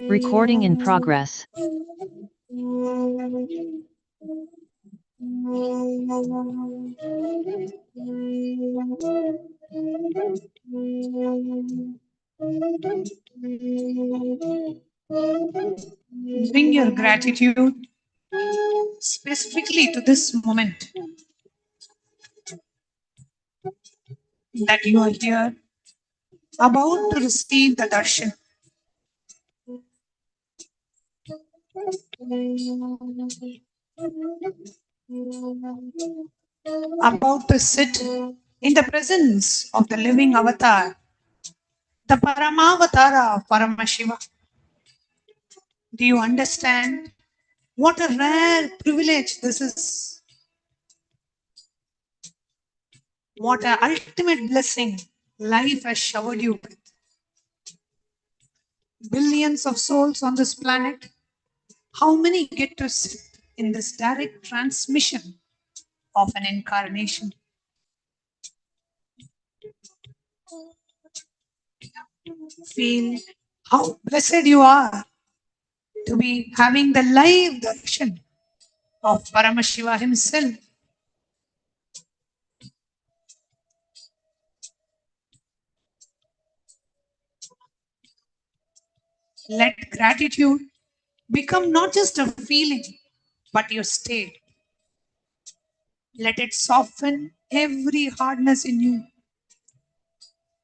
Recording in progress. Bring your gratitude specifically to this moment that you are here, about to receive the darshan. About to sit in the presence of the living avatar, the Paramavatara of Paramashiva. Do you understand what a rare privilege this is? What an ultimate blessing life has showered you with. Billions of souls on this planet, how many get to sit in this direct transmission of an incarnation? Feel how blessed you are to be having the live darshan of Paramashiva himself. Let gratitude become not just a feeling, but your state. Let it soften every hardness in you.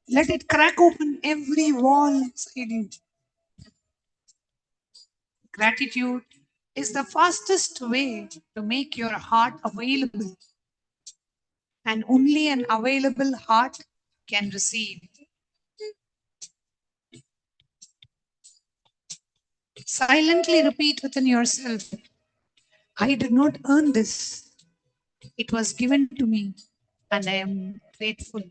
Let it crack open every wall inside you. Gratitude is the fastest way to make your heart available, and only an available heart can receive. Silently repeat within yourself, I did not earn this. It was given to me, and I am grateful.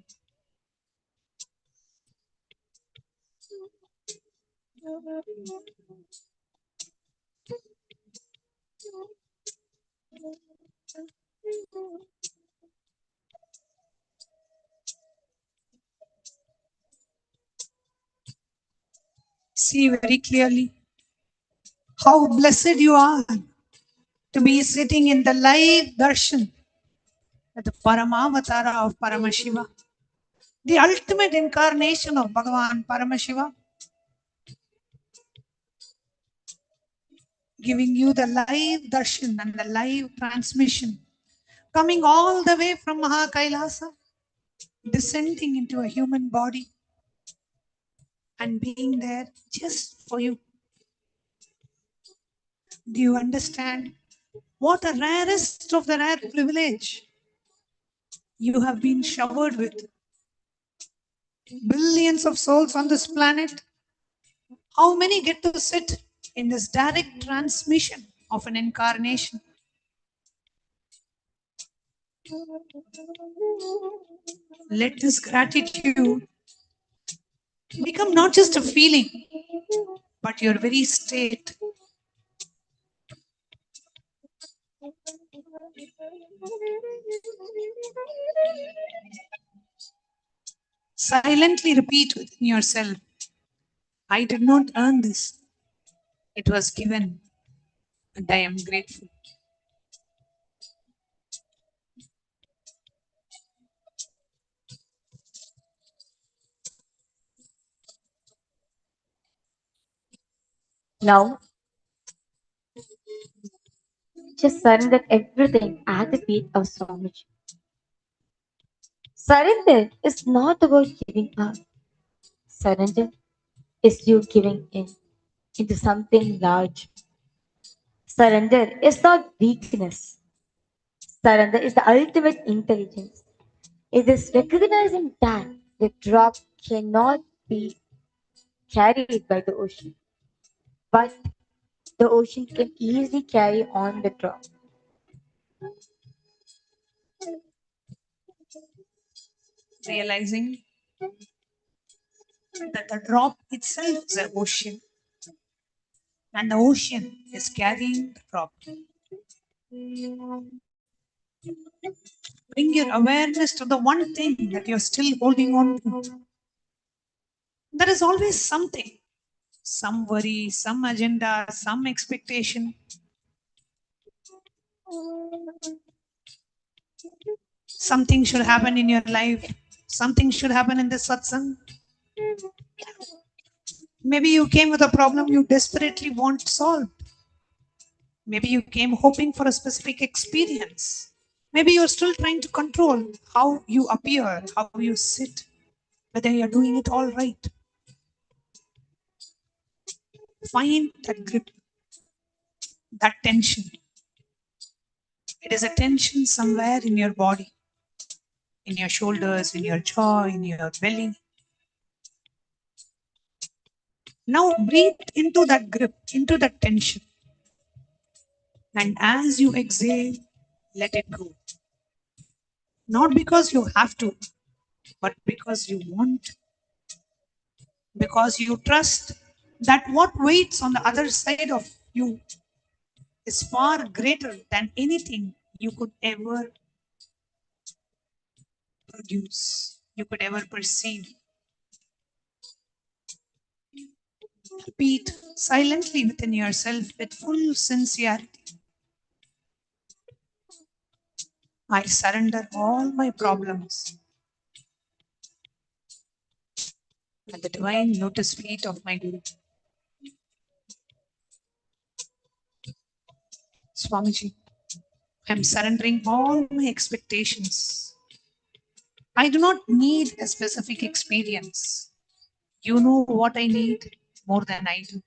See very clearly how blessed you are to be sitting in the live darshan at the Paramavatara of Paramashiva, the ultimate incarnation of Bhagavan Paramashiva, giving you the live darshan and the live transmission, coming all the way from Mahakailasa, descending into a human body and being there just for you. Do you understand what a rarest of the rare privilege you have been showered with? Billions of souls on this planet. How many get to sit in this direct transmission of an incarnation? Let this gratitude become not just a feeling, but your very state. Silently repeat within yourself, I did not earn this. It was given, and I am grateful. Now, just surrender everything at the feet of Swamiji. Surrender is not about giving up. Surrender is you giving in into something large. Surrender is not weakness. Surrender is the ultimate intelligence. It is recognizing that the drop cannot be carried by the ocean, but the ocean can easily carry on the drop. Realizing that the drop itself is an ocean, and the ocean is carrying the drop. Bring your awareness to the one thing that you're still holding on to. There is always something some worry, some agenda, some expectation. Something should happen in your life. Something should happen in this satsang. Maybe you came with a problem you desperately want solved. Maybe you came hoping for a specific experience. Maybe you're still trying to control how you appear, how you sit, whether you're doing it all right. Find that grip, that tension. It is a tension somewhere in your body, in your shoulders, in your jaw, in your belly. Now breathe into that grip, into that tension. And as you exhale, let it go. Not because you have to, but because you want, because you trust that what waits on the other side of you is far greater than anything you could ever produce, you could ever perceive. Repeat silently within yourself with full sincerity. I surrender all my problems at the divine lotus feet of my Guru. Swamiji, I am surrendering all my expectations. I do not need a specific experience. You know what I need more than I do.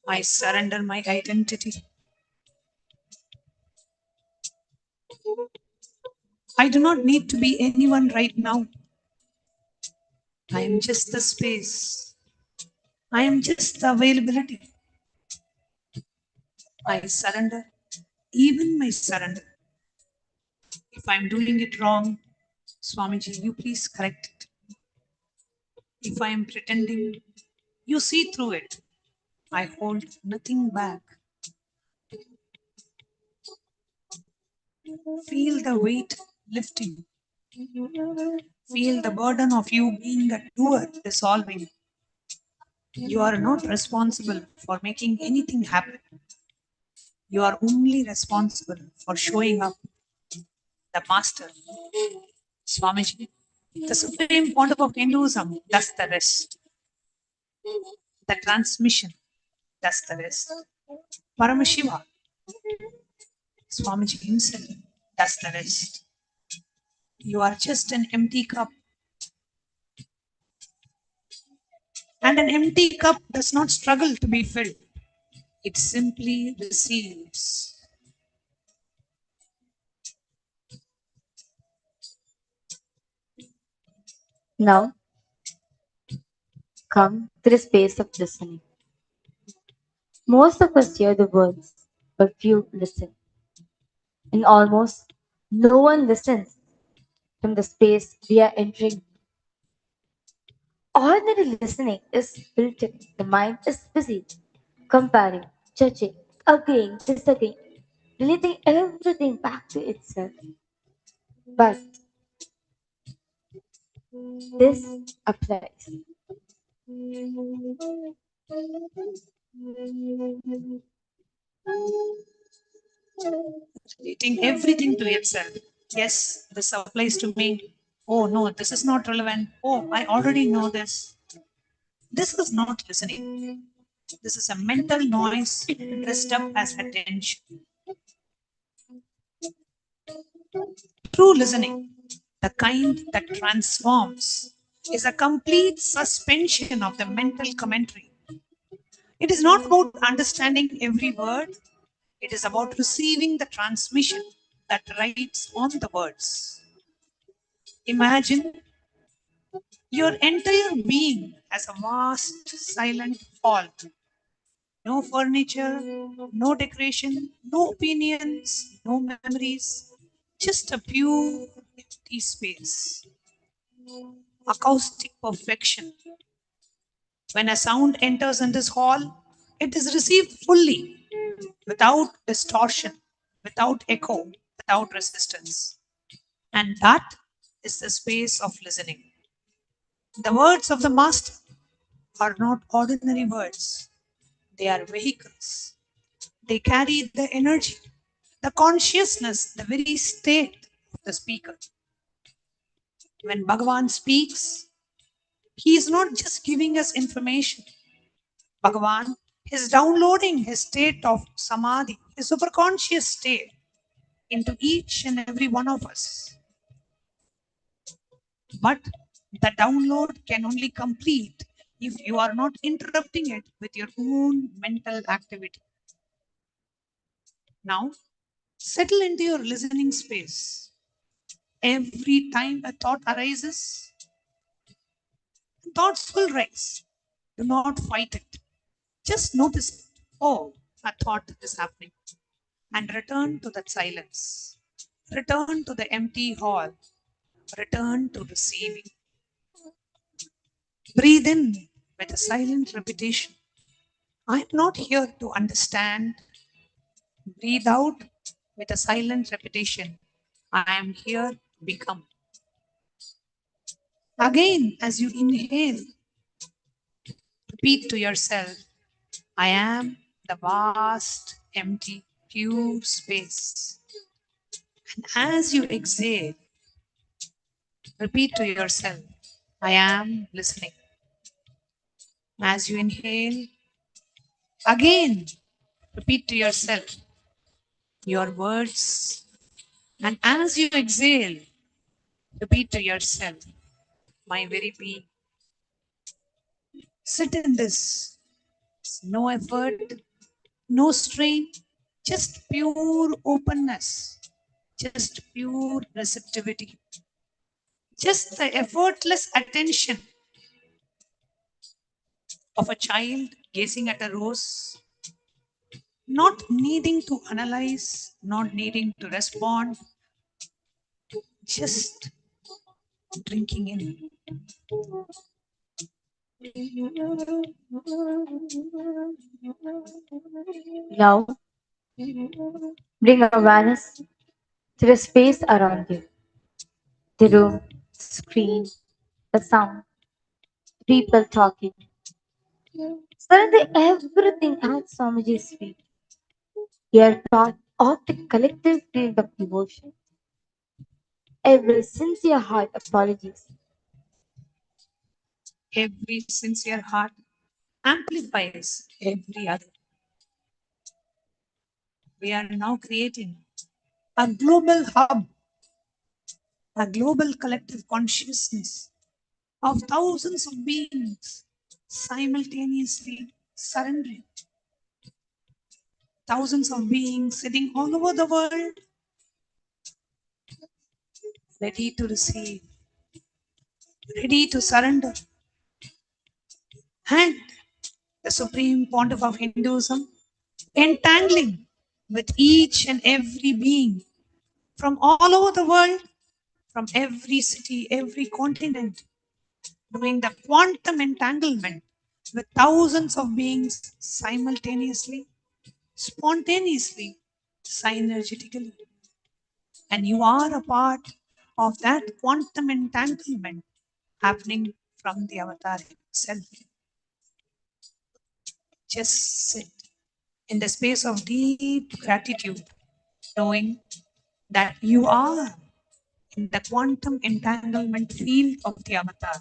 I surrender my identity. I do not need to be anyone right now. I am just the space. I am just the availability. I surrender, even my surrender. If I'm doing it wrong, Swamiji, you please correct it. If I am pretending, you see through it. I hold nothing back. Feel the weight lifting. Feel the burden of you being a doer dissolving. You are not responsible for making anything happen. You are only responsible for showing up. The master, Swamiji, the supreme pontiff of Hinduism, does the rest. The transmission does the rest. Paramashiva, Swamiji himself, does the rest. You are just an empty cup. And an empty cup does not struggle to be filled. It simply receives. Now, come to the space of listening. Most of us hear the words, but few listen. And almost no one listens from the space we are entering. Ordinary listening is filtered. The mind is busy, comparing, judging, agreeing, disagreeing, relating everything back to itself. But this applies. Relating everything to itself. Yes, this applies to me. Oh no, this is not relevant. Oh, I already know this. This is not listening. This is a mental noise dressed up as attention. True listening, the kind that transforms, is a complete suspension of the mental commentary. It is not about understanding every word, it is about receiving the transmission that writes on the words. Imagine your entire being as a vast silent hall. No furniture, no decoration, no opinions, no memories, just a pure empty space. Acoustic perfection. When a sound enters in this hall, It is received fully, without distortion, without echo, without resistance. And that is the space of listening. The words of the Master are not ordinary words, they are vehicles. They carry the energy, the consciousness, the very state of the speaker. When Bhagavan speaks, he is not just giving us information. Bhagavan is downloading his state of samadhi, his superconscious state, into each and every one of us. But the download can only complete if you are not interrupting it with your own mental activity. Now, settle into your listening space. Every time a thought arises, thoughts will rise. Do not fight it. Just notice it. Oh, a thought is happening. And return to that silence. Return to the empty hall. Return to receiving. Breathe in with a silent repetition. I am not here to understand. Breathe out with a silent repetition. I am here to become. Again, as you inhale, repeat to yourself, I am the vast, empty, pure space. And as you exhale, repeat to yourself, I am listening. As you inhale, again, repeat to yourself your words. And as you exhale, repeat to yourself, my very being. Sit in this. No effort, no strain, just pure openness, just pure receptivity, just the effortless attention of a child gazing at a rose, not needing to analyze, not needing to respond, just drinking in. Now, bring awareness to the space around you, the room, the screen, the sound, people talking. Suddenly, everything at Swamiji's feet. You are part of the collective field of devotion. Every sincere heart apologies. Every sincere heart amplifies every other. We are now creating a global hub, a global collective consciousness of thousands of beings simultaneously surrendering. Thousands of beings sitting all over the world, ready to receive, ready to surrender. And the Supreme Pontiff of Hinduism, entangling with each and every being from all over the world, from every city, every continent, doing the quantum entanglement with thousands of beings simultaneously, spontaneously, synergetically. And you are a part of that quantum entanglement happening from the avatar itself. Just sit in the space of deep gratitude, knowing that you are in the quantum entanglement field of the avatar.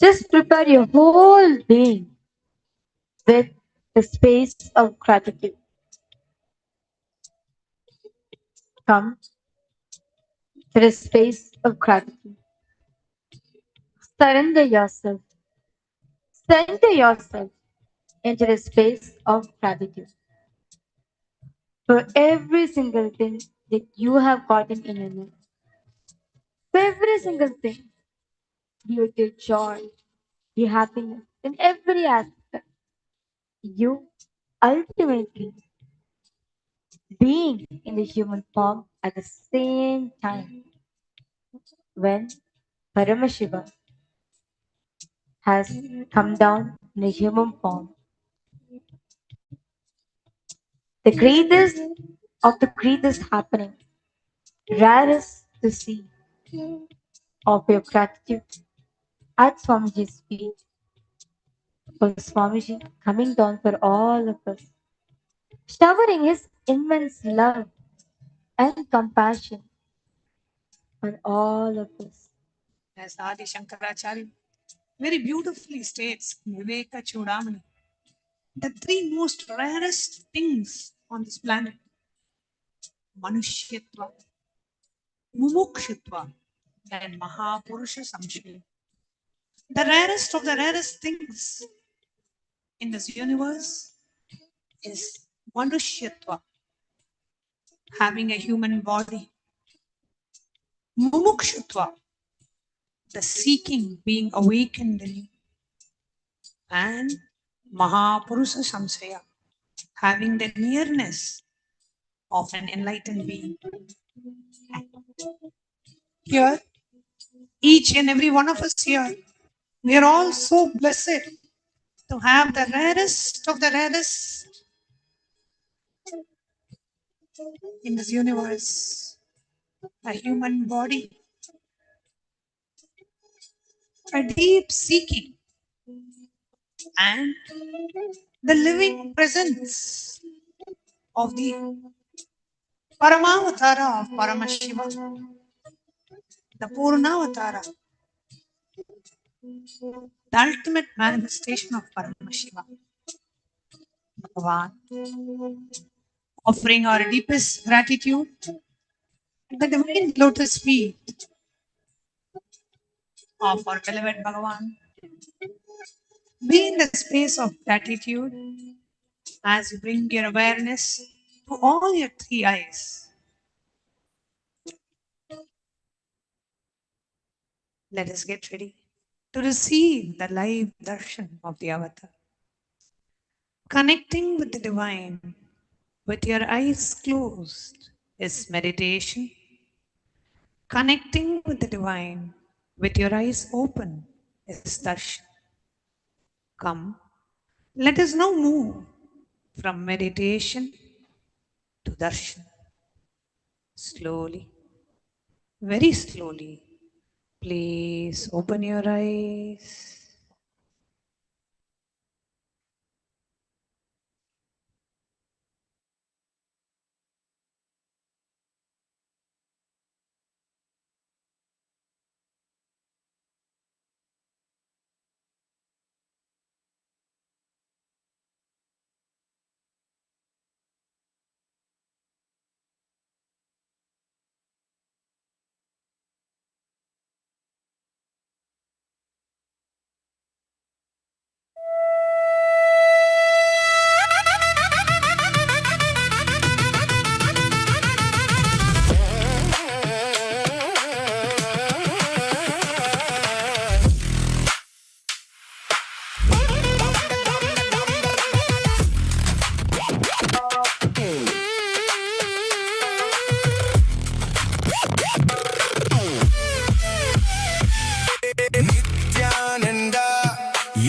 Just prepare your whole being with the space of gratitude. Come to the space of gratitude. Surrender yourself. Center yourself into the space of gratitude for every single thing that you have gotten in your life. For every single thing, be it your joy, your happiness, in every aspect, you ultimately being in the human form at the same time when Paramashivam has come down in a human form. The greatest of the greatest happening, rarest to see, of your gratitude at Swamiji's feet, for Swamiji coming down for all of us, showering his immense love and compassion on all of us. As Adi Shankaracharya very beautifully states in Viveka Chudamani, the three most rarest things on this planet, Manushyatva, Mumukshitva, and Mahapurusha Samshaya. The rarest of the rarest things in this universe is Manushyatva, having a human body. Mumukshutva, the seeking, being awakened in you. And Mahapurusha Samsaya, having the nearness of an enlightened being. Here, each and every one of us here, we are all so blessed to have the rarest of the rarest in this universe, a human body, a deep seeking, and the living presence of the Paramavatara of Paramashivam, the Purnavatara, the ultimate manifestation of Paramashivam, Bhagavan, offering our deepest gratitude at the divine lotus feet of our beloved Bhagavan. Be in the space of gratitude as you bring your awareness to all your three eyes. Let us get ready to receive the live darshan of the avatar. Connecting with the divine with your eyes closed is meditation. Connecting with the divine with your eyes open is darshan. Come, let us now move from meditation to darshan. Slowly, very slowly, please open your eyes. Nithyananda,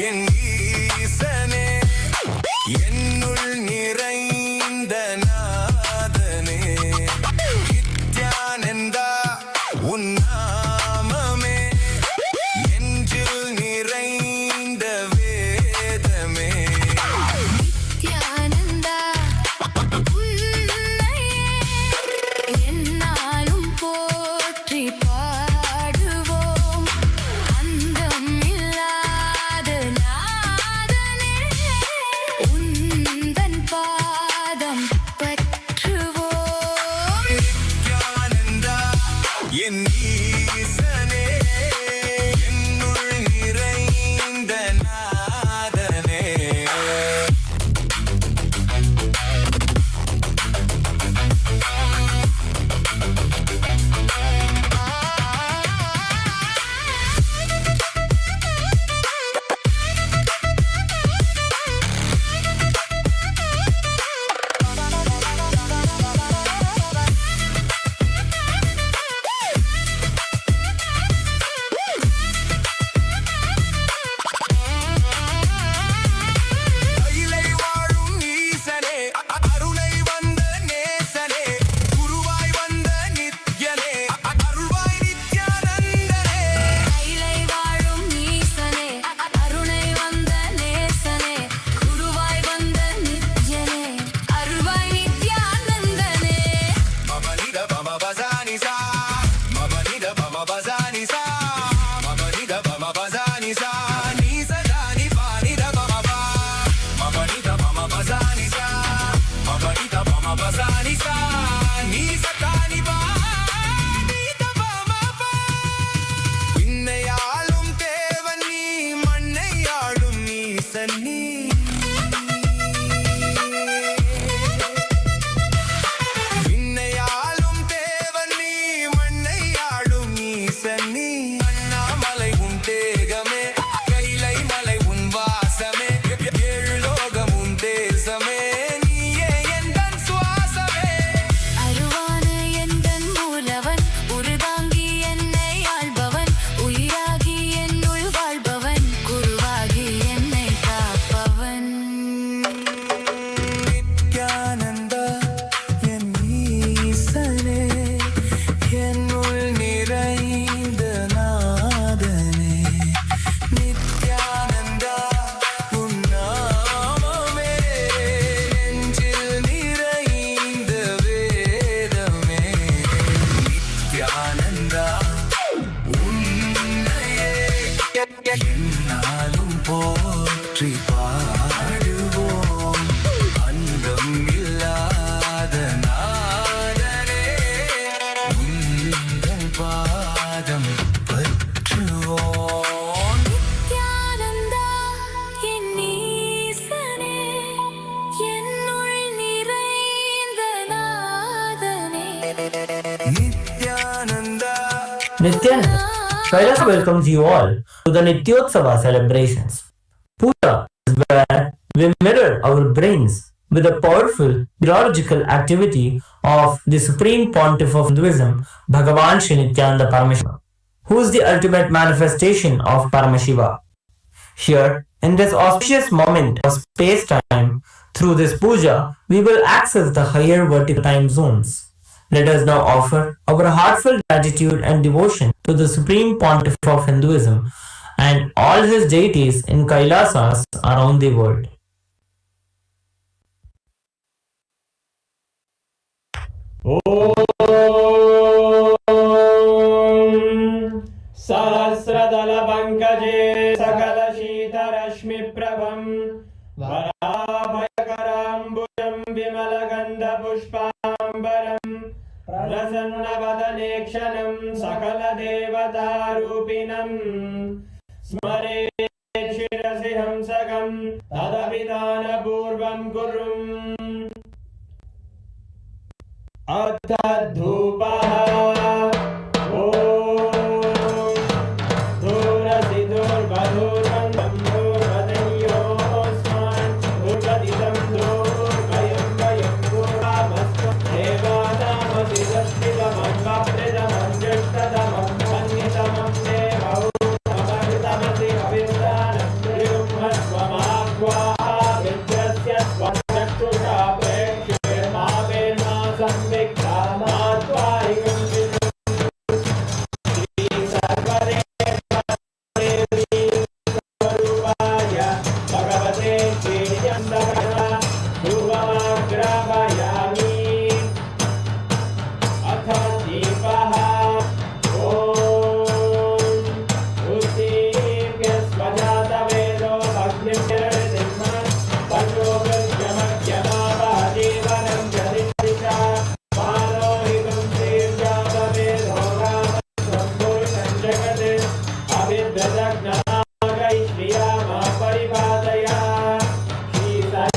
என் ஈசனே, என்னுள் நிறைந்த நாதனே. Nithyananda, உன் நாமமே என் நீ விண்ணையாளும் தேவன் நீ மண்ணை ஆளும் ஈசன் நீ அண்ணாமலை உன் தேகமே கைலை மலை உன் வாசமே ஏழு லோகம் உன் தேசமே நீயே எந்தன் சுவாசமே அருவான எந்தன் மூலவன் உருதாங்கி என்னை ஆள்பவன் உயிராகி என்னுள் வாழ்பவன் குருவாகி என்னை காப்பவன் நித்யானந்தா என் ஈசனே என்னுள் நிறைந்த நாதனே நித்யானந்தா உன் நாமமே நெஞ்சில் நிறைந்த வேதமே நித்யானந்தா உன்னையே என்னாலும் போற்றி பாடுவோம் அந்தம் இல்லாத நாதனே உந்தன் பாதம் பற்றுவோம் நித்யானந்தா என் ஈசனே என்னுள் நிறைந்த நாதனே Nithyananda Nithyananda, Kailas welcomes you all to the Nityotsava celebrations. Puja is where we mirror our brains with the powerful theological activity of the Supreme Pontiff of Hinduism, BHAGAVAN Sri Nithyananda Paramashivam, who is the ultimate manifestation of Paramashiva. Here, in this auspicious moment of space-time, through this puja, we will access the higher vertical time zones. Let us now offer our heartfelt gratitude and devotion to the Supreme Pontiff of Hinduism and all his deities in Kailasas around the world. सहस्रदलपङ्कजे सकलशीतरश्मिप्रभम् वराभयकराम्बुजं विमलगन्धपुष्पाम्बरम् प्रसन्नवदने क्षणं सकलदेवतारूपिणम् स्मरेत् शिरसि हंसकं तदभिधानपूर्वं कुर्वम् अथ धूपः ॐ धूरसि धूर्वधूर्वन्दं धूर्वदयोस्मान् धूर्वदितं धूर्वयं वयं धूरामस्तु देवानामसि दष्टितमन्वप्रितमं ज्येष्ठतमं वन्यतमं देवौतममृतमसि अविद्वानं त्रियुग्मस्वमाह्वाः विद्यस्य त्वचक्षुषा प्रेक्ष्ये मावेर्मा संविक्ता मात्वारिकं विष्णु श्री सर्वदेवदेवी स्वरूपाय भगवते श्रीनित्यन्दकाय ध्रुवमाग्रापयामि अथ दीपः ॐ उद्दीप्य स्वजातवेदो अग्निर्निर्दिग्मन् पशोभिर्यमग्यमावहदेवनं जनिष्ठिता मानोहितं श्रीर्जातवेदो रामस्वम्पुरुषं जगत् अभिद्रजज्ञागै श्रियामा परिपादया श्रीसर्व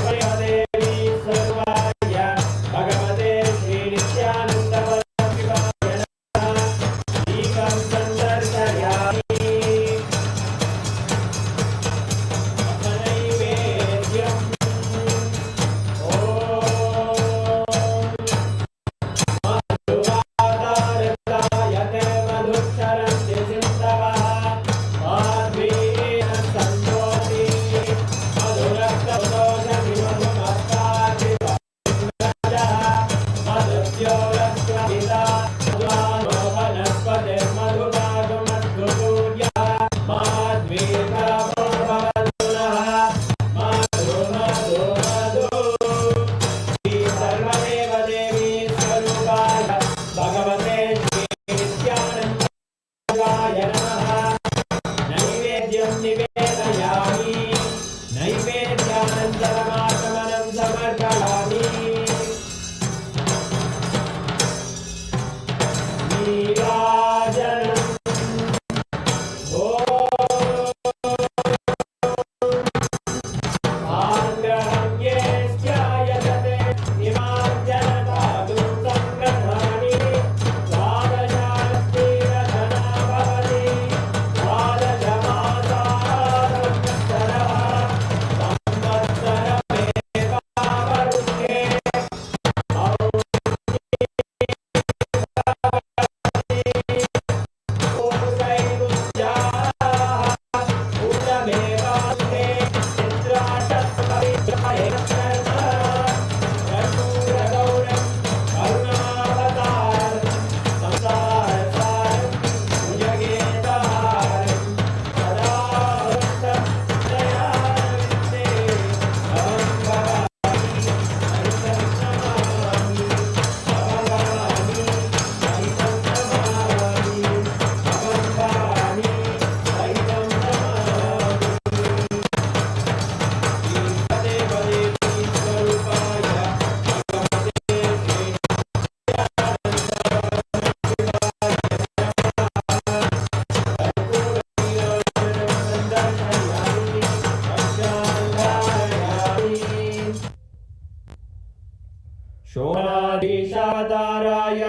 मूलावताराय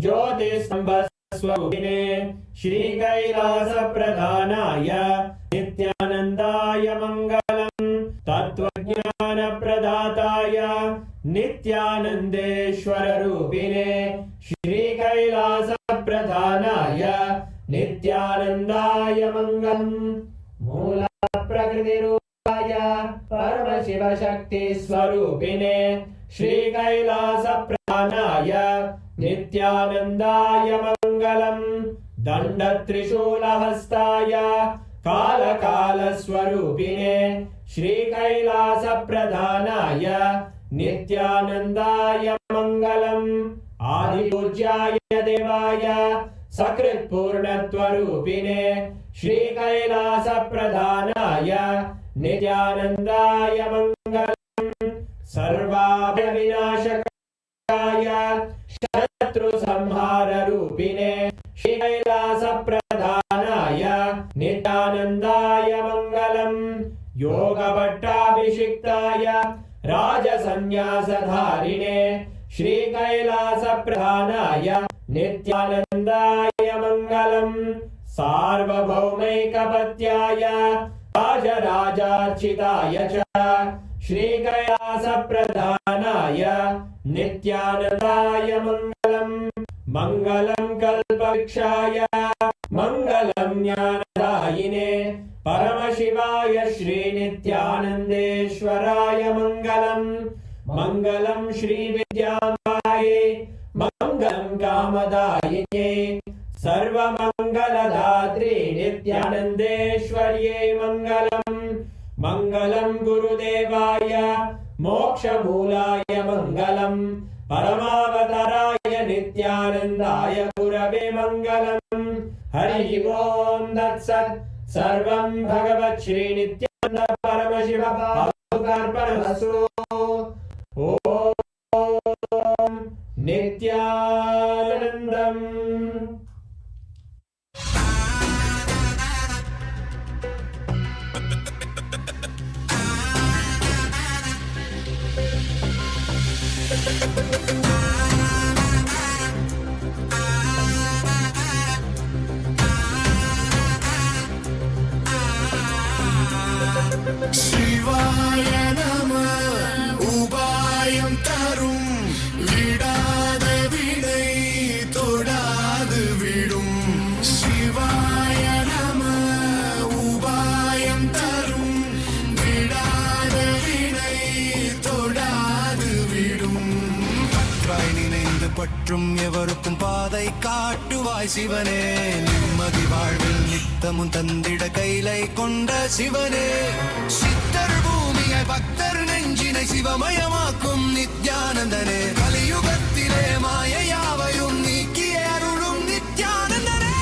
ज्योतिस्तंभस्वरूपिणे श्रीकैलासप्रधानाय नित्यानन्दाय मङ्गलम् तत्त्वज्ञानप्रदाताय नित्यानन्देश्वररूपिणे श्रीकैलासप्रधानाय नित्यानन्दाय मङ्गलम् मूलप्रकृतिरूपाय परमशिवशक्तिस्वरूपिणे श्रीकैलासप्रधानाय नित्यानन्दाय मङ्गलम् दण्डत्रिशूलहस्ताय कालकालस्वरूपिणे श्रीकैलासप्रधानाय नित्यानन्दाय मङ्गलम् आदिपूज्याय देवाय सकृत्पूर्णत्वरूपिणे श्रीकैलासप्रधानाय नित्यानन्दाय मङ्गलम् सर्वाभयविनाशकाय शत्रुसंहाररूपिणे श्रीकैलासप्रधानाय नित्यानन्दाय मङ्गलम् योगभट्टाभिषिक्ताय राजसन्न्यासधारिणे श्रीकैलासप्रधानाय नित्यानन्दाय मङ्गलम् सार्वभौमैकपत्याय राजराजार्चिताय च श्रीकैलासप्रधानाय नित्यानन्दाय मङ्गलम् मङ्गलम् कल्पवृक्षाय मङ्गलम् ज्ञानदायिने परमशिवाय श्रीनित्यानन्देश्वराय मङ्गलम् मङ्गलम् श्रीविद्याम्बायै मङ्गलम् कामदायिने सर्वमङ्गलदात्रे नित्यानन्देश्वर्यै मङ्गलम् मङ्गलम् गुरुदेवाय मोक्षमूलाय मङ्गलम् परमावताराय नित्यानन्दाय गुरवे मङ्गलम् हरिः ओम् तत्सत् सर्वं भगवत् श्रीनित्यानन्द परमशिव पादुकार्पणमस्तु ॐ नित्यानन्दम् சிவாய நம உபாயம் தரும் விடாத வினை தொடாது விடும் சிவாய நம உபாயம் தரும் விடாத வினை தொடாது விடும் பற்றாய் நினைந்து பற்றும் எவருக்கும் பாதை காட்டுவாய் சிவனே நிம்மதி வாழ்வில் நித்தமும் தந்திட கைலை கொண்ட சிவனே சித்தர் பூமியை பக்தர் நெஞ்சினை சிவமயமாக்கும் நித்யானந்தனே கலியுகத்திலே மாயையாவையும் நீக்கிய அருளும் நித்யானந்தனே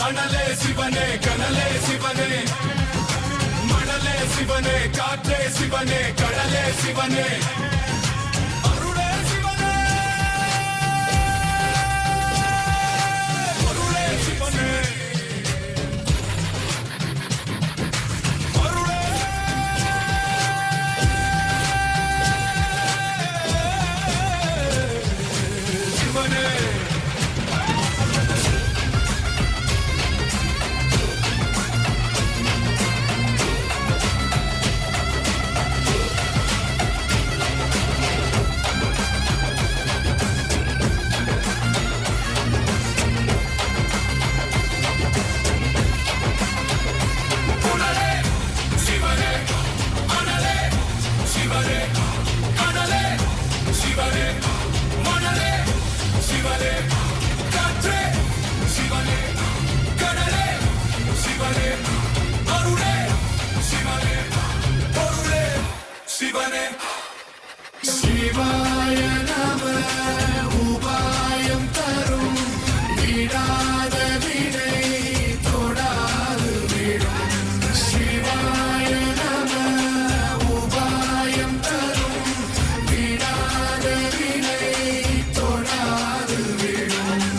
அனலே சிவனே கனலே சிவனே மணலே சிவனே காற்றே சிவனே கடலே சிவனே அருளே சிவனே சிவாய நம உபாயம் தரும் விடாத வினை தொடாது விடும் சிவாய நம உபாயம் தரும் விடாத வினை தொடாது விடும்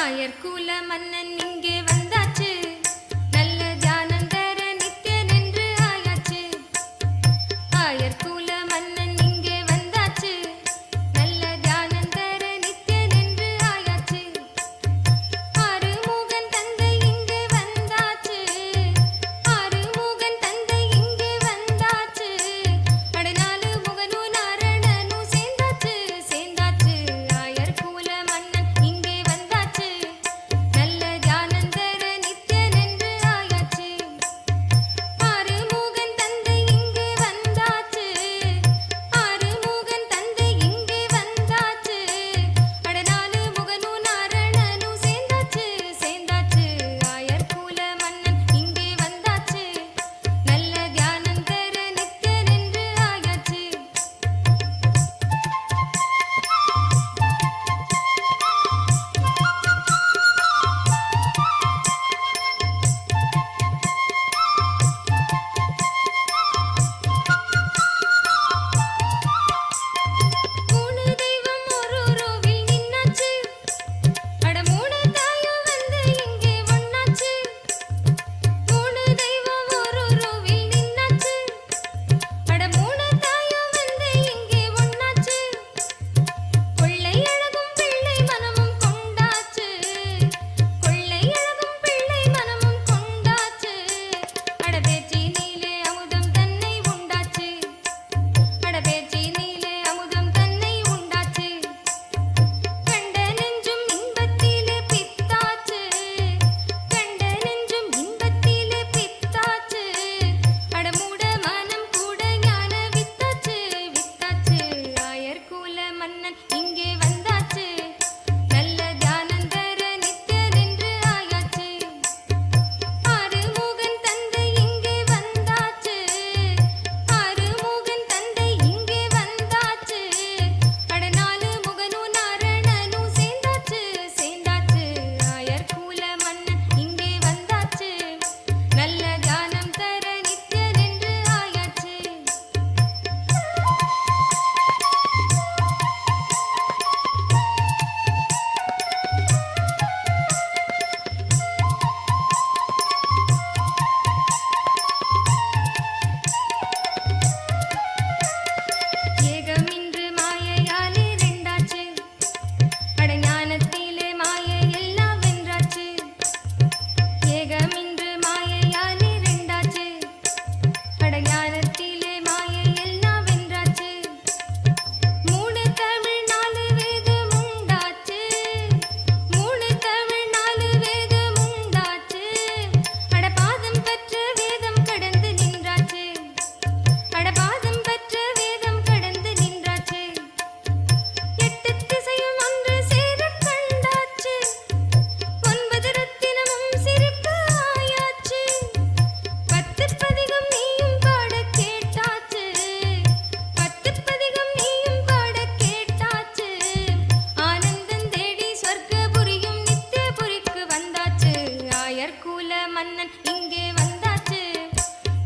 ஆயர்குல மன்னன் இங்கே வந்தாச்சு நல்ல தியானந்தர நித்யன் என்று ஆயாச்சு ஆயர்குல மன்னன் இங்கே வந்தாச்சு நல்ல தியானந்தர நித்யன் என்று ஆயாச்சு ஆறுமுகன் தந்தை இங்கே வந்தாச்சு ஆறுமுகன் தந்தை இங்கே வந்தாச்சு அடநாலு முகனும் நாரணனும் சேர்ந்தாச்சு சேர்ந்தாச்சு ஆயர்குல மன்னன் இங்கே வந்தாச்சு நல்ல தியானந்தர நித்யன் என்று ஆயாச்சு ஆறுமுகன் தந்தை இங்கே வந்தாச்சு ஆறுமுகன் தந்தை இங்கே வந்தாச்சு அடநாலு முகனும் நாரணனும் சேர்ந்தாச்சு சேர்ந்தாச்சு ஆயர்குல மன்னன் இங்கே வந்தாச்சு நல்ல தியானந்தர நித்யன் என்று ஆயாச்சு மூணு தெய்வம் ஒரு ரோவில் நின்னாச்சு அட மூணு தாயும் வந்து இங்கே ஒண்ணாச்சு மூணு தெய்வம் ஒரு ரோவில் நின்னாச்சு அட மூணு தாயும் வந்து இங்கே ஒண்ணாச்சு கொள்ளை அழகும் பிள்ளை மனமும் கொண்டாச்சு கொள்ளை அழகும் பிள்ளை மனமும் கொண்டாச்சு அட பேச்சி நீலே அமுதம் தன்னை உண்டாச்சு அட பேச்சி நீலே அமுதம் தன்னை உண்டாச்சு கண்ட நெஞ்சும் இன்பத்திலே பித்தாச்சு கண்ட நெஞ்சும் இன்பத்திலே பித்தாச்சு அடமூட மனம் கூட ஞான வித்தாச்சு வித்தாச்சு ஆயர்குல மன்னன் இங்கே வந்தாச்சு நல்ல தியானந்தர நித்யன் என்று ஆயாச்சு ஆறுமுகன் தந்தை இங்கே வந்தாச்சு ஆறுமுகன் தந்தை இங்கே வந்தாச்சு அடநாலு முகனும் நாரணனும் சேர்ந்தாச்சு சேர்ந்தாச்சு ஆயர்குல மன்னன் இங்கே வந்தாச்சு நல்ல தியானம் தர நித்யன் என்று ஆயாச்சு ஏகமின்று மாயையாலே ரெண்டாச்சு அட ஞானத்திலே மாயை எல்லாம் வென்றாச்சு ஏகமின்று மாயையாலே ரெண்டாச்சு அட ஞானத்திலே மாயை எல்லாம் வென்றாச்சு மூணு தமிழ் நாலு வேதம் உண்டாச்சு மூணு தமிழ் நாலு வேதம் உண்டாச்சு அட பாதம் பெற்ற வேதம் கடந்து நின்றாச்சு அட பாதம் பெற்ற வேதம் கடந்து நின்றாச்சு எட்டு திசையும் ஒன்று சேரக் கண்டாச்சு ஒன்பது ரத்தினமும் சிரிப்பு ஆயாச்சு பத்து பதிகம் நீயும் பாட கேட்டாச்சு பத்து பதிகம் நீயும் பாட கேட்டாச்சு ஆனந்தம் தேடி சொர்க்கபுரியும் நித்தியபுரிக்கு வந்தாச்சு ஆயர்குல மன்னன் இங்கே வந்தாச்சு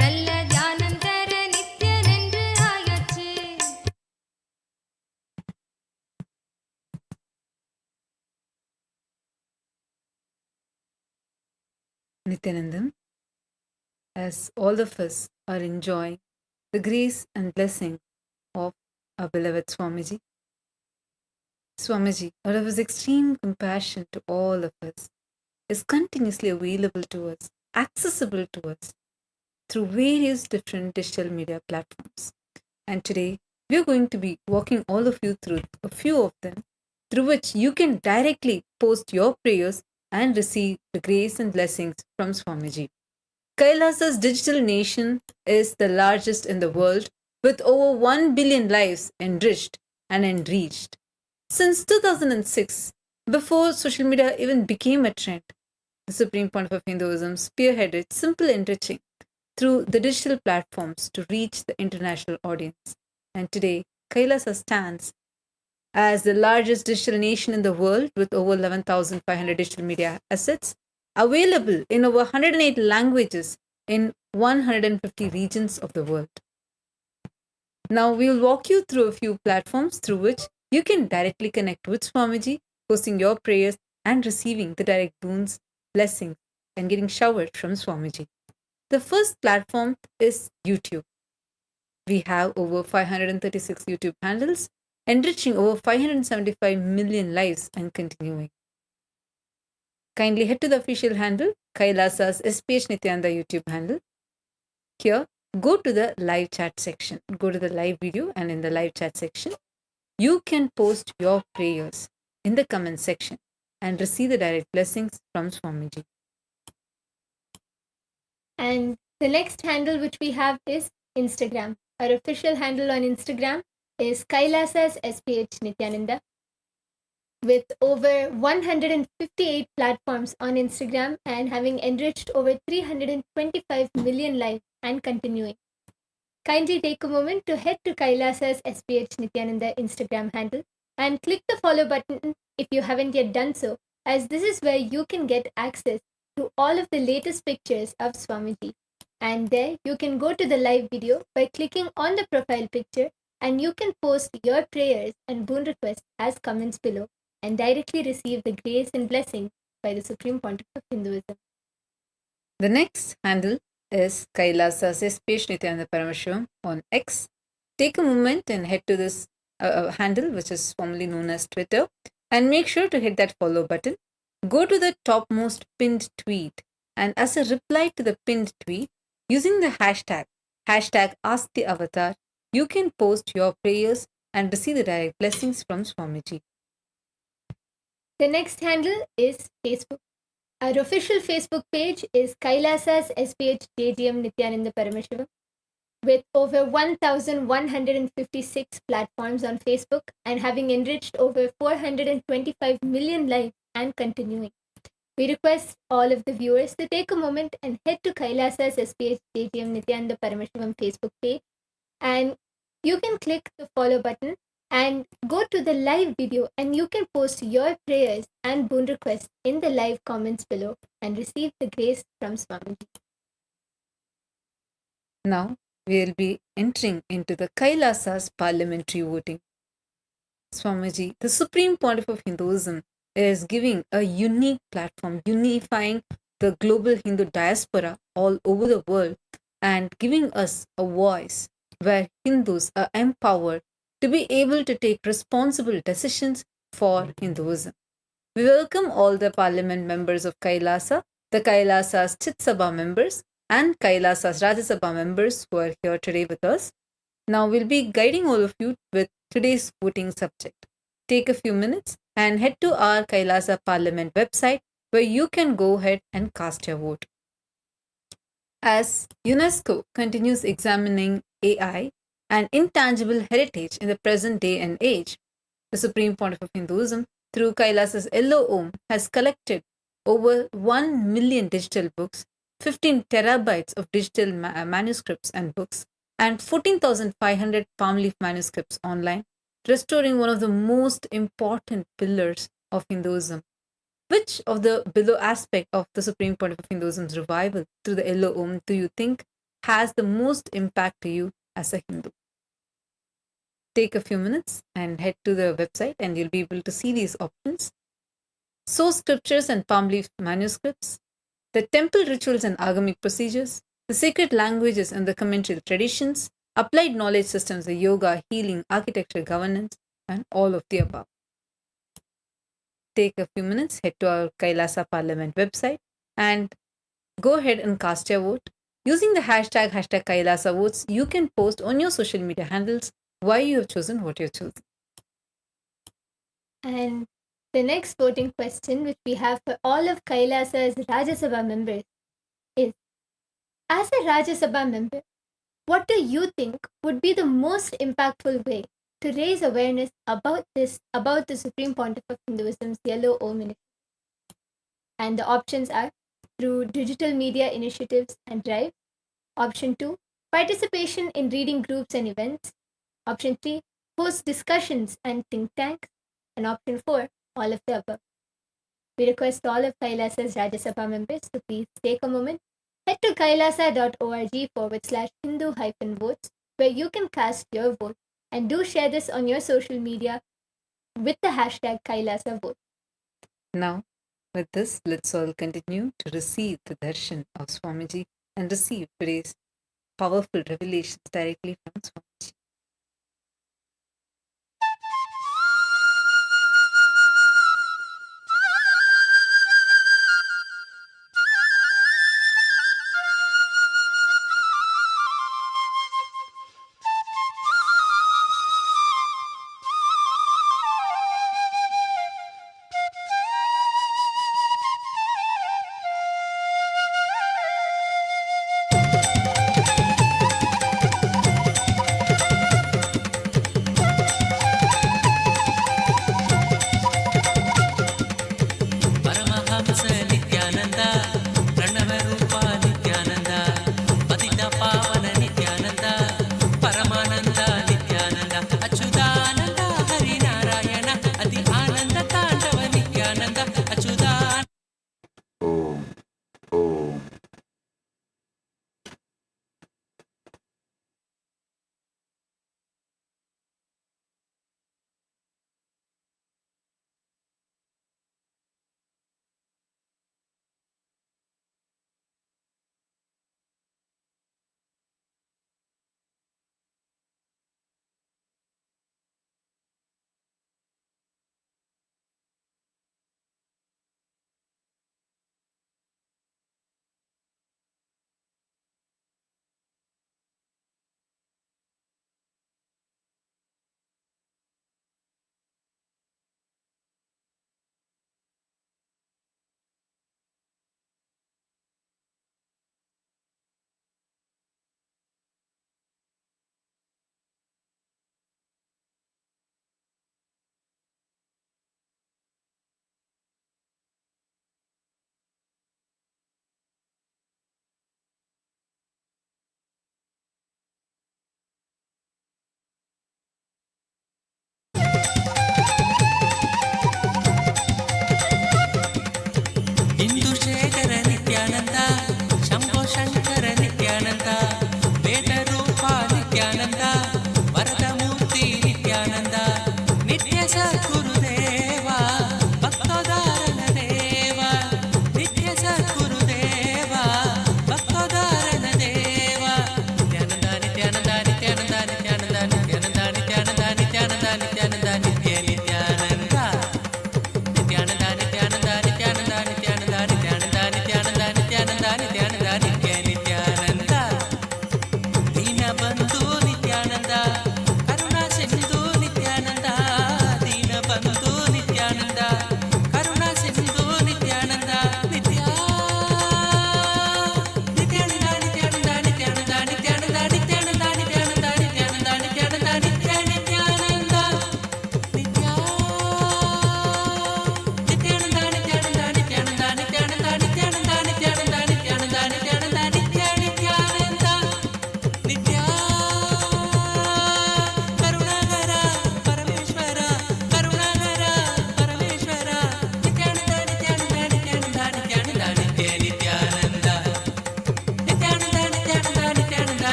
நல்ல தியானந்தர நித்யன் என்று ஆயாச்சு Nithyanandam, as all of us are enjoying the grace and blessing of our beloved Swamiji. Swamiji, out of his extreme compassion to all of us, is continuously available to us accessible to us through various different digital media platforms. And today, we are going to be walking all of you through a few of them, through which you can directly post your prayers and receive the grace and blessings from Swamiji. Kailasa's digital nation is the largest in the world, with over 1 billion lives enriched and enriched. Since 2006, before social media even became a trend, the Supreme Pontiff of Hinduism spearheaded simple enriching through the digital platforms to reach the international audience. And today, Kailasa stands as the largest digital nation in the world with over 11,500 digital media assets available in over 108 languages in 150 regions of the world. Now, we'll walk you through a few platforms through which you can directly connect with Swamiji, posting your prayers and receiving the direct boons, blessings, and getting showered from Swamiji. The first platform is YouTube. We have over 536 YouTube handles, enriching over 575 million lives and continuing. Kindly head to the official handle, Kailasa's SPH Nithyananda YouTube handle. Here, go to the live chat section. Go to the live video, and in the live chat section, you can post your prayers in the comment section and receive the direct blessings from Swamiji. And the next handle which we have is Instagram. Our official handle on Instagram is Kailasa's SPH Nithyananda. With over 158 platforms on Instagram and having enriched over 325 million lives and continuing. Kindly take a moment to head to Kailasa's SPH Nithyananda Instagram handle and click the follow button if you haven't yet done so, as this is where you can get access to all of the latest pictures of Swamiji. And there you can go to the live video by clicking on the profile picture, and you can post your prayers and boon requests as comments below and directly receive the grace and blessing by the Supreme Pontiff of Hinduism. The next handle is Kailasa's SPH Nithyananda Paramashivam on X. Take a moment and head to this handle, which is formerly known as Twitter, and make sure to hit that follow button. Go to the topmost pinned tweet, and as a reply to the pinned tweet, using the hashtag #AskTheAvatar, you can post your prayers and receive the direct blessings from Swamiji. The next handle is Facebook. Our official Facebook page is Kailasa's SPH JGM Nithyananda Paramashivam, with over 1,156 platforms on Facebook and having enriched over 425 million lives and continuing. We request all of the viewers to take a moment and head to Kailasa's SPH JGM Nithyananda Paramashivam Facebook page, and you can click the follow button and go to the live video, and you can post your prayers and boon requests in the live comments below and receive the grace from Swamiji. Now, we'll be entering into the Kailasa's parliamentary voting. Swamiji, the Supreme Pontiff of Hinduism, is giving a unique platform, unifying the global Hindu diaspora all over the world and giving us a voice where Hindus are empowered to be able to take responsible decisions for Hinduism. We welcome all the parliament members of Kailasa, the Kailasa's Chit Sabha members, and Kailasa's Rajya Sabha members who are here today with us. Now we'll be guiding all of you with today's voting subject. Take a few minutes and head to our Kailasa Parliament website where you can go ahead and cast your vote. As UNESCO continues examining AI and intangible heritage in the present day and age, the Supreme Pontiff of Hinduism, through Kailasa's Yellow Om, has collected over 1 million digital books, 15 terabytes of digital manuscripts and books, and 14,500 palm leaf manuscripts online, restoring one of the most important pillars of Hinduism. Which of the below aspect of the Supreme Pontiff of Hinduism's revival through the Yellow Om do you think has the most impact to you as a Hindu? Take a few minutes and head to the website, and you'll be able to see these options. Source scriptures and palm leaf manuscripts, the temple rituals and agamic procedures, the sacred languages and the commentary traditions, applied knowledge systems, the yoga, healing, architecture, governance, and all of the above. Take a few minutes, head to our Kailasa Parliament website, and go ahead and cast your vote. Using the hashtag Kailasa votes, you can post on your social media handles why you have chosen what you have chosen. And the next voting question, which we have for all of Kailasa's Rajya Sabha members, is: as a Rajya Sabha member, what do you think would be the most impactful way to raise awareness about the Supreme Pontiff of Hinduism's Yellow Om initiative? And the options are: through digital media initiatives and drive. Option 2, participation in reading groups and events. Option 3, host discussions and think tanks. And option 4, all of the above. We request all of Kailasa's Rajya Sabha members to please take a moment, head to kailasa.org/Hindu-votes, where you can cast your vote, and do share this on your social media with the hashtag #KailasaVote. Now, with this, let's all continue to receive the darshan of Swamiji and receive today's powerful revelations directly from Swamiji.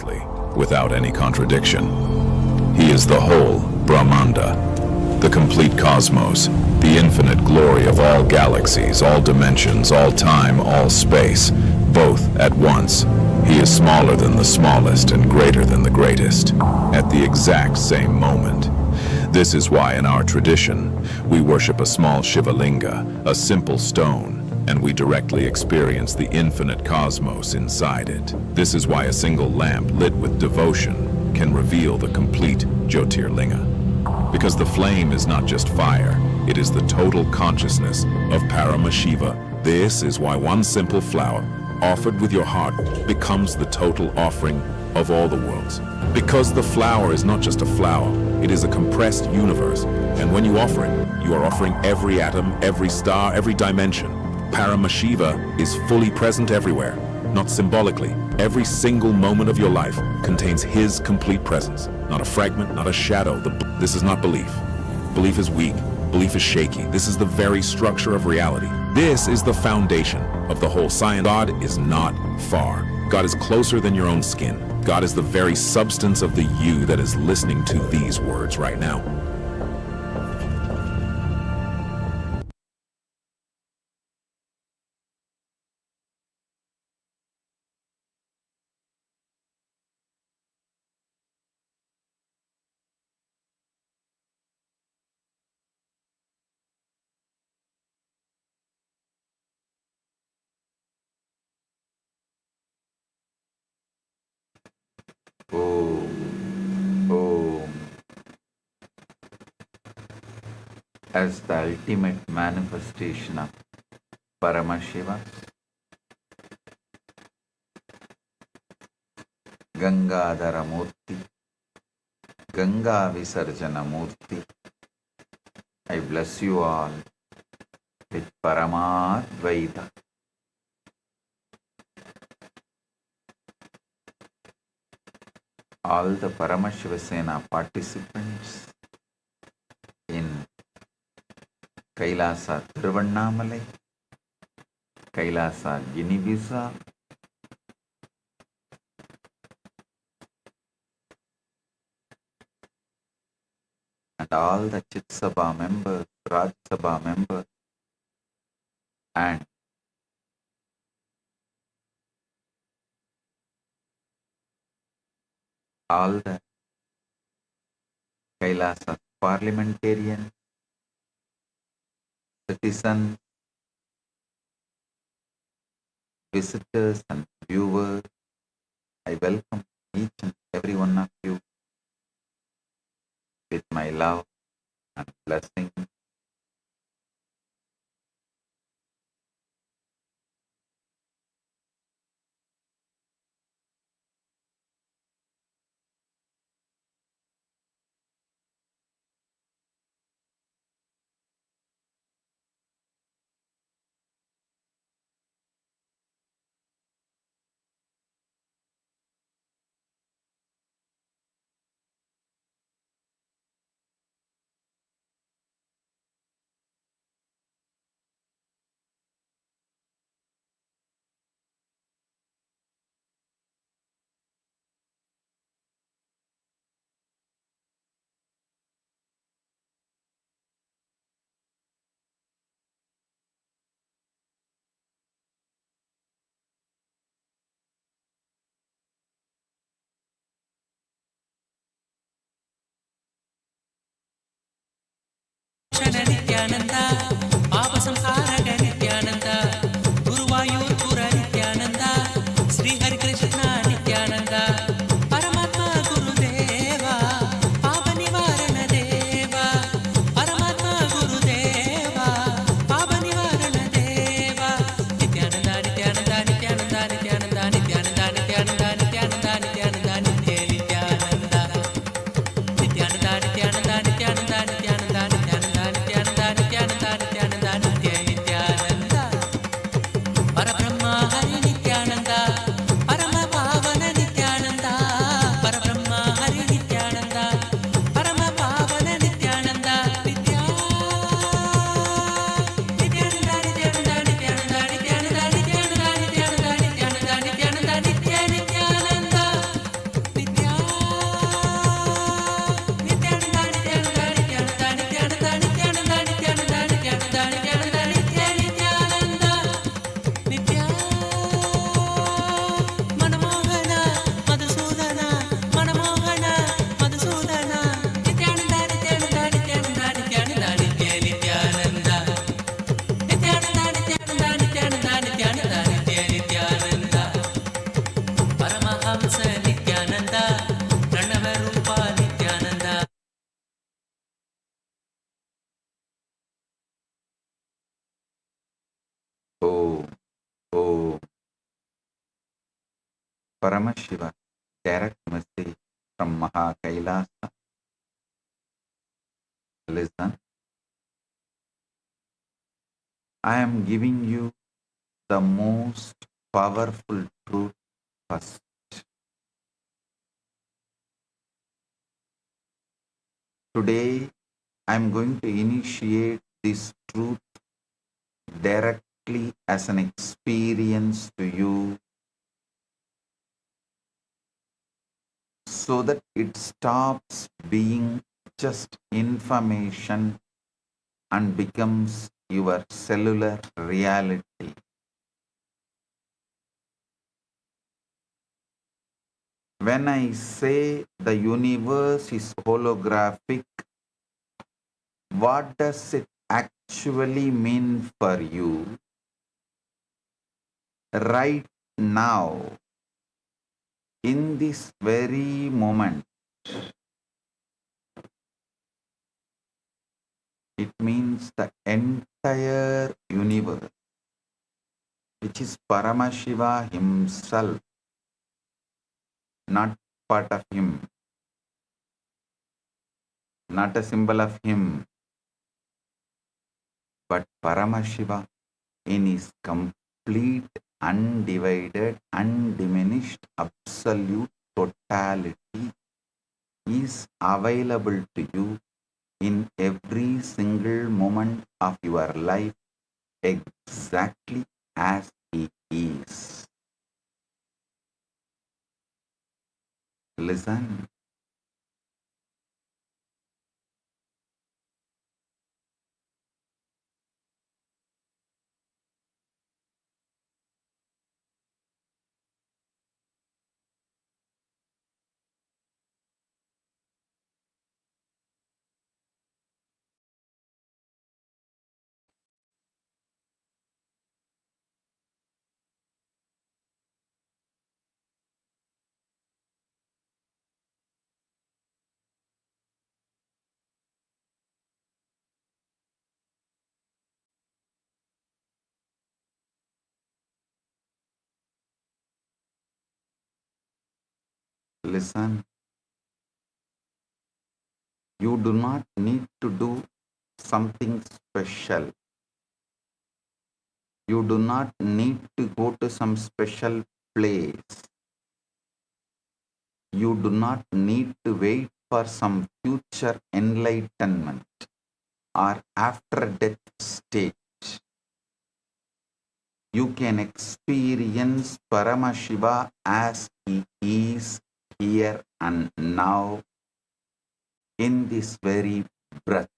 completely, without any contradiction. He is the whole Brahmanda, the complete cosmos, the infinite glory of all galaxies, all dimensions, all time, all space, both at once. He is smaller than the smallest and greater than the greatest, at the exact same moment. This is why in our tradition, we worship a small Shivalinga, a simple stone, and we directly experience the infinite cosmos inside it. This is why a single lamp lit with devotion can reveal the complete Jyotirlinga. Because the flame is not just fire, it is the total consciousness of Paramashiva. This is why one simple flower, offered with your heart, becomes the total offering of all the worlds. Because the flower is not just a flower, it is a compressed universe. And when you offer it, you are offering every atom, every star, every dimension. Paramashiva is fully present everywhere, not symbolically. Every single moment of your life contains his complete presence, not a fragment, not a shadow. This is not belief. Belief is weak. Belief is shaky. This is the very structure of reality. This is the foundation of the whole science. God is not far. God is closer than your own skin. God is the very substance of the you that is listening to these words right now. As the ultimate manifestation of Paramashiva, Gangadhara Murti, Ganga Visarjana Murti, I bless you all with Paramadvaita. All the Paramashiva Sena participants in Kailasa Thiruvannamalai, Kailasa Guinea-Bissau, and all the Chit Sabha members, Raj Sabha members, and all the Kailasa parliamentarians, citizens, visitors and viewers. I welcome each and every one of you with my love and blessing. Nithyananda, Papa Samharaga Nithyananda, Guruvayur Pura Nithyananda, Sri Hari Krishna Nithyananda, Paramatma Gurudeva, Papa Nivarana Deva, Paramatma Gurudeva, Papa Nivarana Deva, Nithyananda, Nithyananda, Nithyananda, Nithyananda, Nithyananda, Nithyananda, Nithyananda, Nithyananda, Nithyananda, Nithyananda, Nithyananda, Nithyananda, Nithyananda, Nithyananda, Nithyananda, Nithyananda, Om. Om. Paramashiva, direct message from Maha Kailasa. Listen. I am giving you the most powerful truth first. Today, I am going to initiate this truth directly as an experience to you so that it stops being just information and becomes your cellular reality. When I say the universe is holographic, what does it actually mean for you right now, in this very moment? It means the entire universe, which is Paramashiva himself, not part of him, not a symbol of him, but Paramashiva in his complete, undivided, undiminished, absolute totality is available to you in every single moment of your life exactly as he is. Listen. Listen. You do not need to do something special. You do not need to go to some special place. You do not need to wait for some future enlightenment or after death state. You can experience Paramashiva as he is here and now in this very breath,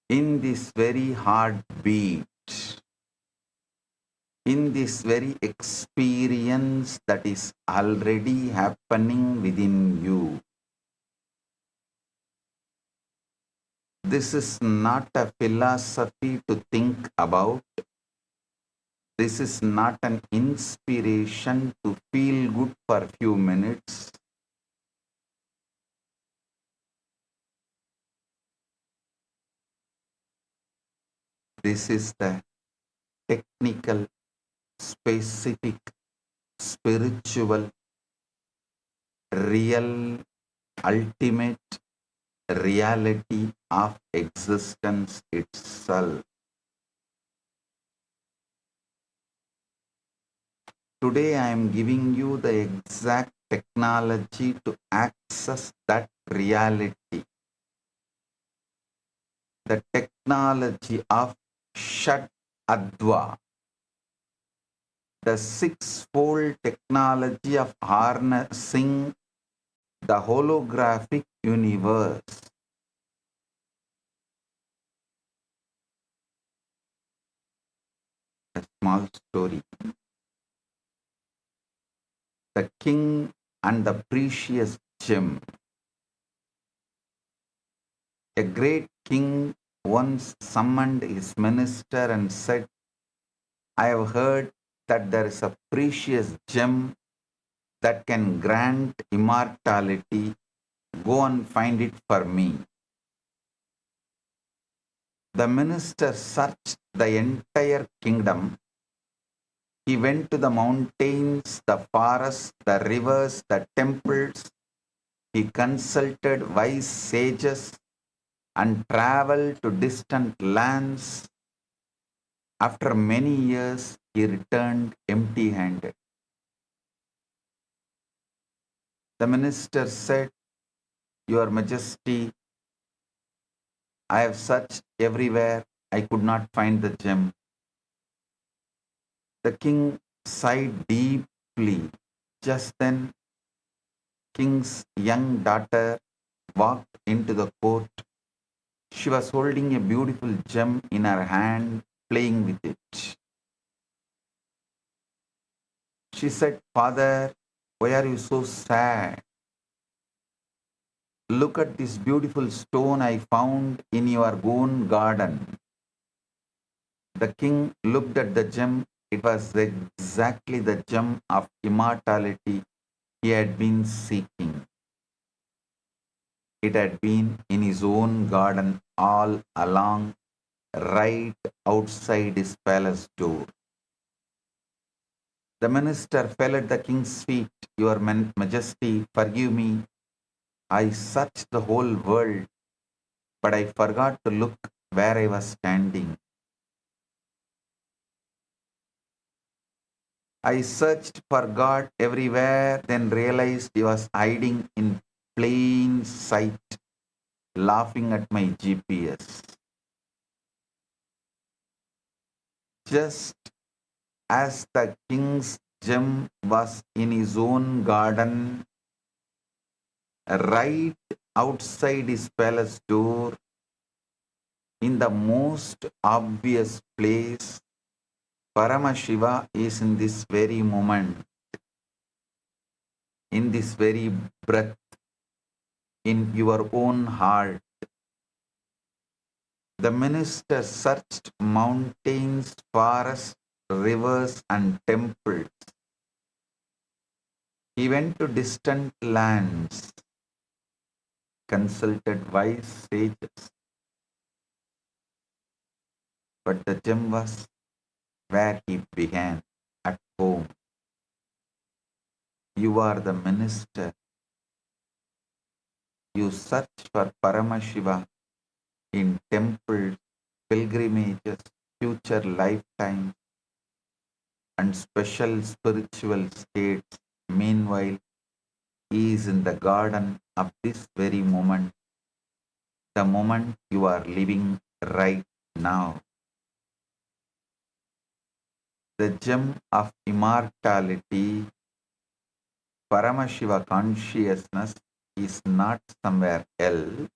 in this very heartbeat, in this very experience that is already happening within you. This is not a philosophy to think about. This is not an inspiration to feel good for a few minutes. This is the technical, specific, spiritual, real, ultimate reality of existence itself. Today I am giving you the exact technology to access that reality. The technology of Shad Adva, the six-fold technology of harnessing the holographic universe. A small story. The king and the precious gem. A great king once summoned his minister and said, I have heard that there is a precious gem that can grant immortality. Go and find it for me. The minister searched the entire kingdom. He went to the mountains, the forests, the rivers, the temples. He consulted wise sages and traveled to distant lands. After many years, he returned empty-handed. The minister said, "Your Majesty, I have searched everywhere. I could not find the gem." The king sighed deeply. Just then, king's young daughter walked into the court. She was holding a beautiful gem in her hand, playing with it. She said, "Father, why are you so sad? Look at this beautiful stone I found in your own garden." The king looked at the gem. It was exactly the gem of immortality he had been seeking. It had been in his own garden all along, right outside his palace door. The minister fell at the king's feet. "Your Majesty, forgive me. I searched the whole world, but I forgot to look where I was standing. I searched for God everywhere, then realized he was hiding in plain sight, laughing at my GPS." Just as the king's gem was in his own garden, right outside his palace door, in the most obvious place, Paramashiva is in this very moment, in this very breath, in your own heart. The minister searched mountains, forests, rivers, and temples. He went to distant lands, consulted wise sages. But the gem was where he began, at home. You are the minister. You search for Paramashiva in temples, pilgrimages, future lifetimes, and special spiritual states. Meanwhile, he is in the garden of this very moment, the moment you are living right now. The gem of immortality, Paramashiva consciousness, is not somewhere else.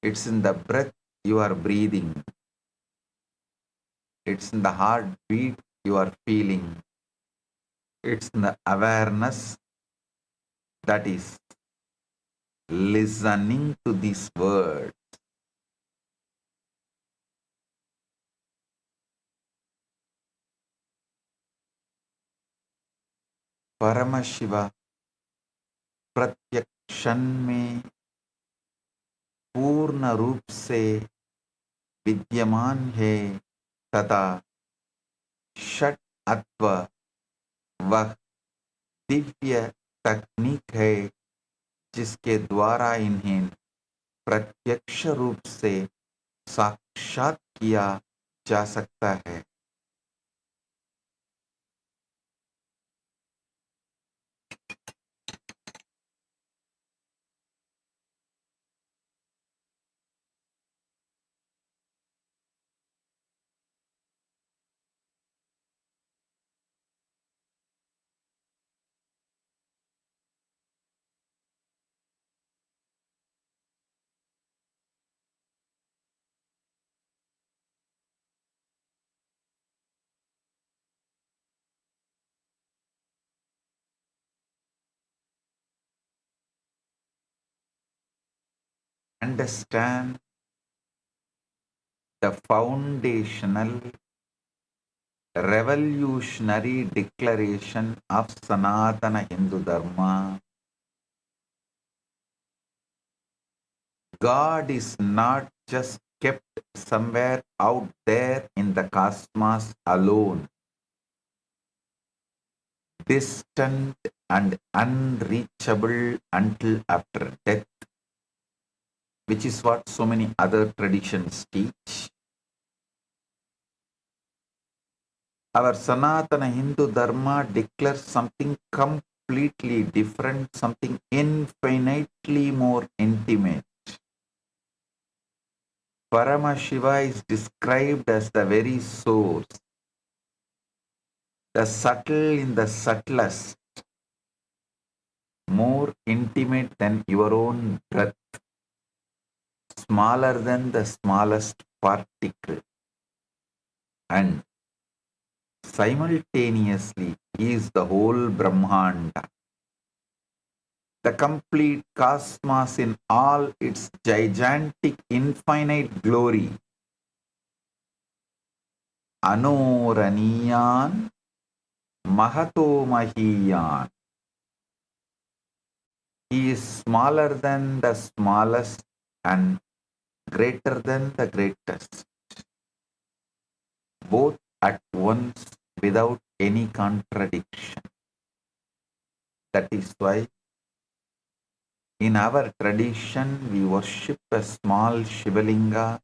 It's in the breath you are breathing. It's in the heartbeat you are feeling. It's in the awareness that is listening to these words. Paramashiva प्रत्येक क्षण में पूर्ण रूप से विद्यमान है तथा षट अत्व वह दिव्य तकनीक है जिसके द्वारा इन्हें प्रत्यक्ष रूप से साक्षात किया जा सकता है। Understand the foundational revolutionary declaration of Sanatana Hindu Dharma. God is not just kept somewhere out there in the cosmos alone, distant and unreachable until after death, which is what so many other traditions teach. Our Sanatana Hindu Dharma declares something completely different, something infinitely more intimate. Paramashiva is described as the very source, the subtle in the subtlest, more intimate than your own breath, smaller than the smallest particle, and simultaneously he is the whole Brahmanda, the complete cosmos in all its gigantic infinite glory. Anoraniyan Mahato Mahiyan. He is smaller than the smallest and greater than the greatest, both at once without any contradiction. That is why in our tradition we worship a small Shivalinga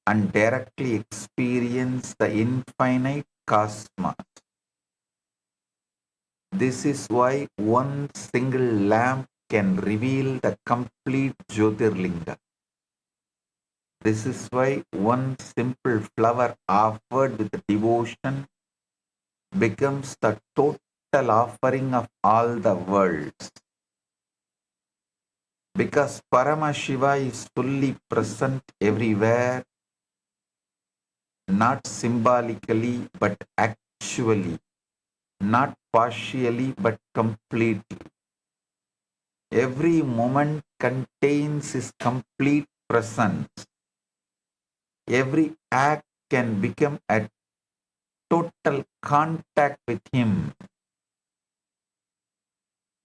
and directly experience the infinite cosmos. This is why one single lamp can reveal the complete Jyotirlinga. This is why one simple flower offered with devotion becomes the total offering of all the worlds. Because Paramashiva is fully present everywhere, not symbolically but actually, not partially but completely. Every moment contains his complete presence. Every act can become a total contact with him.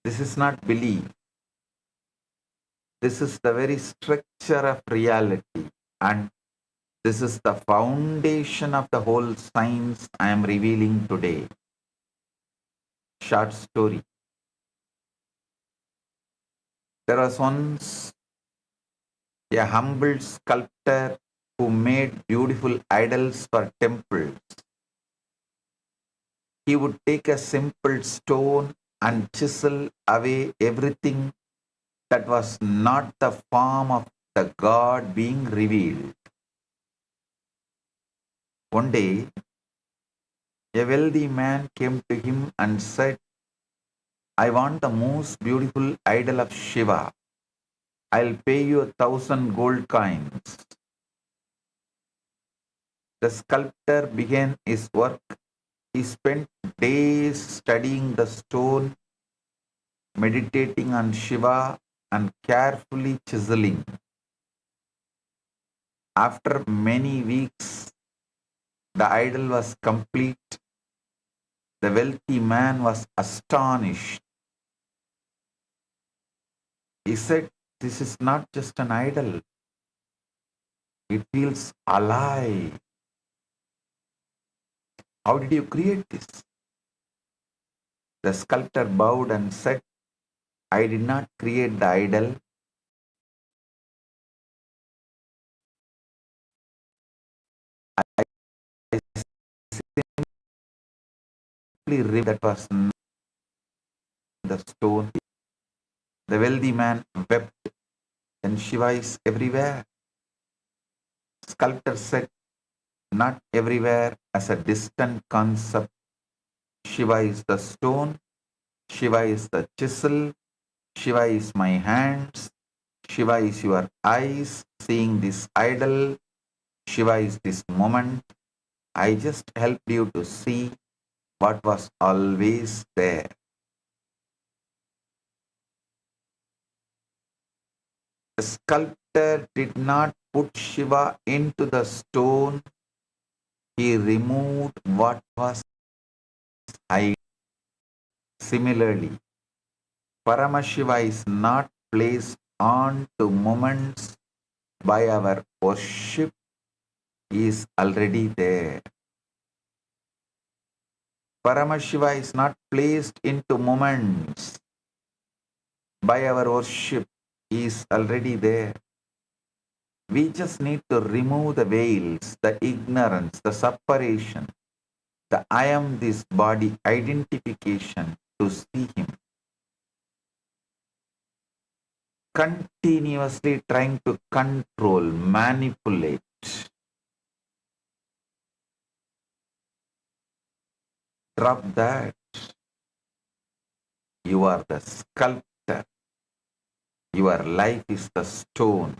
This is not belief. This is the very structure of reality, and this is the foundation of the whole science I am revealing today. Short story. There was once a humble sculptor who made beautiful idols for temples. He would take a simple stone and chisel away everything that was not the form of the God being revealed. One day, a wealthy man came to him and said, I want the most beautiful idol of Shiva. I'll pay you 1,000 gold coins. The sculptor began his work. He spent days studying the stone, meditating on Shiva, and carefully chiseling. After many weeks, the idol was complete. The wealthy man was astonished. He said, this is not just an idol. It feels alive. How did you create this? The sculptor bowed and said, I did not create the idol. I simply removed that was the stone. The wealthy man wept, and Shiva is everywhere. Sculptor said, not everywhere as a distant concept. Shiva is the stone, Shiva is the chisel, Shiva is my hands, Shiva is your eyes seeing this idol, Shiva is this moment. I just helped you to see what was always there. The sculptor did not put Shiva into the stone. He removed what was hidden. Similarly, Paramashiva is not placed on to moments by our worship is already there. Paramashiva is not placed into moments by our worship. He is already there. We just need to remove the veils, the ignorance, the separation, the I am this body identification to see him. Continuously trying to control, manipulate. Drop that. You are the sculptor. Your life is the stone.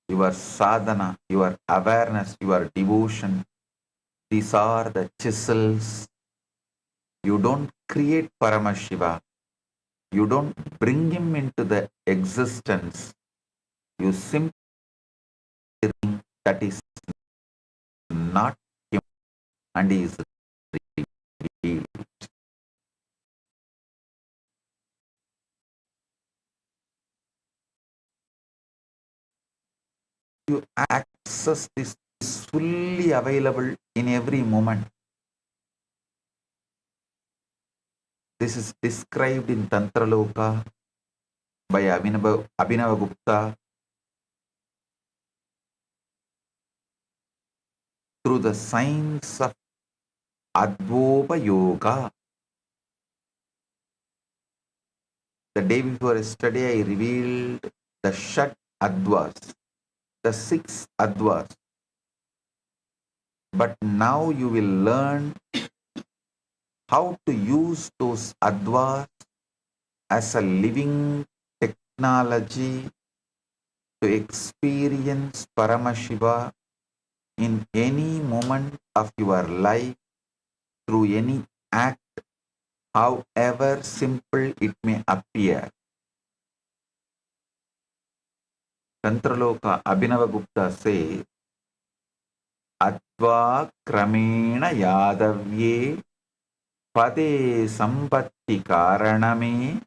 Your sadhana, your awareness, your devotion. These are the chisels. You don't create Paramashiva. You don't bring him into the existence. You simply think that is not him and he is revealed. You access this is fully available in every moment. This is described in Tantra Loka by Abhinava Gupta through the science of Advopa Yoga. The day before yesterday, I revealed the Shat Advas, the 6 Advas. But now you will learn how to use those Advas as a living technology to experience Paramashiva in any moment of your life through any act, however simple it may appear. Tantraloka Abhinava Gupta says, Adva Kramena Yadavye Pade Sampatti Karaname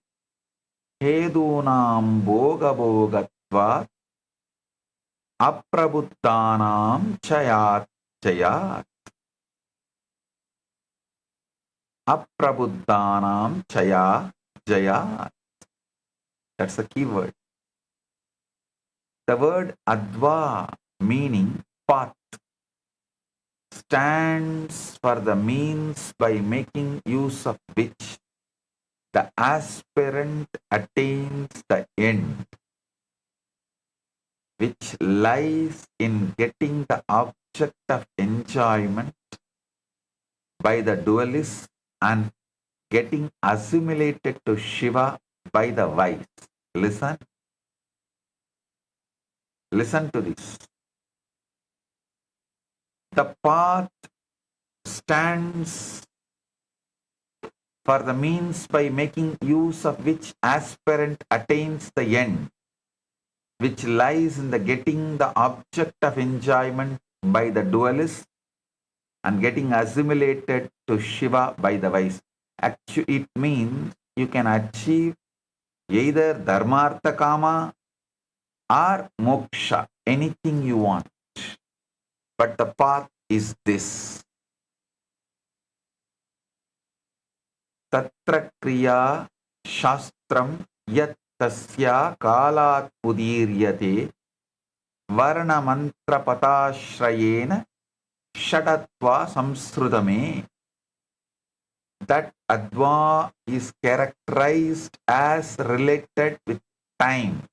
Hedunam Boga Bogatva Aprabuddhanam Chayat Chayat. Aprabuddhanam Chaya Jayat. That's the key word. The word Adva, meaning path, stands for the means by making use of which the aspirant attains the end, which lies in getting the object of enjoyment by the dualist and getting assimilated to Shiva by the wise. Listen. Listen to this. The path stands for the means by making use of which aspirant attains the end, which lies in the getting the object of enjoyment by the dualist and getting assimilated to Shiva by the wise. Actually, it means you can achieve either Dharmartha Kama or Moksha, anything you want. But the path is this. Tatra Kriya Shastram Yat Tasya Kalat Udiryate Varna Mantra Patashrayena Shadatva Samsrudame. That Adva is characterized as related with time,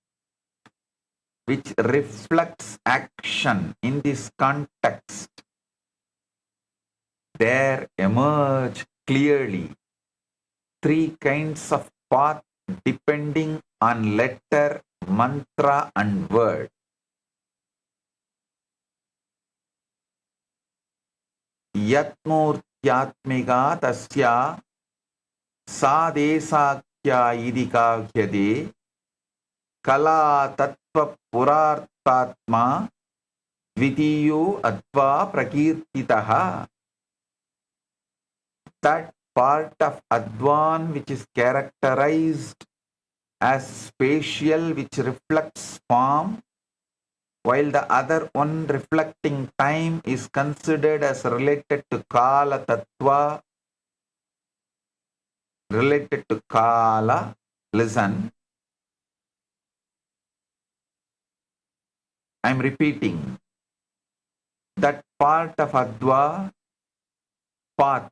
which reflects action. In this context, there emerge clearly 3 kinds of path depending on letter, mantra and word. Yatmurtyatmega tasya sadesakya idikahyade kala tattva purartatma dvitiyo adva prakirtitaha. That part of Advan which is characterized as spatial, which reflects form, while the other one reflecting time is considered as related to Kala Tattva, related to Kala. Listen, I'm repeating. That part of Adva, path,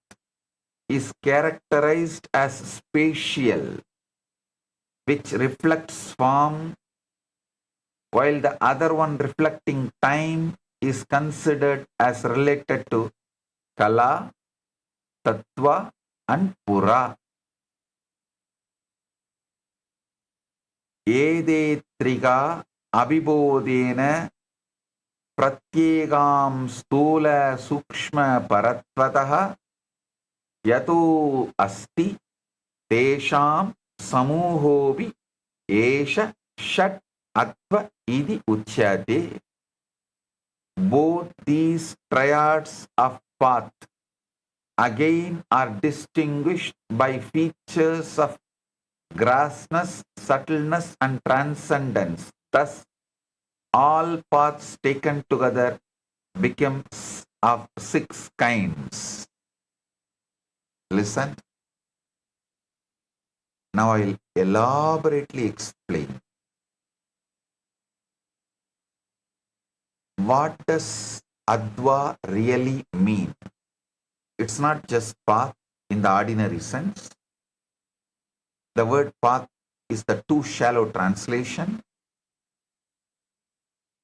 is characterized as spatial, which reflects form, while the other one reflecting time is considered as related to Kala, Tattva, and Pura. Edetriga abhibodena pratyegam stula sukshma paratvatah yato asti tesham samuhobi esha shat atva idi uchyate. Both these triads of path again are distinguished by features of grossness, subtleness, and transcendence. Thus, all paths taken together become of 6 kinds. Listen. Now I'll elaborately explain. What does Adva really mean? It's not just path in the ordinary sense. The word path is the too shallow translation.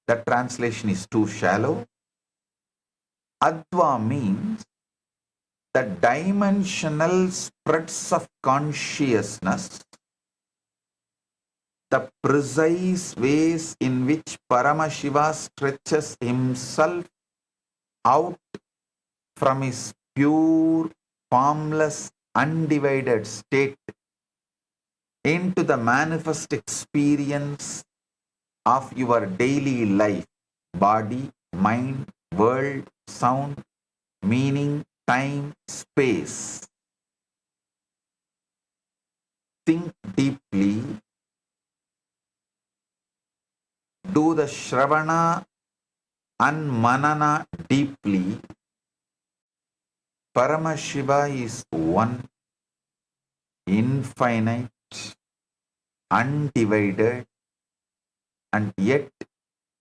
That translation is too shallow. Adva means the dimensional spreads of consciousness, the precise ways in which Paramashiva stretches himself out from his pure, formless, undivided state into the manifest experience of your daily life, body, mind, world, sound, meaning, time, space. Think deeply. Do the Shravana and Manana deeply. Paramashiva is one, infinite, undivided, and yet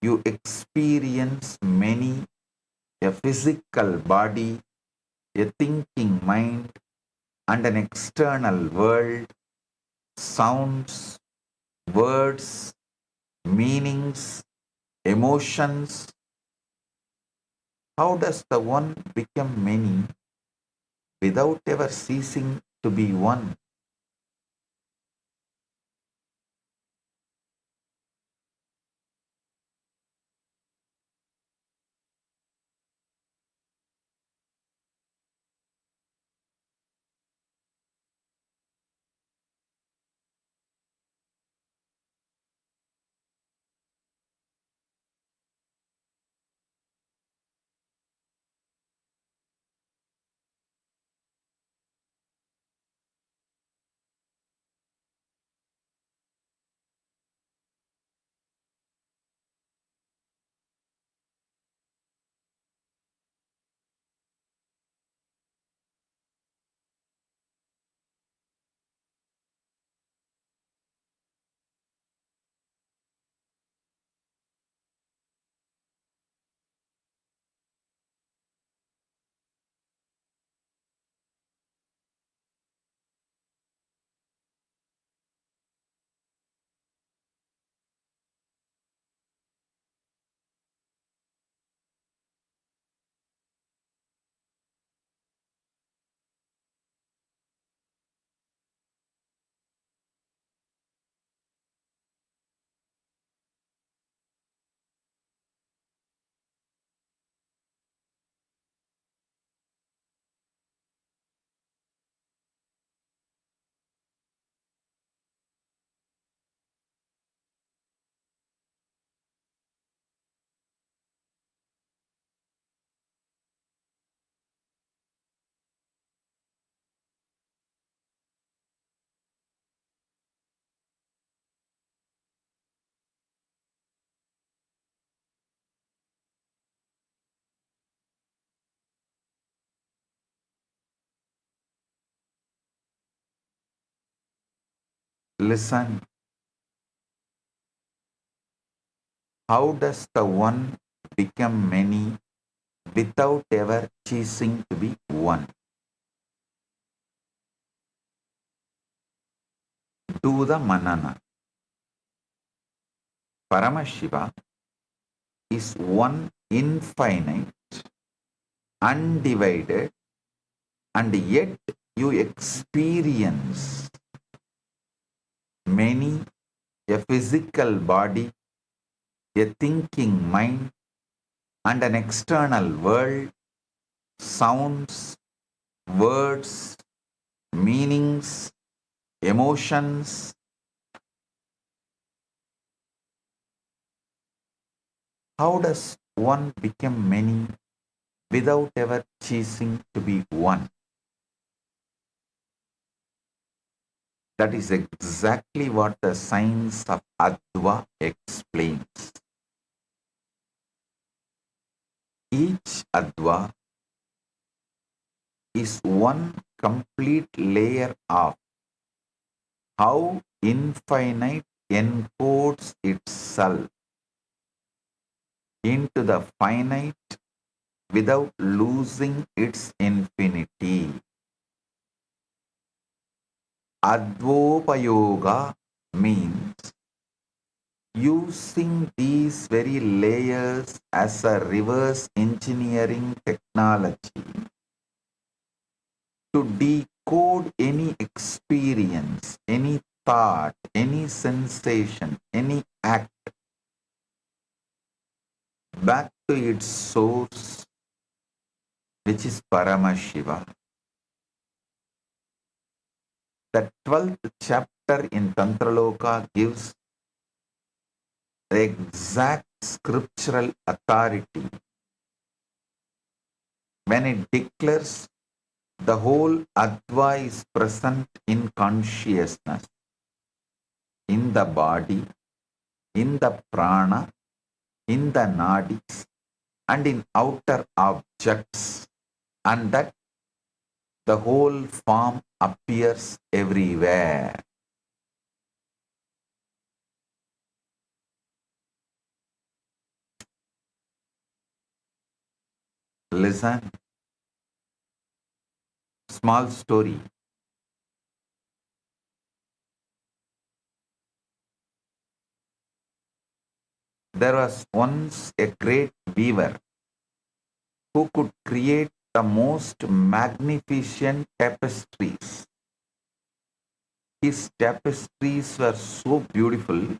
you experience many, a physical body, a thinking mind, and an external world, sounds, words, meanings, emotions. How does the one become many without ever ceasing to be one? Listen. How does the one become many without ever ceasing to be one? Do the manana. Paramashiva is one infinite, undivided, and yet you experience many, a physical body, a thinking mind, and an external world, sounds, words, meanings, emotions. How does one become many without ever ceasing to be one? That is exactly what the science of Adva explains. Each Adva is one complete layer of how infinite encodes itself into the finite without losing its infinity. Advopayoga means using these very layers as a reverse engineering technology to decode any experience, any thought, any sensation, any act back to its source, which is Paramashiva. The 12th chapter in Tantraloka gives the exact scriptural authority when it declares the whole Adva is present in consciousness, in the body, in the prana, in the nadis, and in outer objects, and that the whole form appears everywhere. Listen. Small story. There was once a great weaver who could create the most magnificent tapestries. His tapestries were so beautiful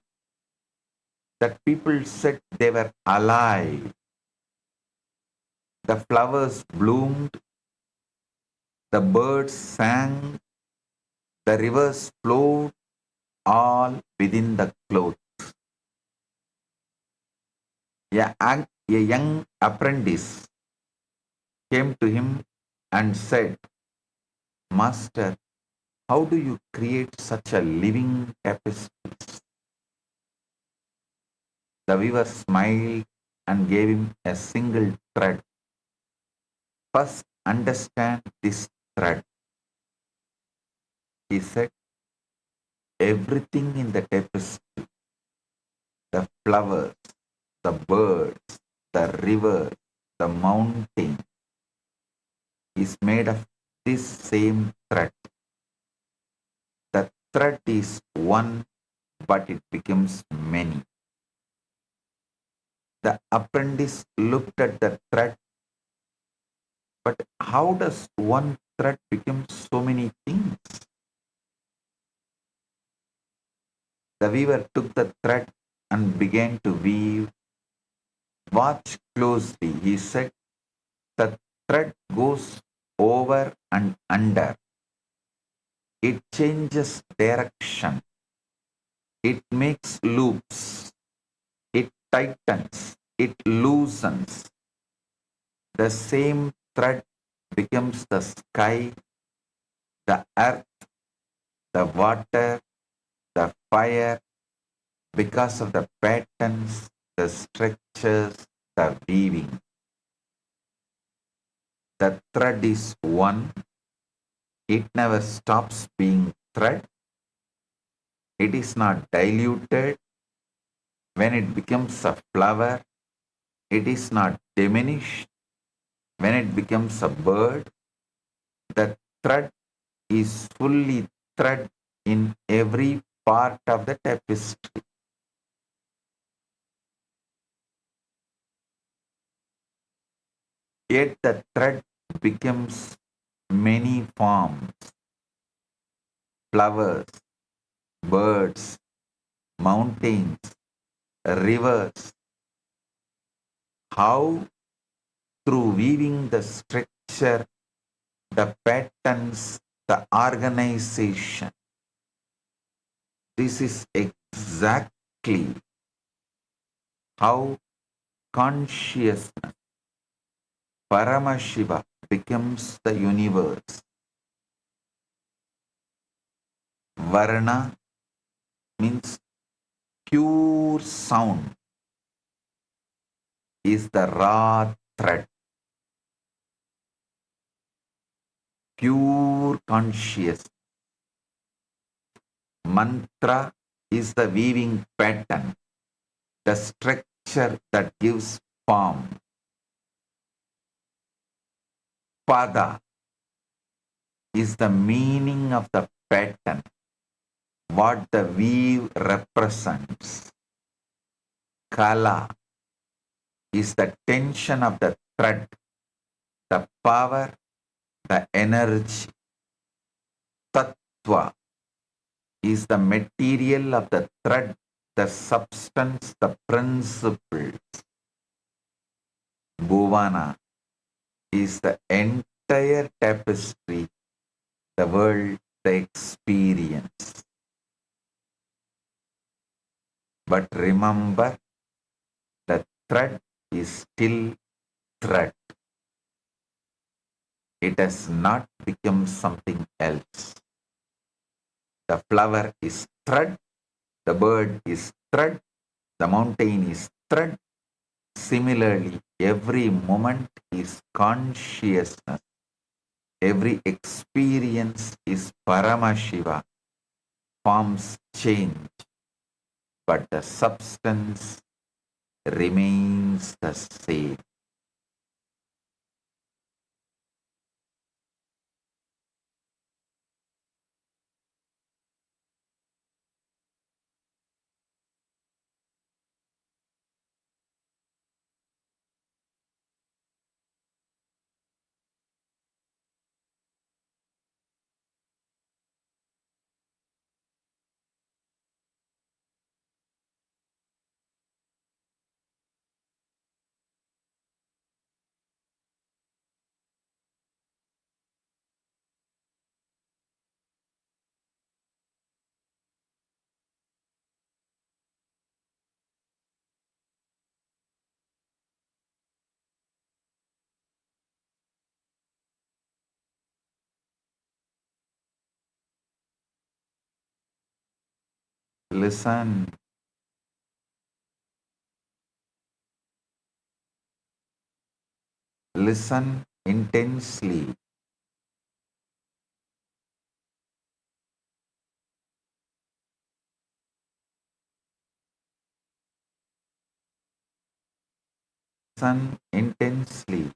that people said they were alive. The flowers bloomed, the birds sang, the rivers flowed, all within the cloth. A young apprentice came to him and said, "Master, how do you create such a living tapestry?" The weaver smiled and gave him a single thread. "First, understand this thread." He said, "Everything in the tapestry, the flowers, the birds, the river, the mountain, is made of this same thread. The thread is one, but it becomes many." The apprentice looked at the thread, but how does one thread become so many things? The weaver took the thread and began to weave. "Watch closely," he said. "The thread goes over and under. It changes direction. It makes loops. It tightens. It loosens. The same thread becomes the sky, the earth, the water, the fire, because of the patterns, the structures, the weaving. The thread is one. It never stops being thread. It is not diluted. When it becomes a flower, it is not diminished. When it becomes a bird, the thread is fully thread in every part of the tapestry. Yet the thread becomes many forms, flowers, birds, mountains, rivers. How? Through weaving the structure, the patterns, the organization. This is exactly how consciousness, Paramashiva, becomes the universe. Varna means pure sound is the raw thread. Pure consciousness. Mantra is the weaving pattern, the structure that gives form. Pada is the meaning of the pattern, what the weave represents. Kala is the tension of the thread, the power, the energy. Tattva is the material of the thread, the substance, the principles. Bhuvana is the entire tapestry, the world, the experience. But remember, the thread is still thread. It has not become something else. The flower is thread, the bird is thread, the mountain is thread. Similarly, every moment is consciousness. Every experience is Paramashiva. Forms change, but the substance remains the same. Listen. Listen intensely. Listen intensely.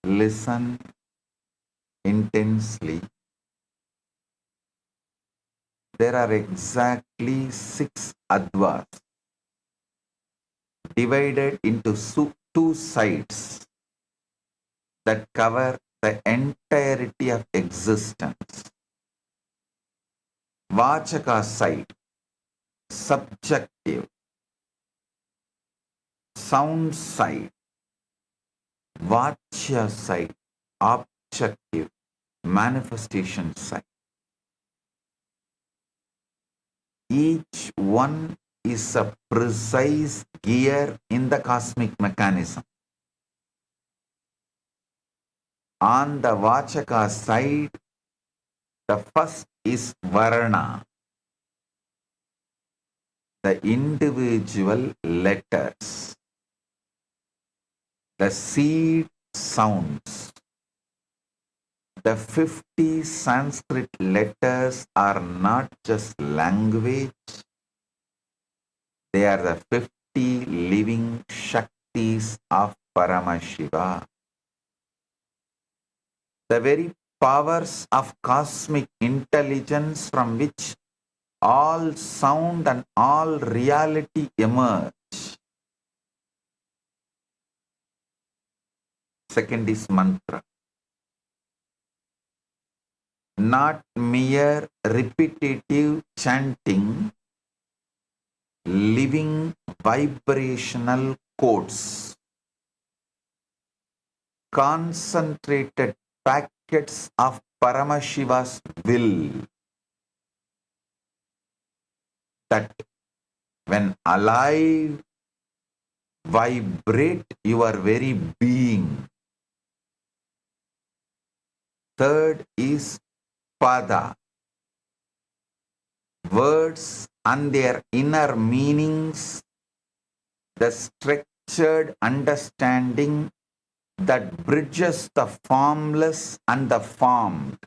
Listen intensely. There are exactly 6 advas divided into two sides that cover the entirety of existence. Vachaka side, subjective. Sound side, Vachya side, objective. Manifestation side. Each one is a precise gear in the cosmic mechanism. On the Vachaka side, the first is Varna, the individual letters, the seed sounds. The 50 Sanskrit letters are not just language, they are the 50 living Shaktis of Paramashiva. The very powers of cosmic intelligence from which all sound and all reality emerge. Second is mantra. Not mere repetitive chanting, living vibrational codes. Concentrated packets of Paramashiva's will that when alive vibrate your very being. Third is pada, words and their inner meanings, the structured understanding that bridges the formless and the formed,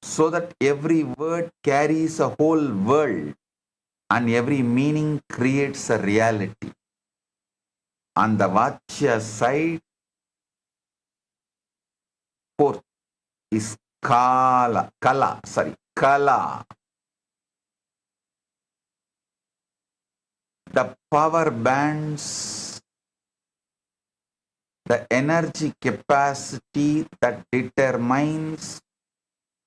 so that every word carries a whole world and every meaning creates a reality. On the Vachya side, fourth is Kala. The power bands, the energy capacity that determines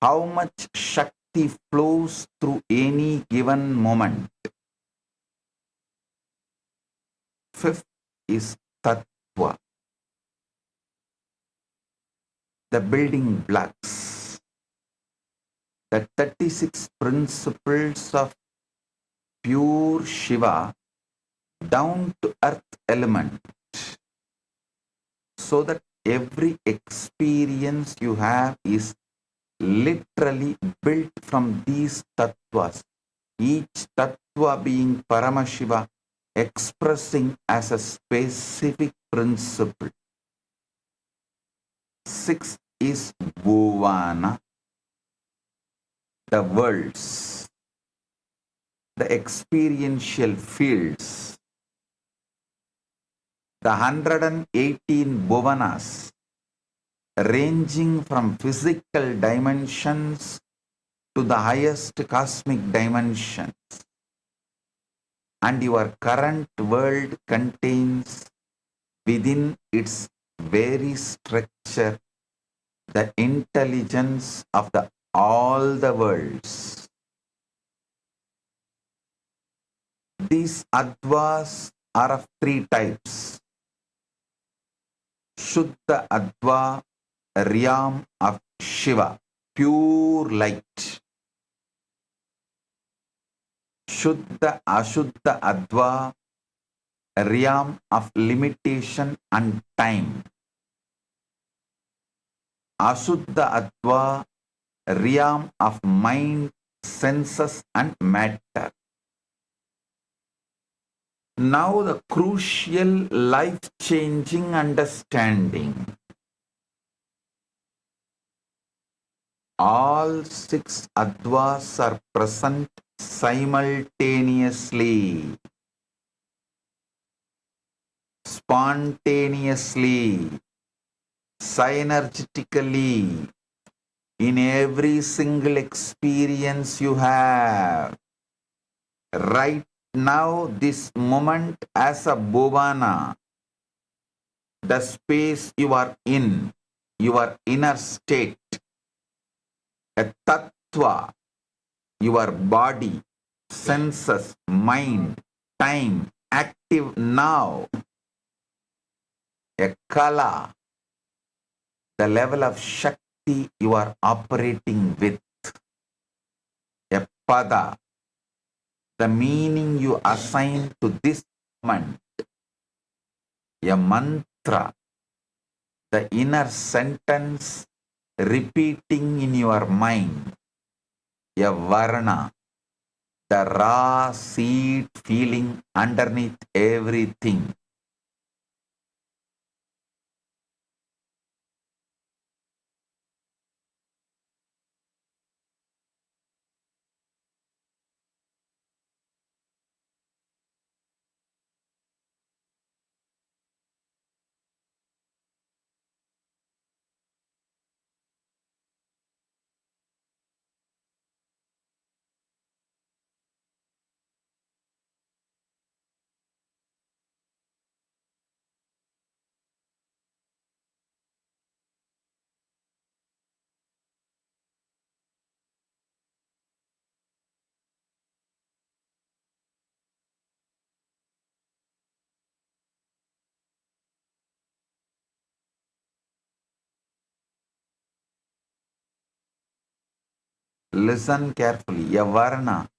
how much Shakti flows through any given moment. Fifth is Tattva, the building blocks, the 36 principles of pure Shiva down to earth element, so that every experience you have is literally built from these tattvas, each tattva being Paramashiva expressing as a specific principle. Sixth is Bhuvana, the worlds, the experiential fields, the 118 Bhuvanas, ranging from physical dimensions to the highest cosmic dimensions. And your current world contains within its very structure the intelligence of all the worlds. These Advas are of three types. Shuddha Adva, realm of Shiva, pure light. Shuddha Ashuddha Adva, realm of limitation and time. Ashuddha Adva, realm of mind, senses and matter. Now the crucial life-changing understanding. All six Advas are present simultaneously, spontaneously, synergetically, in every single experience you have. Right now, this moment as a bhuvana, the space you are in, your inner state, a tattva, your body, senses, mind, time, active now, a kala, the level of Shakti you are operating with, a pada, the meaning you assign to this moment, a mantra, the inner sentence repeating in your mind, a varna, the raw seed feeling underneath everything. Listen carefully. A varna,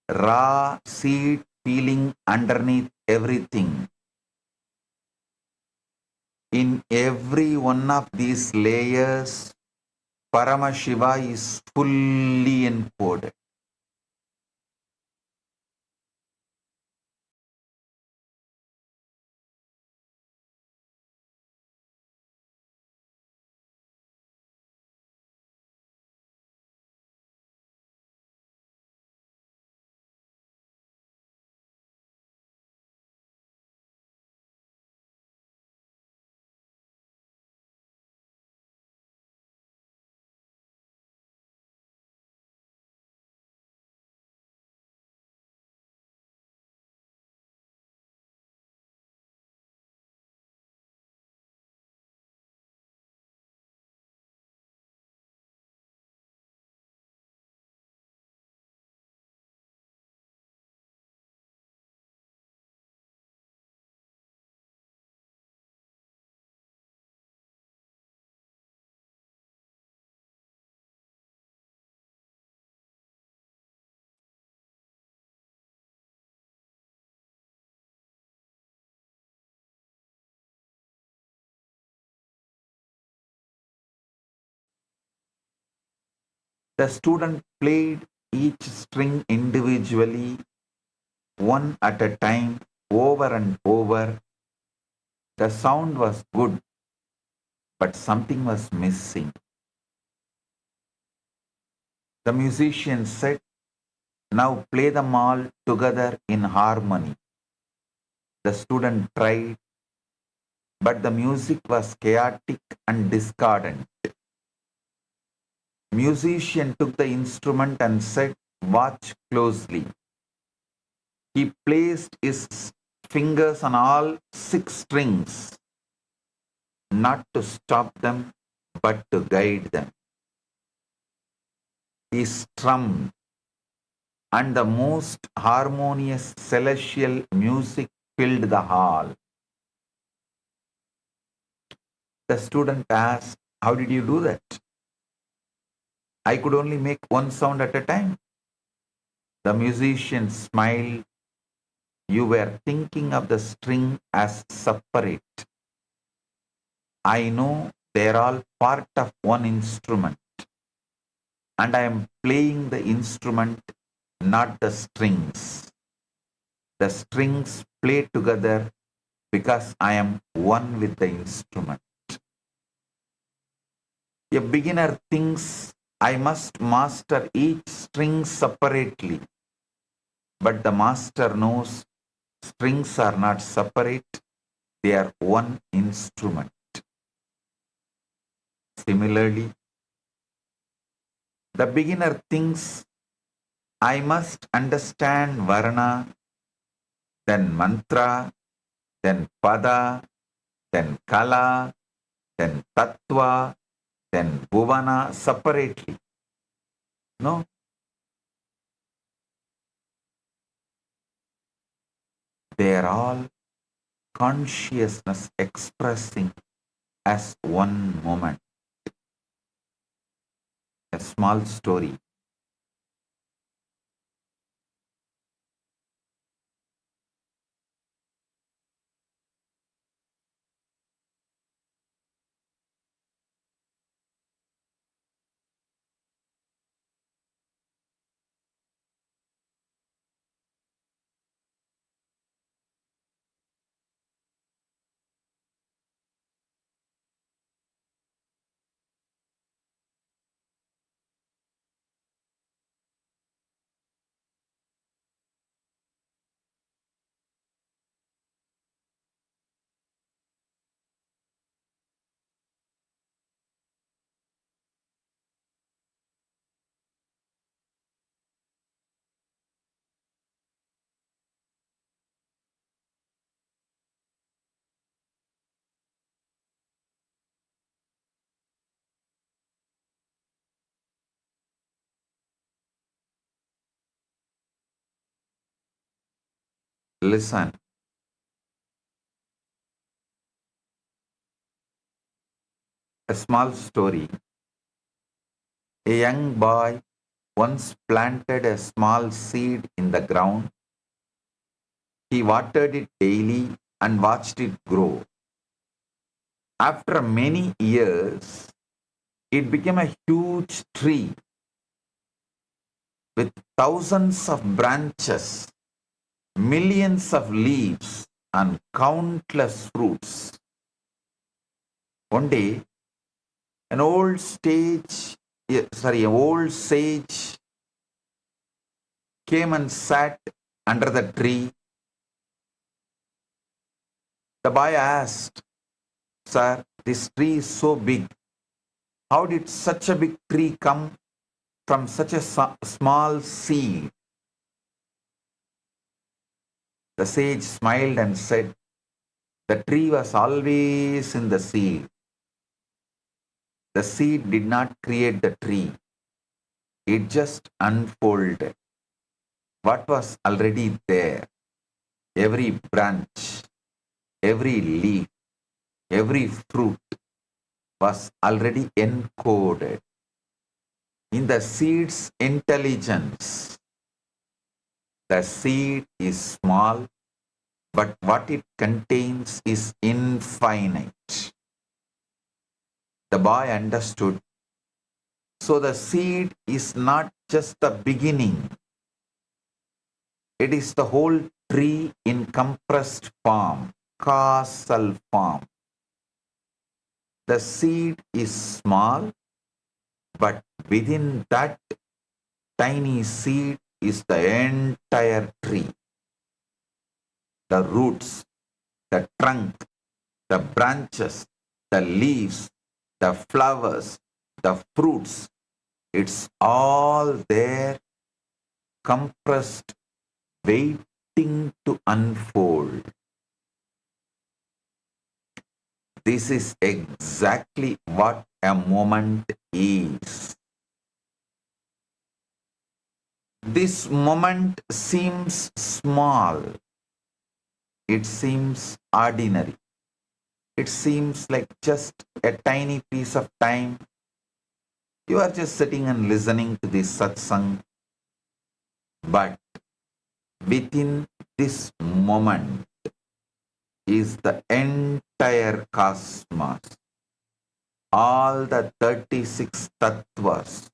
raw seed feeling underneath everything. In every one of these layers, Paramashiva is fully encoded. The student played each string individually, one at a time, over and over. The sound was good, but something was missing. The musician said, "Now play them all together in harmony." The student tried, but the music was chaotic and discordant. Musician took the instrument and said, "Watch closely." He placed his fingers on all 6 strings, not to stop them, but to guide them. He strummed, and the most harmonious celestial music filled the hall. The student asked, "How did you do that?" "I could only make one sound at a time." The musician smiled. "You were thinking of the string as separate. I know they're all part of one instrument, and I am playing the instrument, not the strings. The strings play together because I am one with the instrument." A beginner thinks, "I must master each string separately." But the master knows strings are not separate, they are one instrument. Similarly, the beginner thinks, "I must understand Varna, then Mantra, then Pada, then Kala, then Tattva, then Bhuvana separately." No, they are all consciousness expressing as one moment. A small story. Listen. A small story. A young boy once planted a small seed in the ground. He watered it daily and watched it grow. After many years, it became a huge tree with thousands of branches, millions of leaves, and countless fruits. One day, an old sage came and sat under the tree. The boy asked, "Sir, this tree is so big. How did such a big tree come from such a small seed?" The sage smiled and said, "The tree was always in the seed. The seed did not create the tree. It just unfolded what was already there. Every branch, every leaf, every fruit was already encoded in the seed's intelligence. The seed is small, but what it contains is infinite." The boy understood. So the seed is not just the beginning. It is the whole tree in compressed form, causal form. The seed is small, but within that tiny seed is the entire tree. The roots, the trunk, the branches, the leaves, the flowers, the fruits, it's all there, compressed, waiting to unfold. This is exactly what a moment is. This moment seems small. It seems ordinary. It seems like just a tiny piece of time. You are just sitting and listening to this satsang. But within this moment is the entire cosmos. All the 36 tattvas,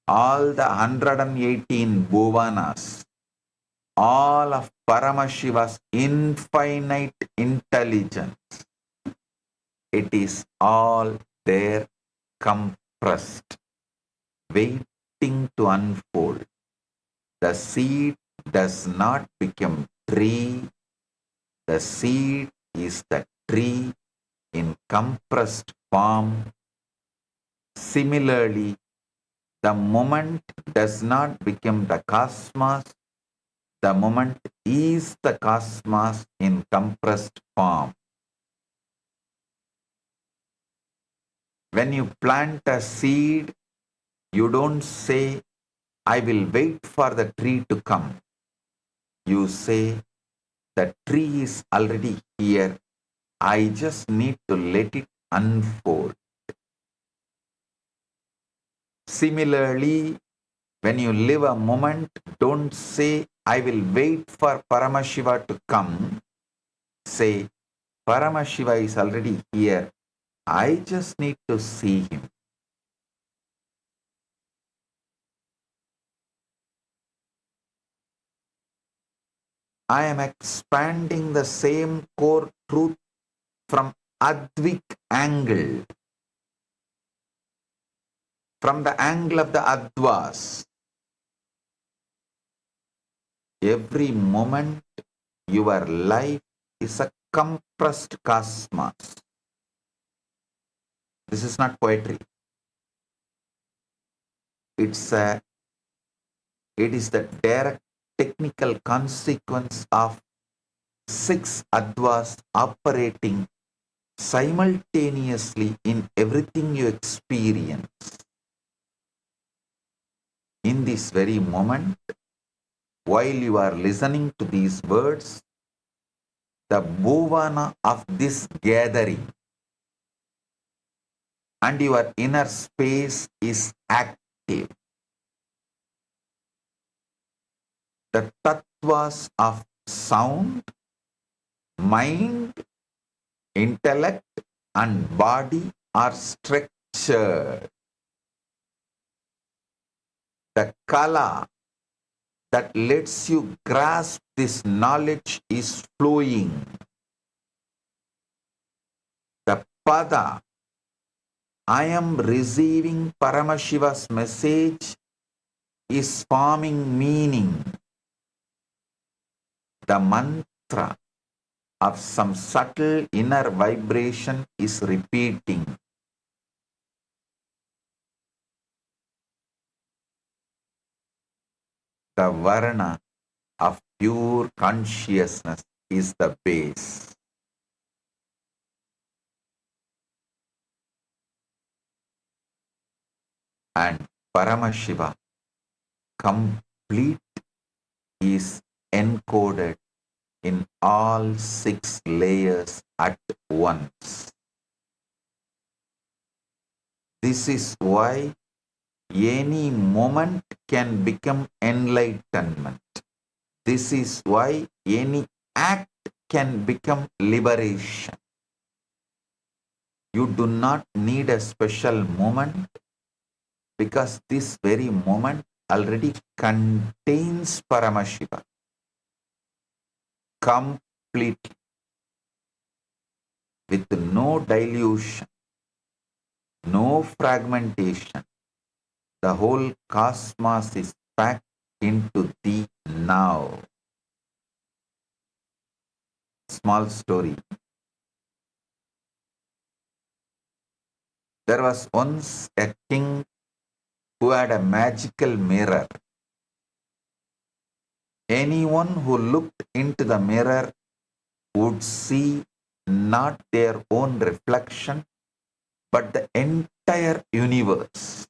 all the 118 bhuvanas, all of Paramashiva's infinite intelligence. It is all there compressed, waiting to unfold. The seed does not become tree. The seed is the tree in compressed form. Similarly, the moment does not become the cosmos. The moment is the cosmos in compressed form. When you plant a seed, you don't say, "I will wait for the tree to come." You say, "The tree is already here. I just need to let it unfold." Similarly, when you live a moment, don't say, "I will wait for Paramashiva to come." Say, "Paramashiva is already here. I just need to see him." I am expanding the same core truth from Advik angle, from the angle of the Advas. Every moment, your life is a compressed cosmos. This is not poetry. It is the direct technical consequence of 6 Advas operating simultaneously in everything you experience. In this very moment, while you are listening to these words, the bhuvana of this gathering, and your inner space is active. The tattvas of sound, mind, intellect, and body are structured. The kala that lets you grasp this knowledge is flowing. The pada, I am receiving Paramashiva's message, is forming meaning. The mantra of some subtle inner vibration is repeating. The varna of pure consciousness is the base. And Paramashiva, complete, is encoded in all 6 layers at once. This is why any moment can become enlightenment. This is why any act can become liberation. You do not need a special moment, because this very moment already contains Paramashiva completely, with no dilution, no fragmentation. The whole cosmos is packed into the now. Small story. There was once a king who had a magical mirror. Anyone who looked into the mirror would see not their own reflection, but the entire universe.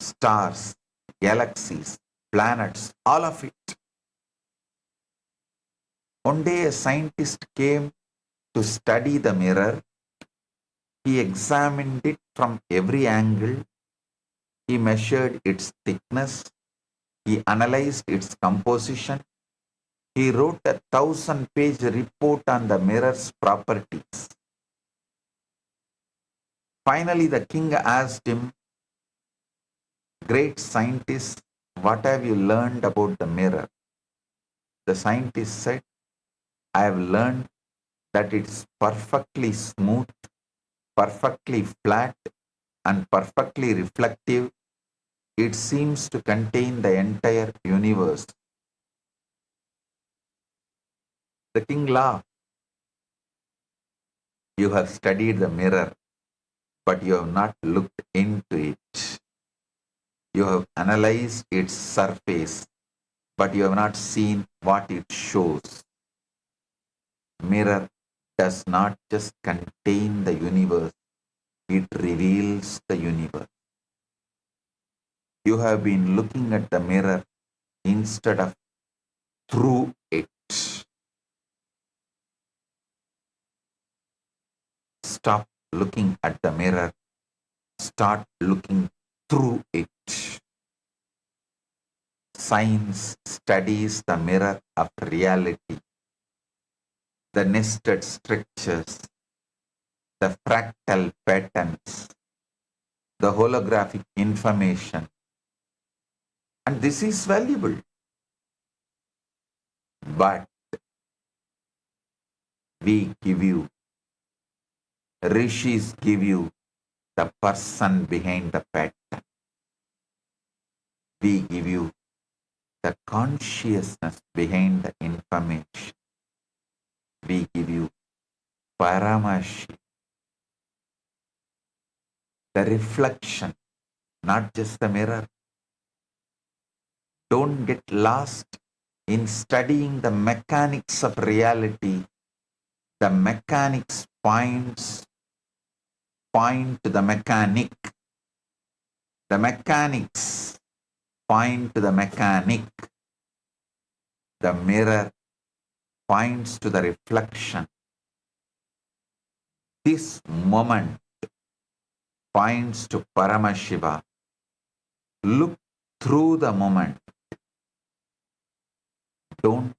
Stars, galaxies, planets, all of it. One day a scientist came to study the mirror. He examined it from every angle. He measured its thickness. He analyzed its composition. He wrote a 1,000-page report on the mirror's properties. Finally, the king asked him, "Great scientist, what have you learned about the mirror?" The scientist said, "I have learned that it's perfectly smooth, perfectly flat, and perfectly reflective. It seems to contain the entire universe." The king laughed. "You have studied the mirror, but you have not looked into it. You have analyzed its surface, but you have not seen what it shows. Mirror does not just contain the universe, it reveals the universe. You have been looking at the mirror instead of through it. Stop looking at the mirror. Start looking through it. Science studies the mirror of reality, the nested structures, the fractal patterns, the holographic information. And this is valuable. But we give you, rishis give you the person behind the pattern. We give you the consciousness behind the information. We give you Paramashivam, the reflection, not just the mirror. Don't get lost in studying the mechanics of reality. The mechanics point to the mechanic. The mechanics point to the mechanic. The mirror points to the reflection. This moment points to Paramashiva. Look through the moment. Don't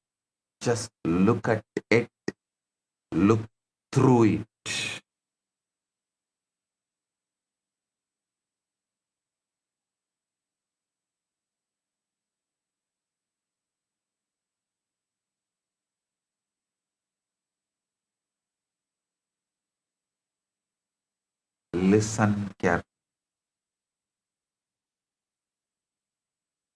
just look at it, look through it. Listen carefully.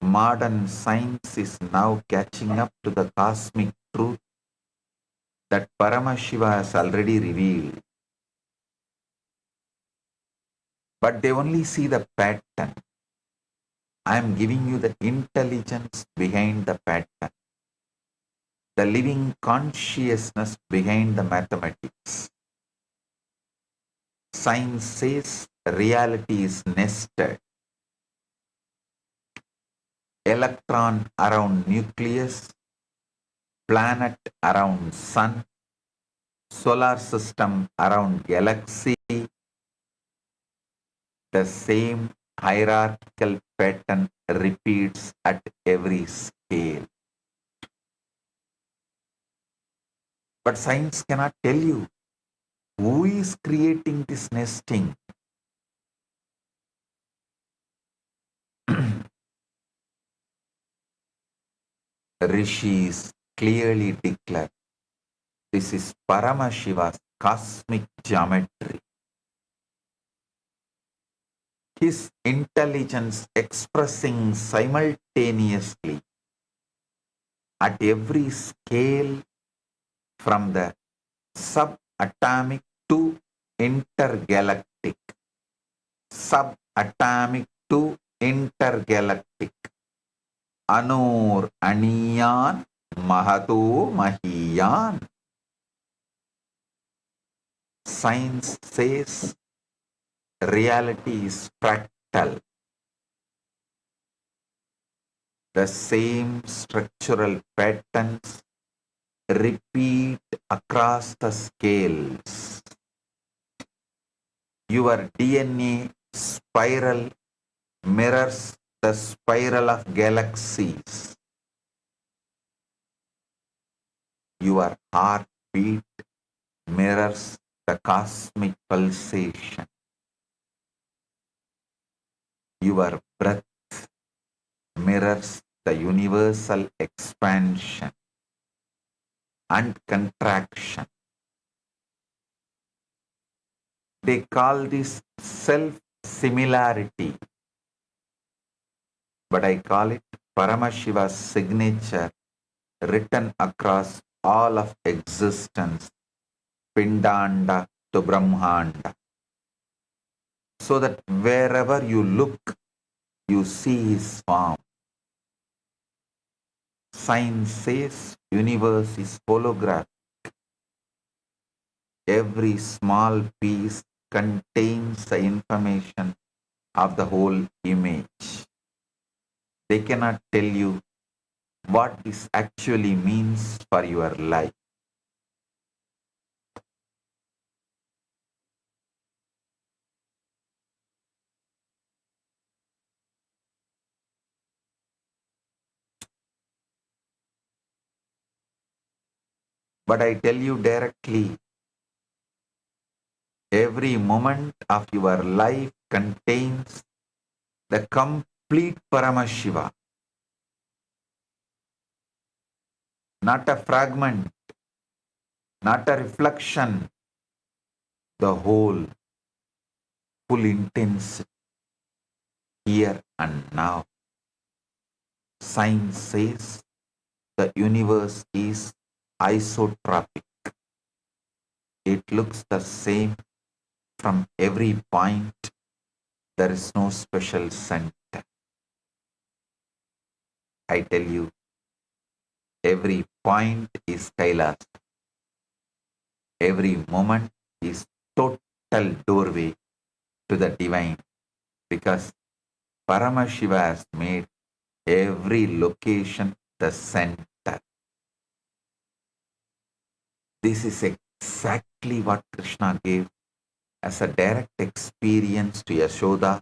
Modern science is now catching up to the cosmic truth that Paramashiva has already revealed. But they only see the pattern. I am giving you the intelligence behind the pattern, the living consciousness behind the mathematics. Science says reality is nested. Electron around nucleus, planet around sun, solar system around galaxy. The same hierarchical pattern repeats at every scale. But science cannot tell you who is creating this nesting. Rishis clearly declare this is Paramashiva's cosmic geometry. His intelligence expressing simultaneously at every scale from the subatomic to intergalactic, subatomic to intergalactic. Anur Aniyan Mahato Mahiyan. Science says reality is fractal. The same structural patterns repeat across the scales. Your DNA spiral mirrors the spiral of galaxies. Your heartbeat mirrors the cosmic pulsation. Your breath mirrors the universal expansion and contraction. They call this self-similarity, but I call it Paramashiva's signature written across all of existence, Pindanda to Brahmanda, so that wherever you look, you see his form. Science says universe is holographic. Every small piece contains the information of the whole image. They cannot tell you what this actually means for your life. But I tell you directly, every moment of your life contains the complete Paramashiva, not a fragment, not a reflection, the whole, full intensity, here and now. Science says the universe is isotropic. It looks the same from every point. There is no special center. I tell you, every point is Kailas. Every moment is total doorway to the divine, because Paramashiva has made every location the center. This is exactly what Krishna gave as a direct experience to Yashoda.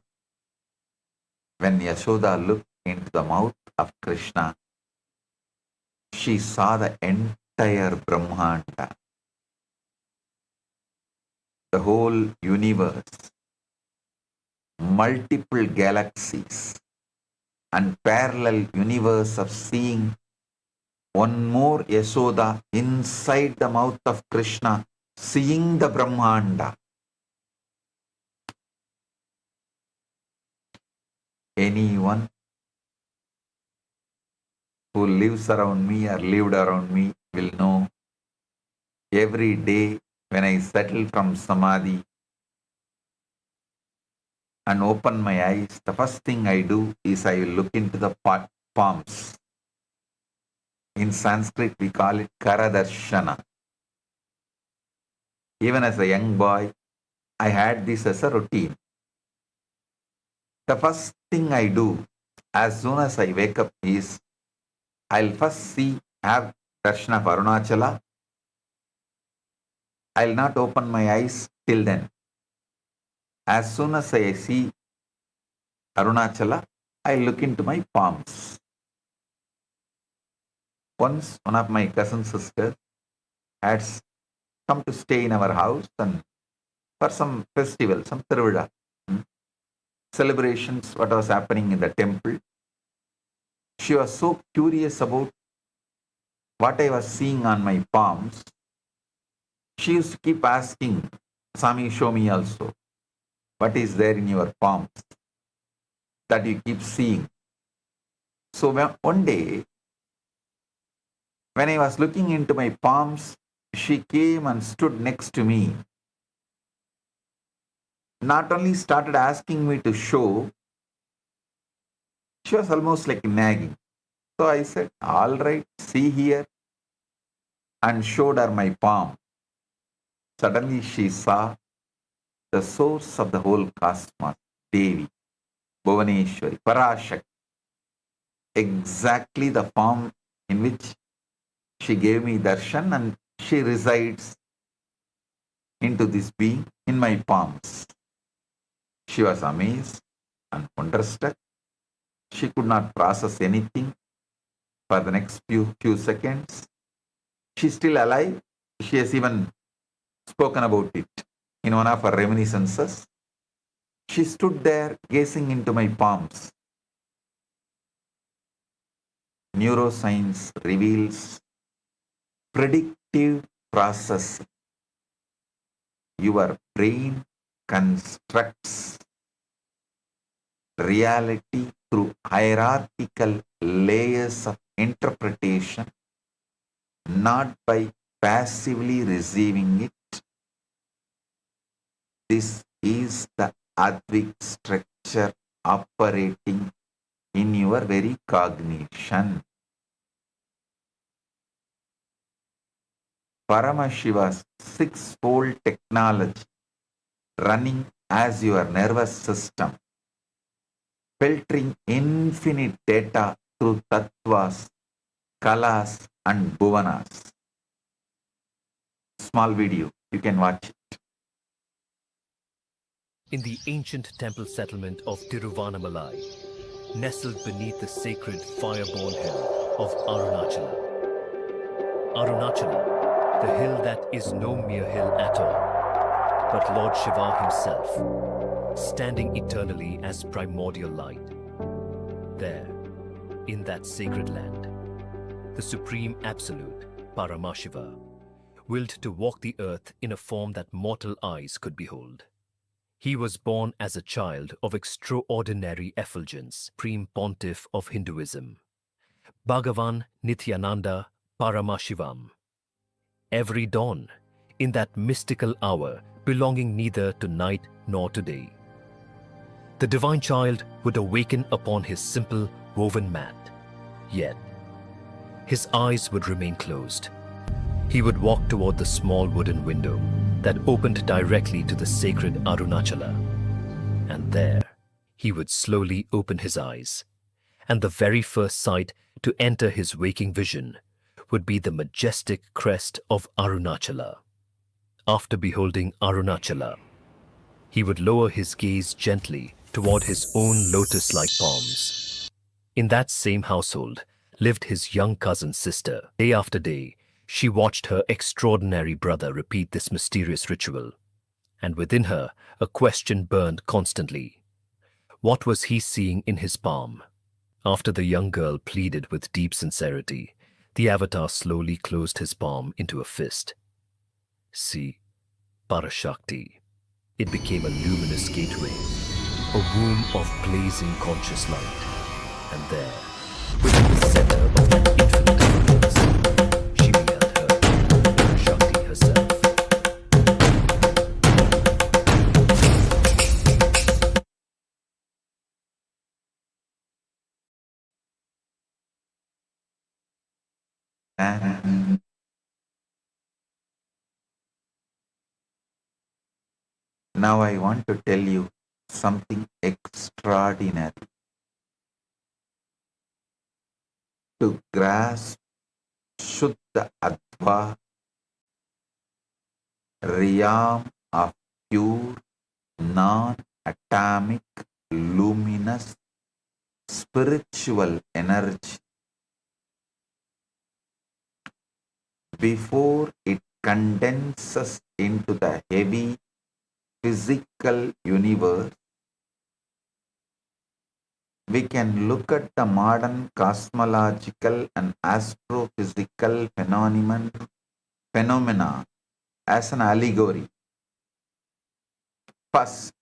When Yashoda looked into the mouth of Krishna, she saw the entire Brahmanda, the whole universe, multiple galaxies, and parallel universe of seeing one more Yashoda inside the mouth of Krishna, seeing the Brahmanda. Anyone who lives around me or lived around me will know every day when I settle from Samadhi and open my eyes, the first thing I do is I will look into the palms. In Sanskrit, we call it Karadarshana. Even as a young boy, I had this as a routine. The first thing I do as soon as I wake up is I'll first have darshan of Arunachala. I'll not open my eyes till then. As soon as I see Arunachala, I look into my palms. Once one of my cousin sisters had come to stay in our house and for some festival, some Tiruvizha, celebrations, what was happening in the temple. She was so curious about what I was seeing on my palms. She used to keep asking, Swami, show me also. What is there in your palms that you keep seeing? So one day, when I was looking into my palms, she came and stood next to me. Not only started asking me to show, she was almost like nagging. So I said, all right, see here, and showed her my palm. Suddenly she saw the source of the whole cosmos, Devi, Bhuvaneshwari, Parashakti, exactly the form in which she gave me darshan, and she resides into this being in my palms. She was amazed and wonderstruck. She could not process anything for the next few seconds. She's still alive. She has even spoken about it in one of her reminiscences. She stood there gazing into my palms. Neuroscience reveals predictive process. Your brain constructs reality through hierarchical layers of interpretation, not by passively receiving it. This is the Advik structure operating in your very cognition. Paramashiva's six-fold technology running as your nervous system, filtering infinite data through tattvas, kalas and bhuvanas. Small video, you can watch it. In the ancient temple settlement of Tiruvannamalai, nestled beneath the sacred fire-born hill of Arunachala. Arunachala, the hill that is no mere hill at all, but Lord Shiva himself, standing eternally as primordial light. There, in that sacred land, the Supreme Absolute, Paramashiva, willed to walk the earth in a form that mortal eyes could behold. He was born as a child of extraordinary effulgence, Supreme Pontiff of Hinduism, BHAGAVAN Nithyananda Paramashivam. Every dawn, in that mystical hour belonging neither to night nor to day, the divine child would awaken upon his simple woven mat, yet his eyes would remain closed. He would walk toward the small wooden window that opened directly to the sacred Arunachala, and there he would slowly open his eyes, and the very first sight to enter his waking vision would be the majestic crest of Arunachala. After beholding Arunachala, he would lower his gaze gently toward his own lotus-like palms. In that same household lived his young cousin's sister. Day after day, she watched her extraordinary brother repeat this mysterious ritual, and within her a question burned constantly. What was he seeing in his palm? After the young girl pleaded with deep sincerity, the avatar slowly closed his palm into a fist. See, Parashakti. It became a luminous gateway, a womb of blazing conscious light. And there, within the center of that infinite darkness, she beheld her, Parashakti herself. And now I want to tell you something extraordinary. To grasp Shuddha Adva, realm of pure, non-atomic, luminous, spiritual energy, before it condenses into the heavy physical universe, we can look at the modern cosmological and astrophysical phenomena as an allegory. First,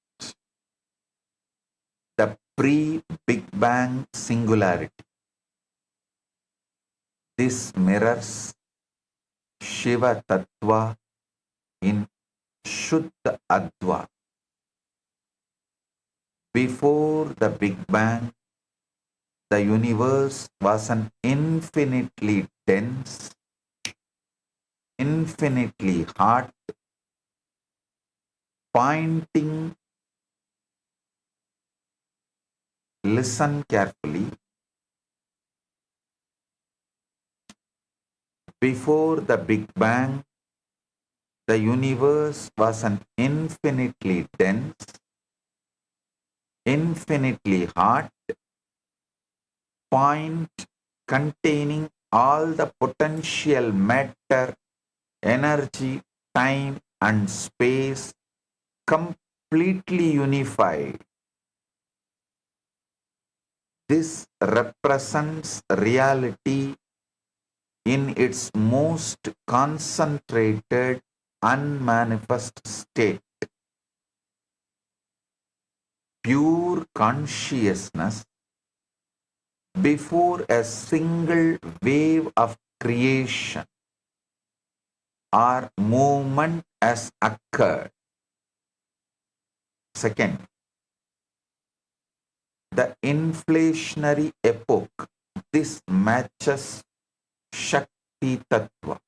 the pre-Big Bang singularity. This mirrors Shiva Tattva in Shuddha Adva. Before the Big Bang, the universe was an infinitely dense, infinitely hot, pointing, listen carefully, before the Big Bang, the universe was an infinitely dense, infinitely hot, point containing all the potential matter, energy, time, and space completely unified. This represents reality in its most concentrated, unmanifest state. Pure consciousness before a single wave of creation or movement has occurred. Second, the inflationary epoch. This matches Shakti Tattva.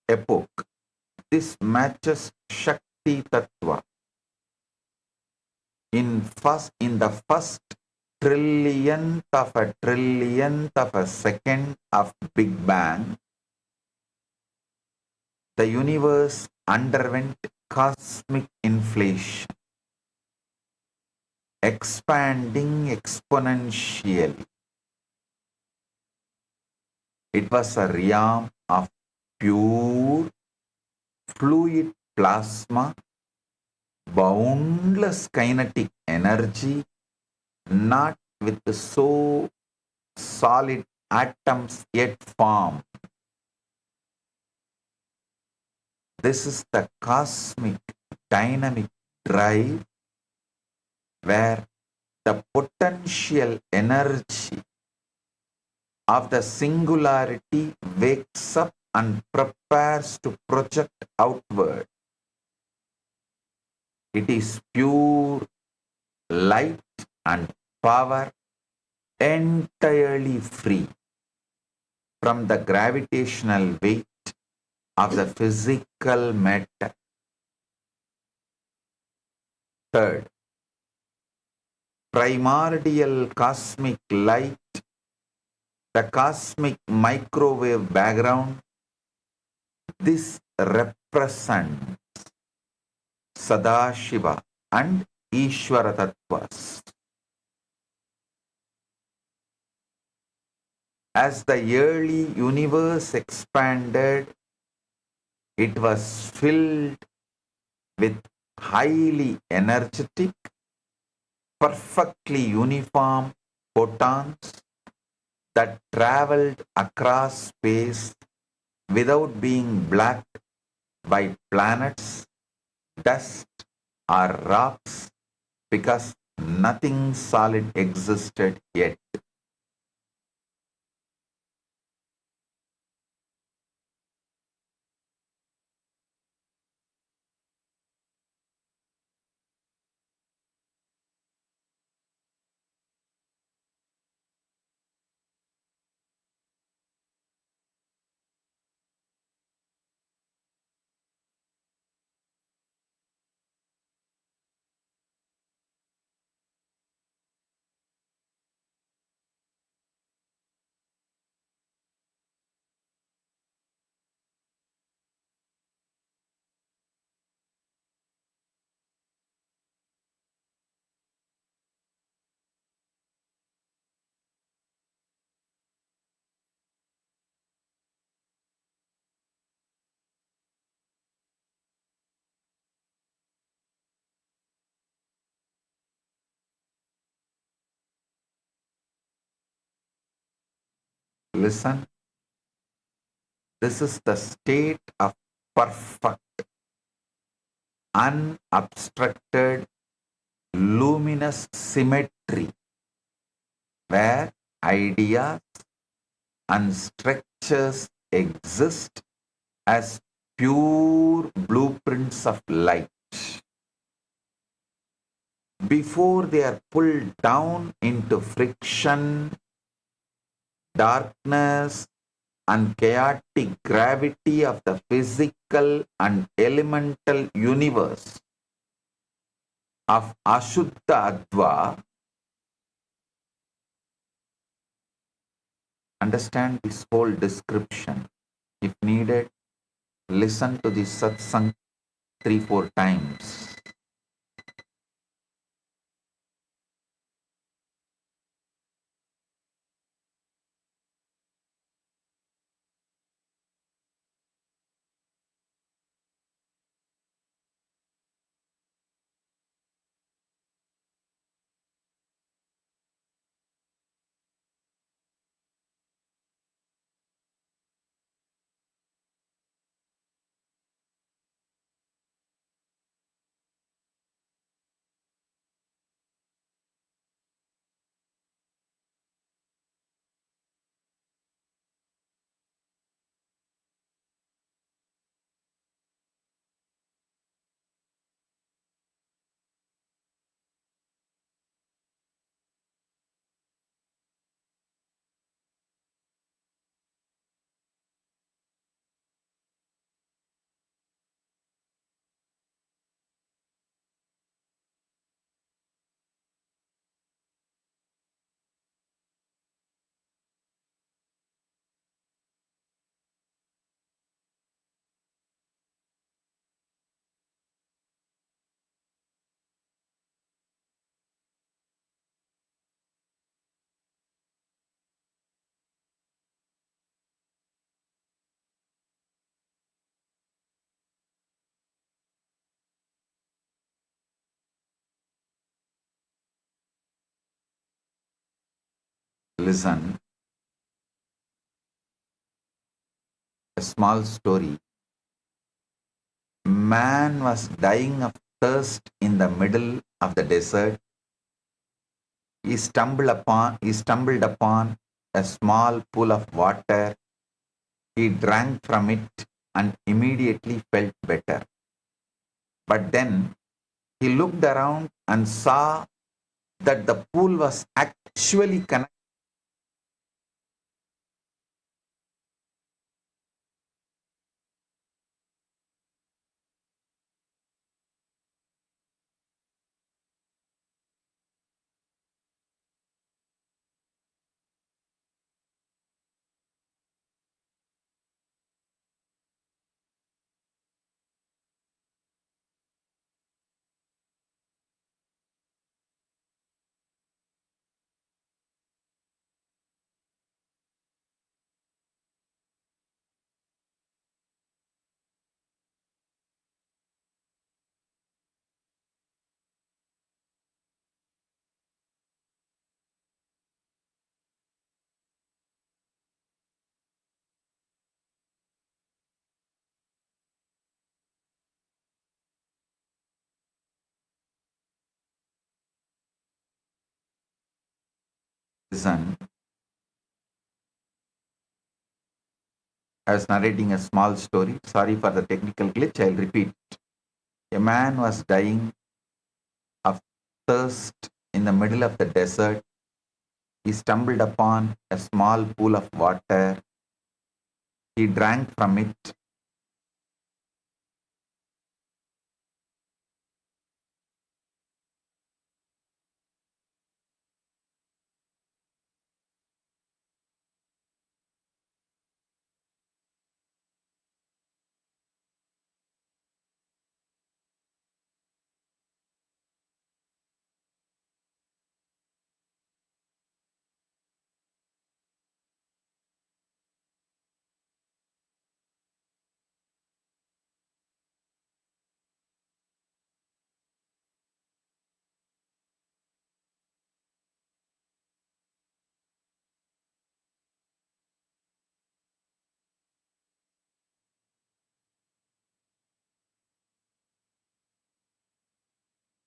Epoch. This matches Shakti Tattva. In the first trillionth of a second of Big Bang, the universe underwent cosmic inflation, expanding exponentially. It was a realm of pure fluid plasma, boundless kinetic energy, not with so solid atoms yet formed. This is the cosmic dynamic drive where the potential energy of the singularity wakes up and prepares to project outward. It is pure light and power, entirely free from the gravitational weight of the physical matter. Third, primordial cosmic light, the cosmic microwave background. This represents Sadashiva and Ishvara Tattvas. As the early universe expanded, it was filled with highly energetic, perfectly uniform photons that traveled across space without being blocked by planets, dust, or rocks, because nothing solid existed yet. Listen, this is the state of perfect, unobstructed, luminous symmetry, where ideas and structures exist as pure blueprints of light. Before they are pulled down into friction, darkness, and chaotic gravity of the physical and elemental universe of Ashuddha Adva. Understand this whole description. If needed, listen to this satsang 3-4 times. Listen, a small story. Man was dying of thirst in the middle of the desert. He stumbled upon a small pool of water. He drank from it and immediately felt better. But then he looked around and saw that the pool was actually connected. Listen, I was narrating a small story. Sorry for the technical glitch. I'll repeat. A man was dying of thirst in the middle of the desert. He stumbled upon a small pool of water. He drank from it.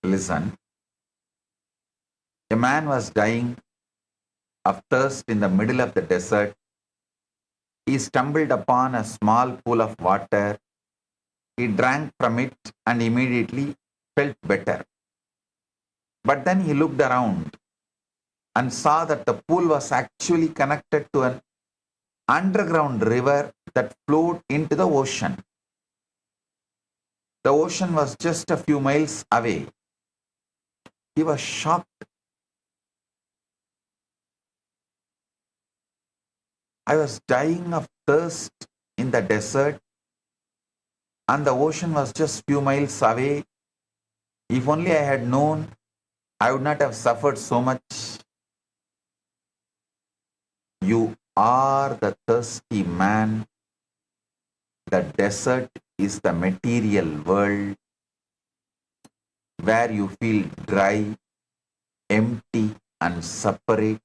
Listen, a man was dying of thirst in the middle of the desert. He stumbled upon a small pool of water. He drank from it and immediately felt better. But then he looked around and saw that the pool was actually connected to an underground river that flowed into the ocean. The ocean was just a few miles away. He was shocked. I was dying of thirst in the desert and the ocean was just few miles away. If only I had known, I would not have suffered so much. You are the thirsty man. The desert is the material world where you feel dry, empty and separate.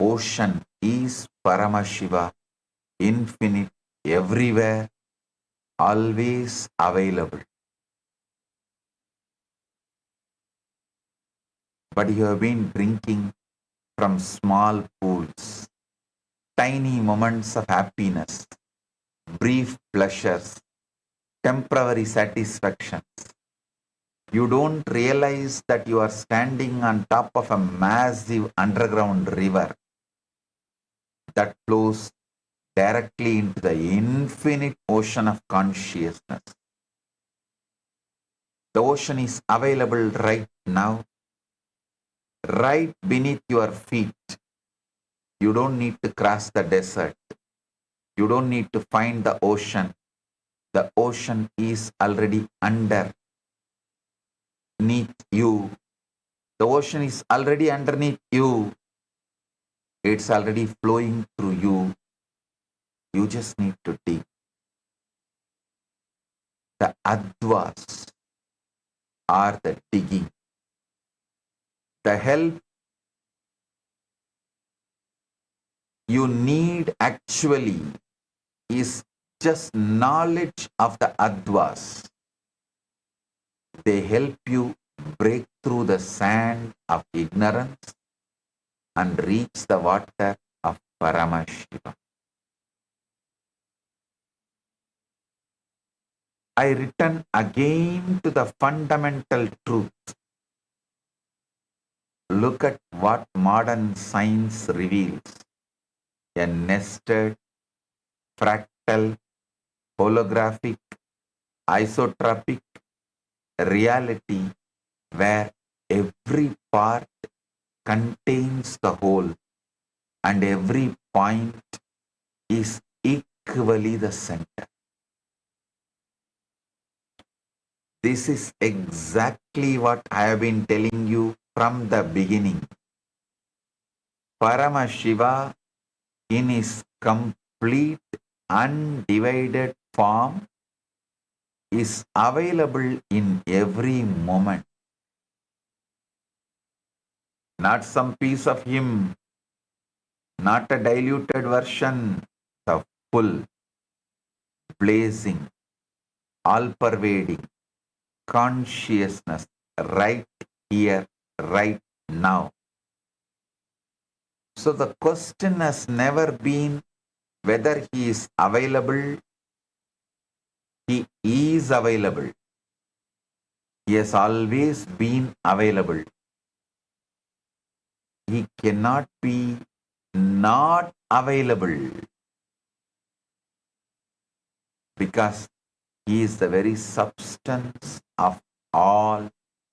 Ocean is Paramashiva, infinite, everywhere, always available. But you have been drinking from small pools, tiny moments of happiness, brief pleasures, temporary satisfactions. You don't realize that you are standing on top of a massive underground river that flows directly into the infinite ocean of consciousness. The ocean is available right now, right beneath your feet. You don't need to cross the desert. You don't need to find the ocean. The ocean is already underneath you. The ocean is already underneath you. It's already flowing through you. You just need to dig. The advas are the digging. The help you need actually is just knowledge of the Advas. They help you break through the sand of ignorance and reach the water of Paramashivam. I return again to the fundamental truth. Look at what modern science reveals. A nested, fractal, holographic, isotropic reality where every part contains the whole and every point is equally the center. This is exactly what I have been telling you from the beginning. Paramashiva in his complete undivided form is available in every moment. Not some piece of him, not a diluted version, the full, blazing, all-pervading consciousness right here, right now. So the question has never been whether he is available. He is available. He has always been available. He cannot be not available because he is the very substance of all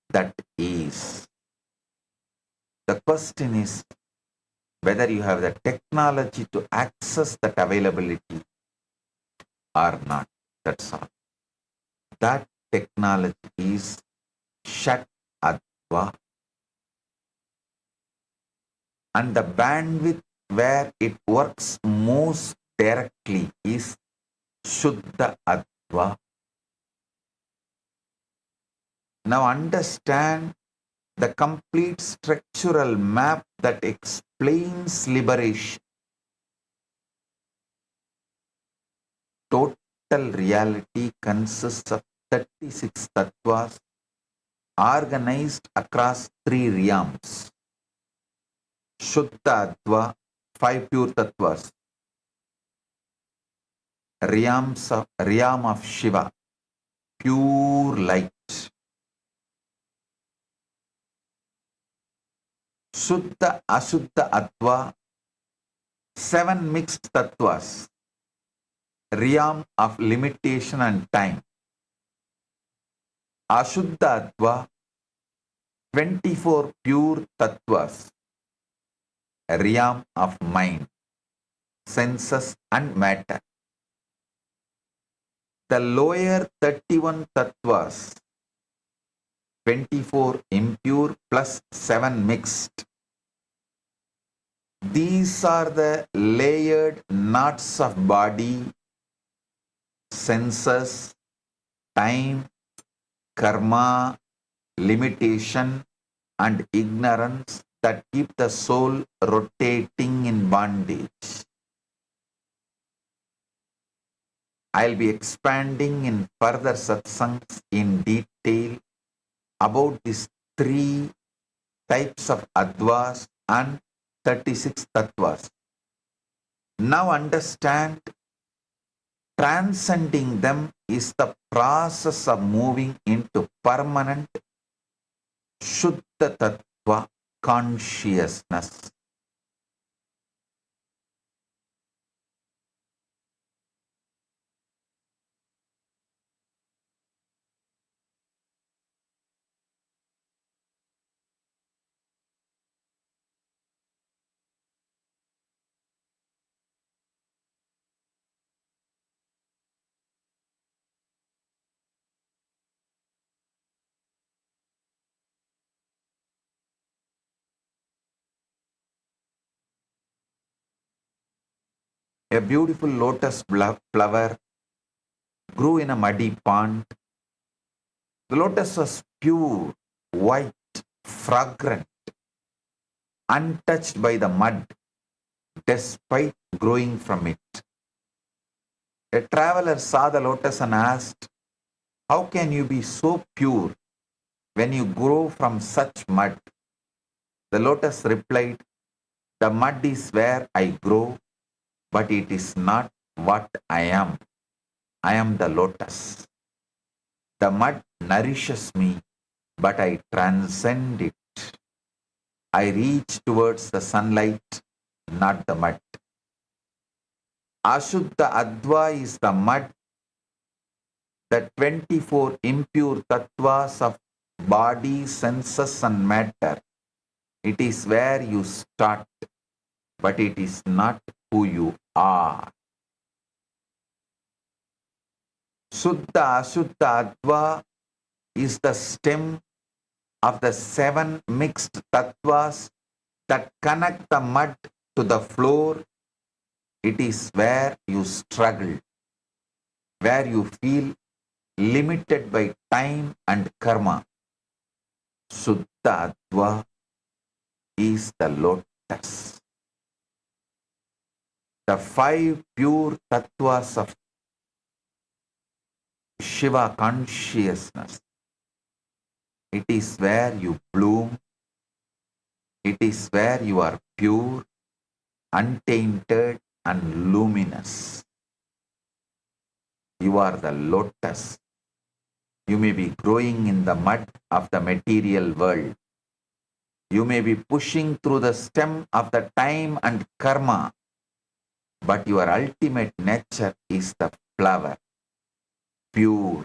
that is. The question is whether you have the technology to access that availability or not. That's all. That technology is Shat Adva. And the bandwidth where it works most directly is Shuddha Adva. Now understand the complete structural map that explains liberation. Total reality consists of 36 tattvas organized across 3 realms. Shuddha Adva, 5 pure tattvas. Realm of Shiva, pure light. Shuddha Ashuddha Adva, 7 mixed tattvas. Realm of limitation and time. Ashuddha Adva, 24 pure tattvas. Realm of mind, senses and matter. The lower 31 tattvas, 24 impure plus 7 mixed. These are the layered knots of body, senses, time, karma, limitation and ignorance that keep the soul rotating in bondage. I'll be expanding in further satsangs in detail about these 3 types of advas and 36 tattvas. Now understand, transcending them is the process of moving into permanent Shuddha Tattva consciousness. A beautiful lotus flower grew in a muddy pond. The lotus was pure, white, fragrant, untouched by the mud, despite growing from it. A traveler saw the lotus and asked, "How can you be so pure when you grow from such mud?" The lotus replied, "The mud is where I grow, but it is not what I am. I am the lotus. The mud nourishes me, but I transcend it. I reach towards the sunlight, not the mud." Ashuddha Adva is the mud, the 24 impure tattvas of body, senses and matter. It is where you start, but it is not who you are. Suddha Ashuddha Adva is the stem of the 7 mixed tattvas that connect the mud to the floor. It is where you struggle, where you feel limited by time and karma. Suddha Adva is the lotus. The 5 pure tattvas of Shiva consciousness. It is where you bloom. It is where you are pure, untainted and luminous. You are the lotus. You may be growing in the mud of the material world. You may be pushing through the stem of the time and karma, but your ultimate nature is the flower, pure,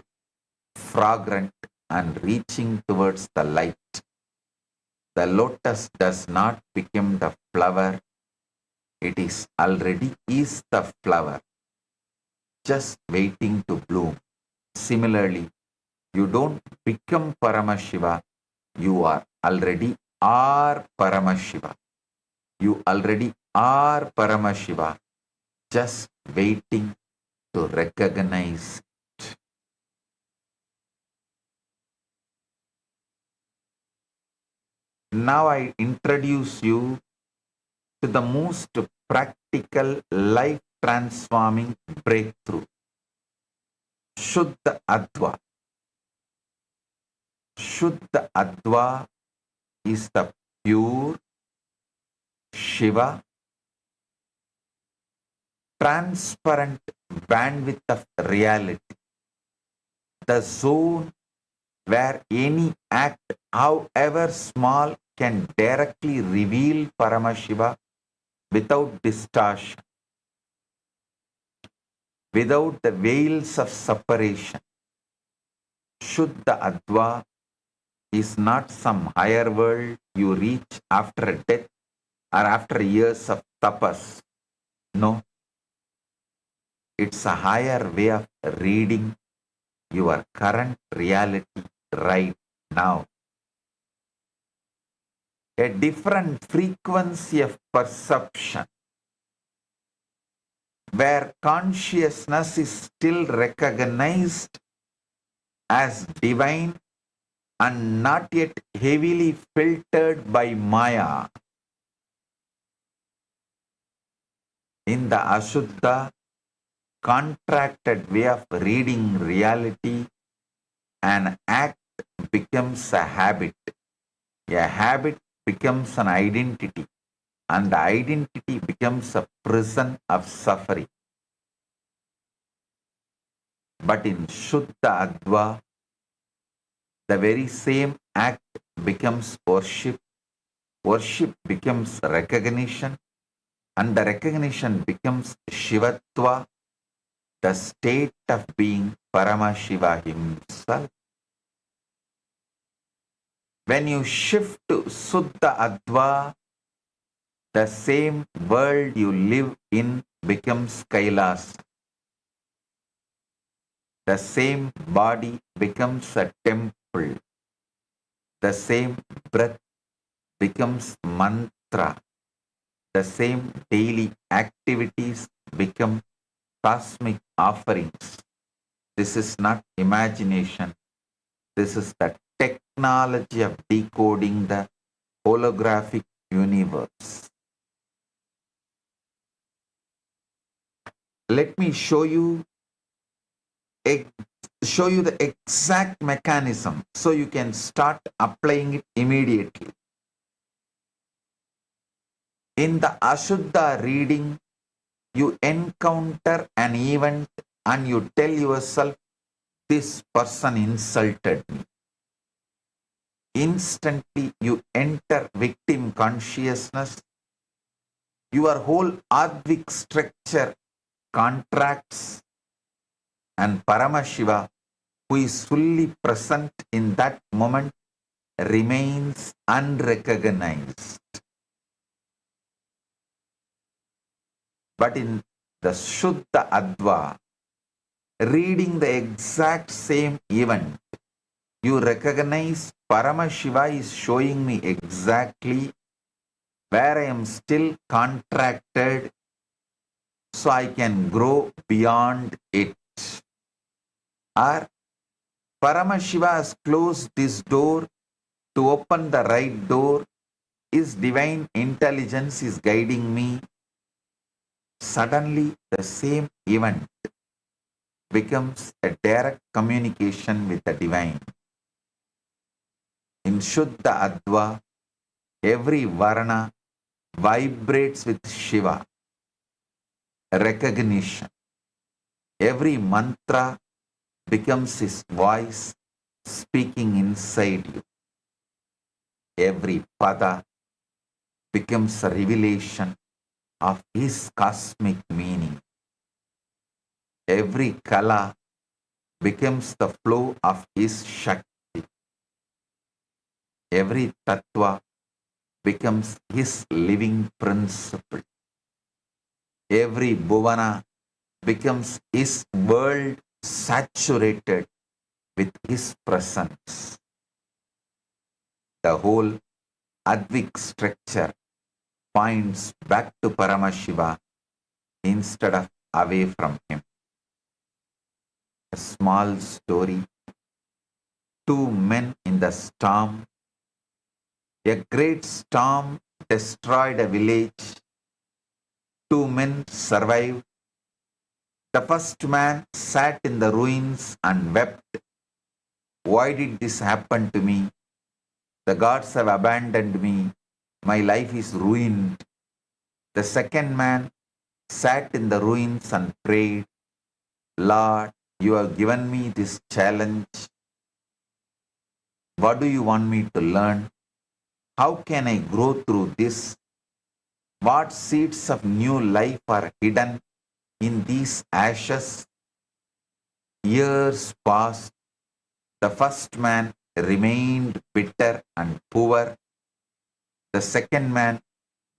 fragrant and reaching towards the light. The lotus does not become the flower. It is already is the flower, just waiting to bloom. Similarly, you don't become Paramashiva. You are already are Paramashiva. You already are Paramashiva, just waiting to recognize it. Now I introduce you to the most practical, life-transforming breakthrough. Shuddha Adva. Shuddha Adva is the pure Shiva, transparent bandwidth of reality, the zone where any act, however small, can directly reveal Paramashiva without distortion, without the veils of separation. Shuddha Adva is not some higher world you reach after death or after years of tapas. No. It's a higher way of reading your current reality right now. A different frequency of perception, where consciousness is still recognized as divine and not yet heavily filtered by Maya. In the Ashuddha, contracted way of reading reality, an act becomes a habit. A habit becomes an identity, and the identity becomes a prison of suffering. But in Shuddha Adva, the very same act becomes worship, worship becomes recognition, and the recognition becomes Shivatva, the state of being Paramashiva himself. When you shift to Suddha Adva, the same world you live in becomes Kailas. The same body becomes a temple. The same breath becomes mantra. The same daily activities become cosmic offerings. This is not imagination. This is the technology of decoding the holographic universe. Let me show you the exact mechanism so you can start applying it immediately. In the Ashuddha reading, you encounter an event and you tell yourself, this person insulted me. Instantly you enter victim consciousness. Your whole Advik structure contracts, and Paramashiva, who is fully present in that moment, remains unrecognized. But in the Shuddha Adva, reading the exact same event, you recognize Paramashiva is showing me exactly where I am still contracted so I can grow beyond it. Or Paramashiva has closed this door to open the right door. His divine intelligence is guiding me. Suddenly, the same event becomes a direct communication with the divine. In Shuddha Adva, every Varna vibrates with Shiva, recognition. Every mantra becomes his voice speaking inside you. Every pada becomes a revelation of his cosmic meaning. Every kala becomes the flow of his Shakti. Every tattva becomes his living principle. Every bhuvana becomes his world saturated with his presence. The whole Advik structure points back to Paramashiva instead of away from him. A small story. Two men in the storm. A great storm destroyed a village. Two men survived. The first man sat in the ruins and wept. Why did this happen to me? The gods have abandoned me. My life is ruined. The second man sat in the ruins and prayed, Lord, you have given me this challenge. What do you want me to learn? How can I grow through this? What seeds of new life are hidden in these ashes? Years passed. The first man remained bitter and poor. The second man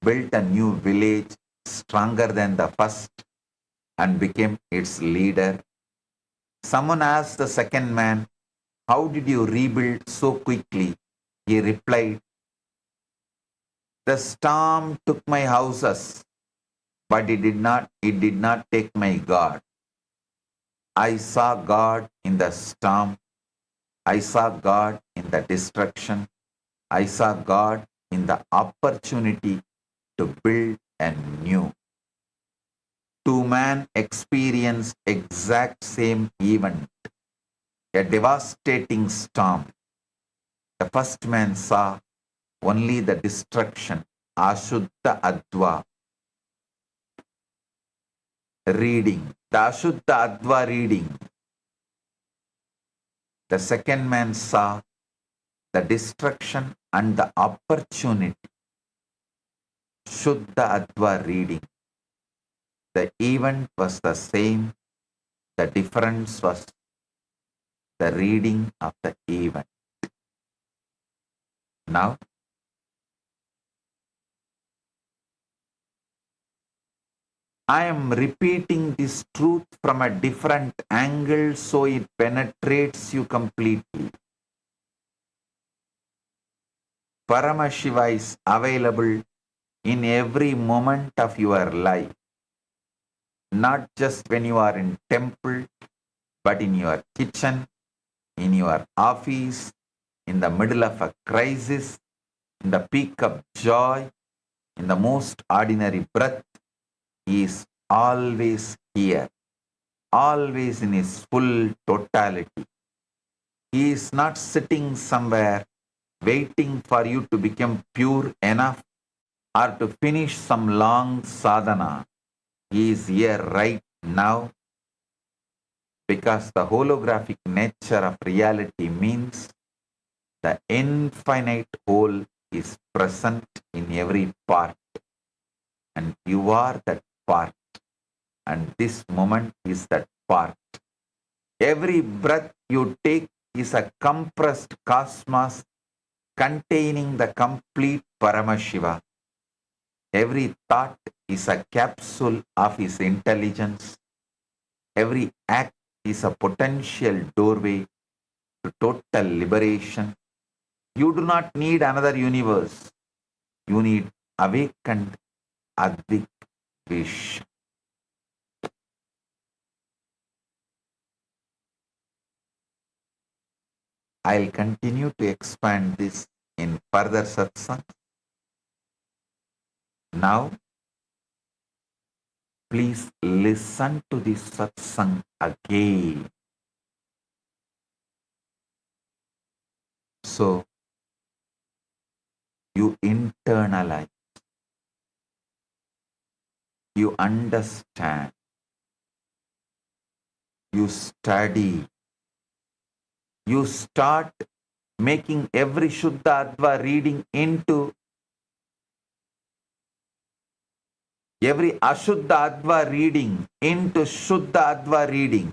built a new village stronger than the first and became its leader. Someone asked the second man, how did you rebuild so quickly? He replied, the storm took my houses, but it did not take my God. I saw God in the storm. I saw God in the destruction. I saw God in the opportunity to build anew. Two men experienced exact same event, a devastating storm. The first man saw only the destruction, Ashuddha Adva. Reading, the Ashuddha Adva reading. The second man saw the destruction and the opportunity, Shuddha Adva reading. The event was the same, the difference was the reading of the event. Now, I am repeating this truth from a different angle so it penetrates you completely. Paramashiva is available in every moment of your life. Not just when you are in temple, but in your kitchen, in your office, in the middle of a crisis, in the peak of joy, in the most ordinary breath. He is always here, always in his full totality. He is not sitting somewhere waiting for you to become pure enough or to finish some long sadhana. He is here right now because the holographic nature of reality means the infinite whole is present in every part, and you are that part, and this moment is that part. Every breath you take is a compressed cosmos containing the complete Paramashiva. Every thought is a capsule of his intelligence. Every act is a potential doorway to total liberation. You do not need another universe. You need awakened Advik Vish. I'll continue to expand this in further satsang. Now, please listen to this satsang again. So, you internalize, you understand, you study, you start making every Shuddha Adva reading into every Ashuddha Adva reading into Shuddha Adva reading.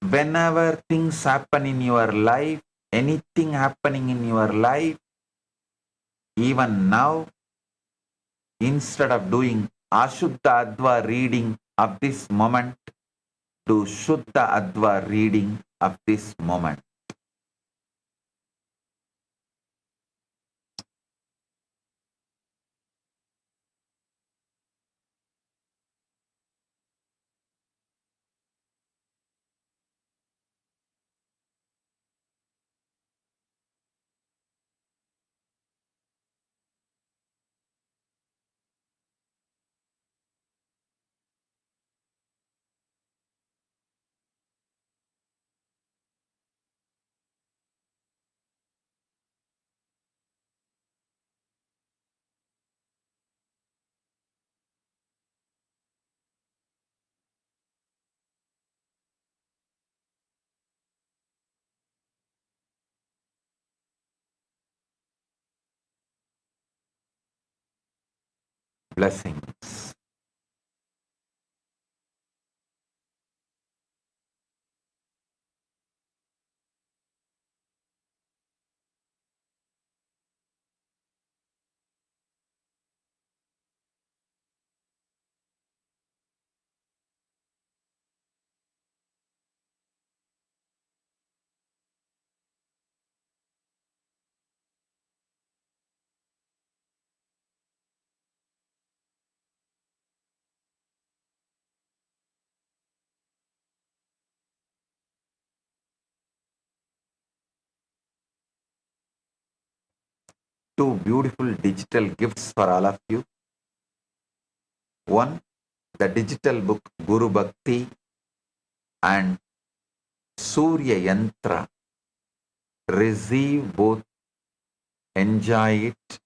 Whenever things happen in your life, anything happening in your life, even now, instead of doing Ashuddha Adva reading of this moment, do Shuddha Adva reading of this moment. Blessings. Two beautiful digital gifts for all of you. One, the digital book Guru Bhakti and Surya Yantra. Receive both, enjoy it,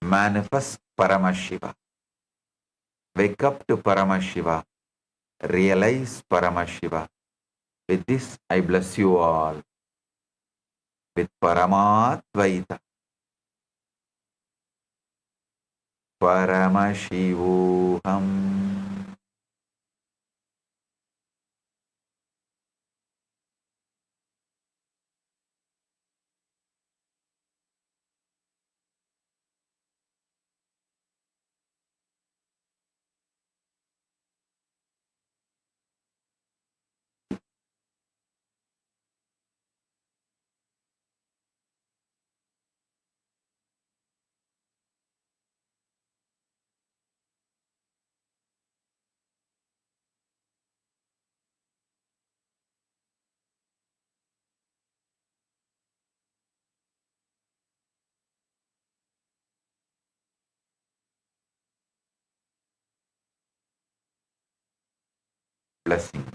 manifest Paramashiva. Wake up to Paramashiva, realize Paramashiva. With this, I bless you all with Paramatvaita. Paramashivoham. Blessing.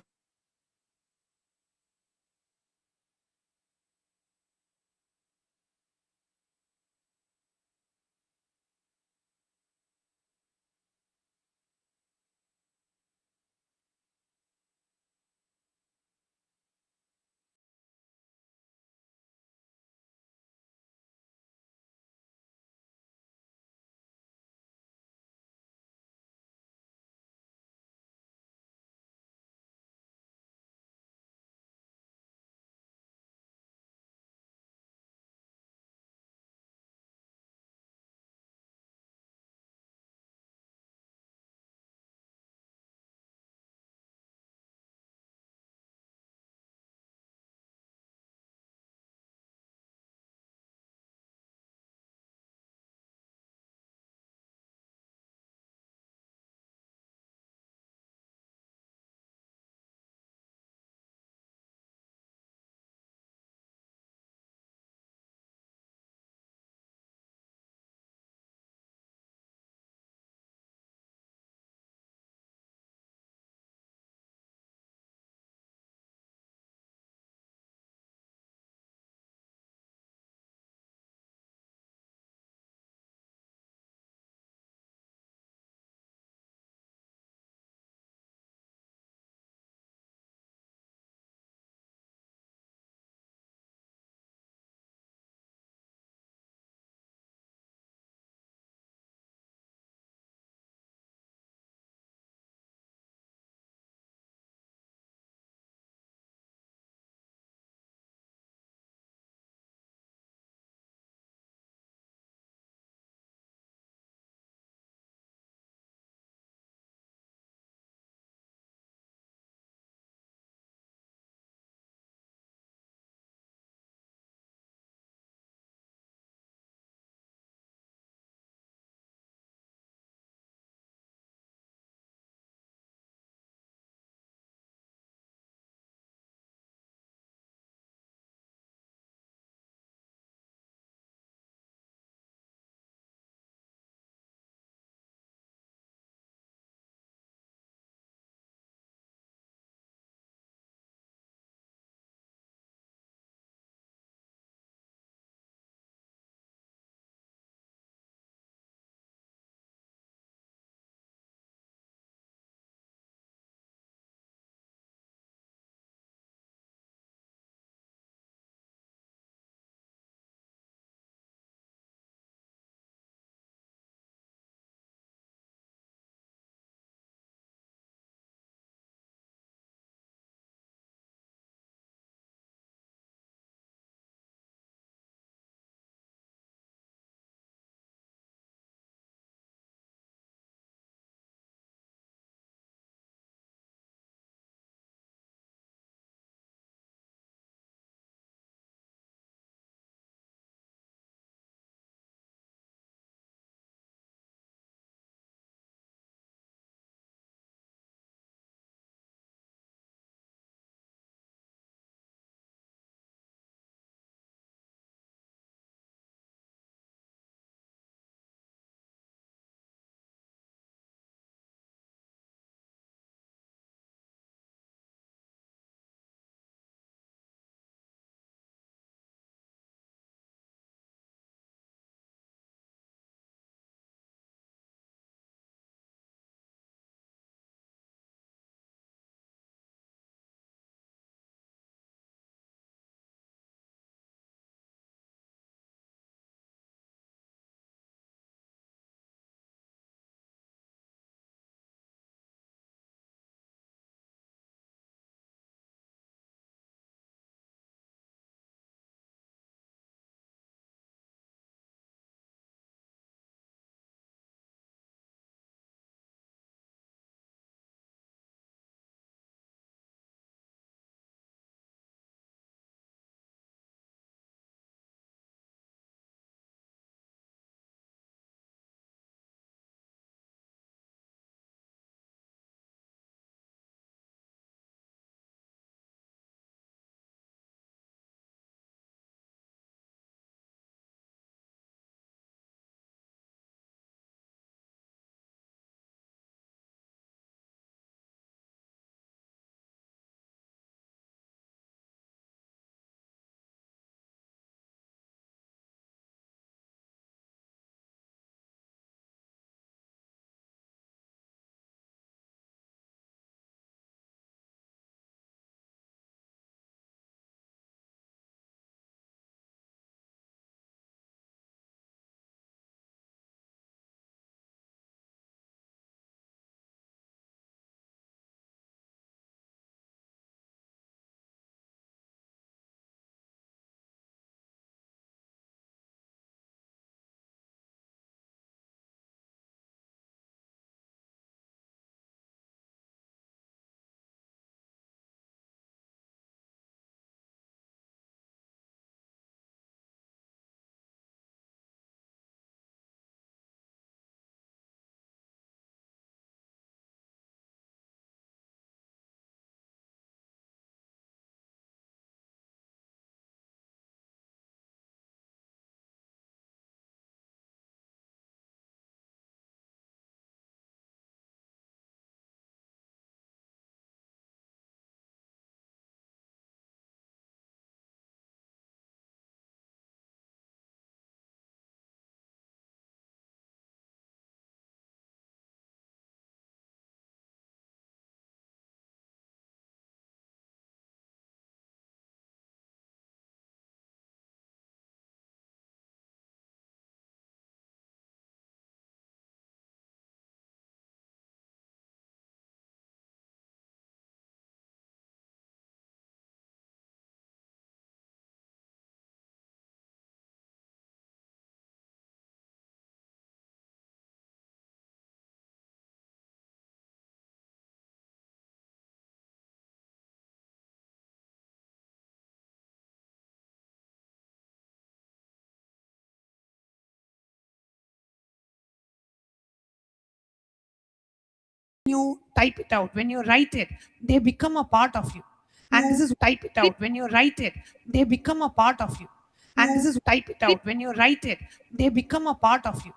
you type it out, when you write it, they become a part of you. And this is type it out. When you write it, they become a part of you. And this is type it out. When you write it, they become a part of you.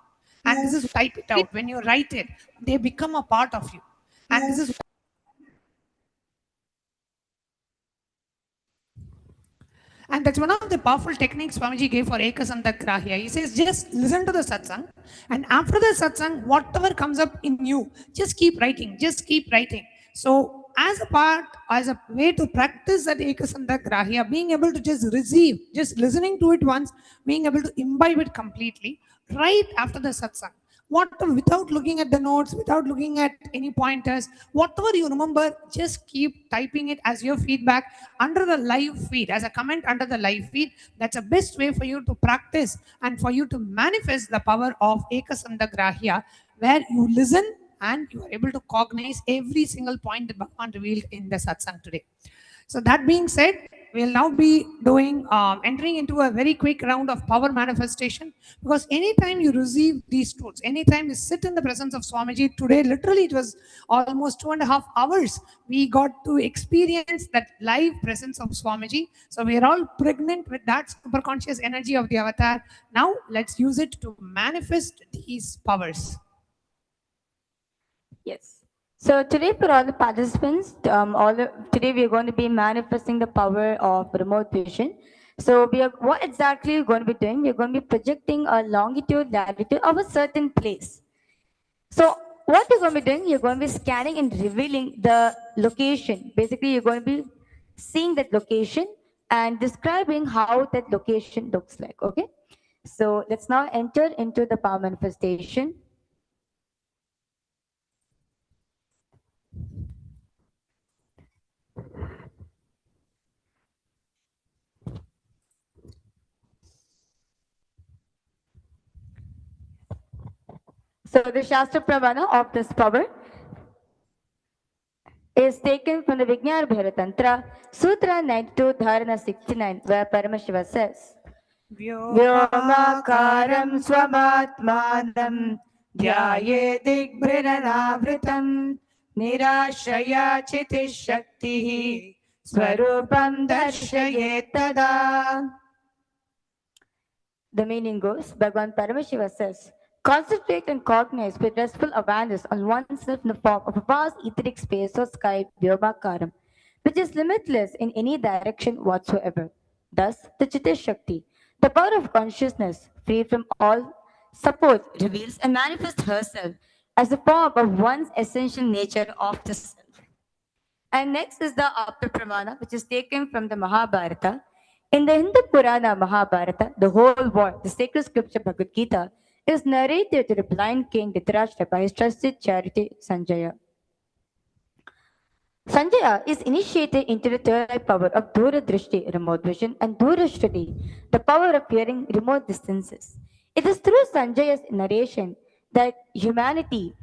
And this is type it out. When you write it, they become a part of you. And this is And that's one of the powerful techniques Swamiji gave for Ekasantagrahya. He says, just listen to the satsang, and after the satsang, whatever comes up in you, just keep writing, just keep writing. So, as a way to practice that Ekasantagrahya, being able to just receive, just listening to it once, being able to imbibe it completely, right after the satsang. Without looking at the notes, without looking at any pointers, whatever you remember, just keep typing it as your feedback under the live feed, as a comment under the live feed. That's the best way for you to practice and for you to manifest the power of Ekasantagrahya, where you listen and you are able to cognize every single point that Bhagavan revealed in the satsang today. So that being said, we'll now be entering into a very quick round of power manifestation, because anytime you receive these truths, anytime you sit in the presence of Swamiji, today literally it was almost 2.5 hours, we got to experience that live presence of Swamiji. So we are all pregnant with that super conscious energy of the avatar. Now let's use it to manifest these powers. Yes. So today for all the participants, today we are going to be manifesting the power of remote vision. So what exactly we're going to be doing? We're going to be projecting a longitude, latitude of a certain place. So what you're going to be doing, you're going to be scanning and revealing the location. Basically, you're going to be seeing that location and describing how that location looks like, okay? So let's now enter into the power manifestation. So the Shastra Pramana of this power is taken from the Vijnana Bhaira Tantra, Sutra 92, Dharana 69, where Paramashivam says, Vyomakaram swamatmanam dhyaye digbrinanavritam nirashaya chitishaktihi swarupam darshaye tada. The meaning goes, Bhagavan Paramashivam says, concentrate and cognize with restful awareness on oneself in the form of a vast etheric space or sky, Vyomakaram, which is limitless in any direction whatsoever. Thus, the Chitta Shakti, the power of consciousness, free from all support, reveals and manifests herself as a form of one's essential nature of the self. And next is the Apta Pramana, which is taken from the Mahabharata. In the Hindu Purana Mahabharata, the whole war, the sacred scripture Bhagavad Gita, is narrated to the blind king Dhritarashtra by his trusted charity Sanjaya. Sanjaya is initiated into the third eye power of Dura Drishti, remote vision, and Dura Shruti, the power of hearing remote distances. It is through Sanjaya's narration that humanity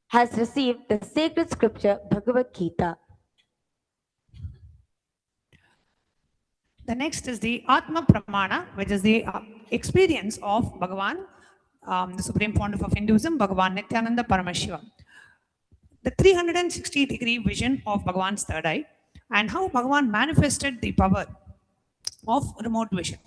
has received the sacred scripture Bhagavad Gita. The next is the Atma Pramana, which is the experience of Bhagavan, the Supreme Pontiff of Hinduism, Bhagavan Nithyananda Paramashivam. The 360-degree vision of Bhagavan's third eye, and how Bhagavan manifested the power of remote vision.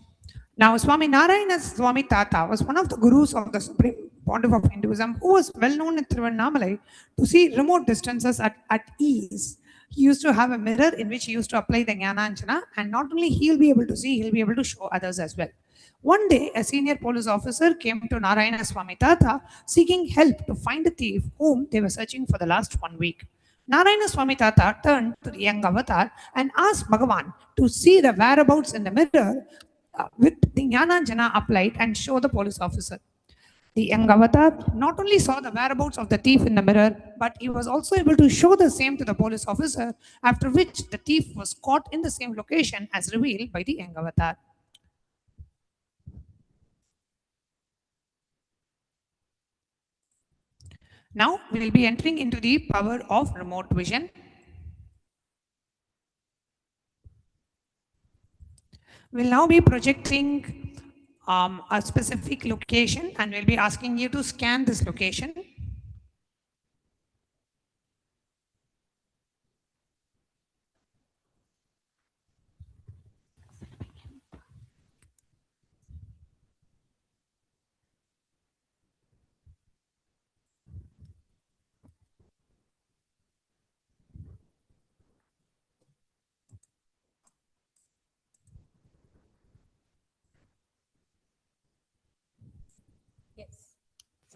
Now, Swami Narayana Swami Tata was one of the gurus of the Supreme Pontiff of Hinduism, who was well known in Tiruvannamalai to see remote distances at ease. He used to have a mirror in which he used to apply the Jnananjana, and not only he'll be able to see, he'll be able to show others as well. One day, a senior police officer came to Narayana Swami Tata seeking help to find a thief whom they were searching for the last 1 week. Narayana Swami Tata turned to the young avatar and asked Bhagavan to see the whereabouts in the mirror with the Jnananjana applied and show the police officer. The young avatar not only saw the whereabouts of the thief in the mirror, but he was also able to show the same to the police officer, after which the thief was caught in the same location as revealed by the young avatar. Now we will be entering into the power of remote vision. We'll now be projecting a specific location, and we'll be asking you to scan this location.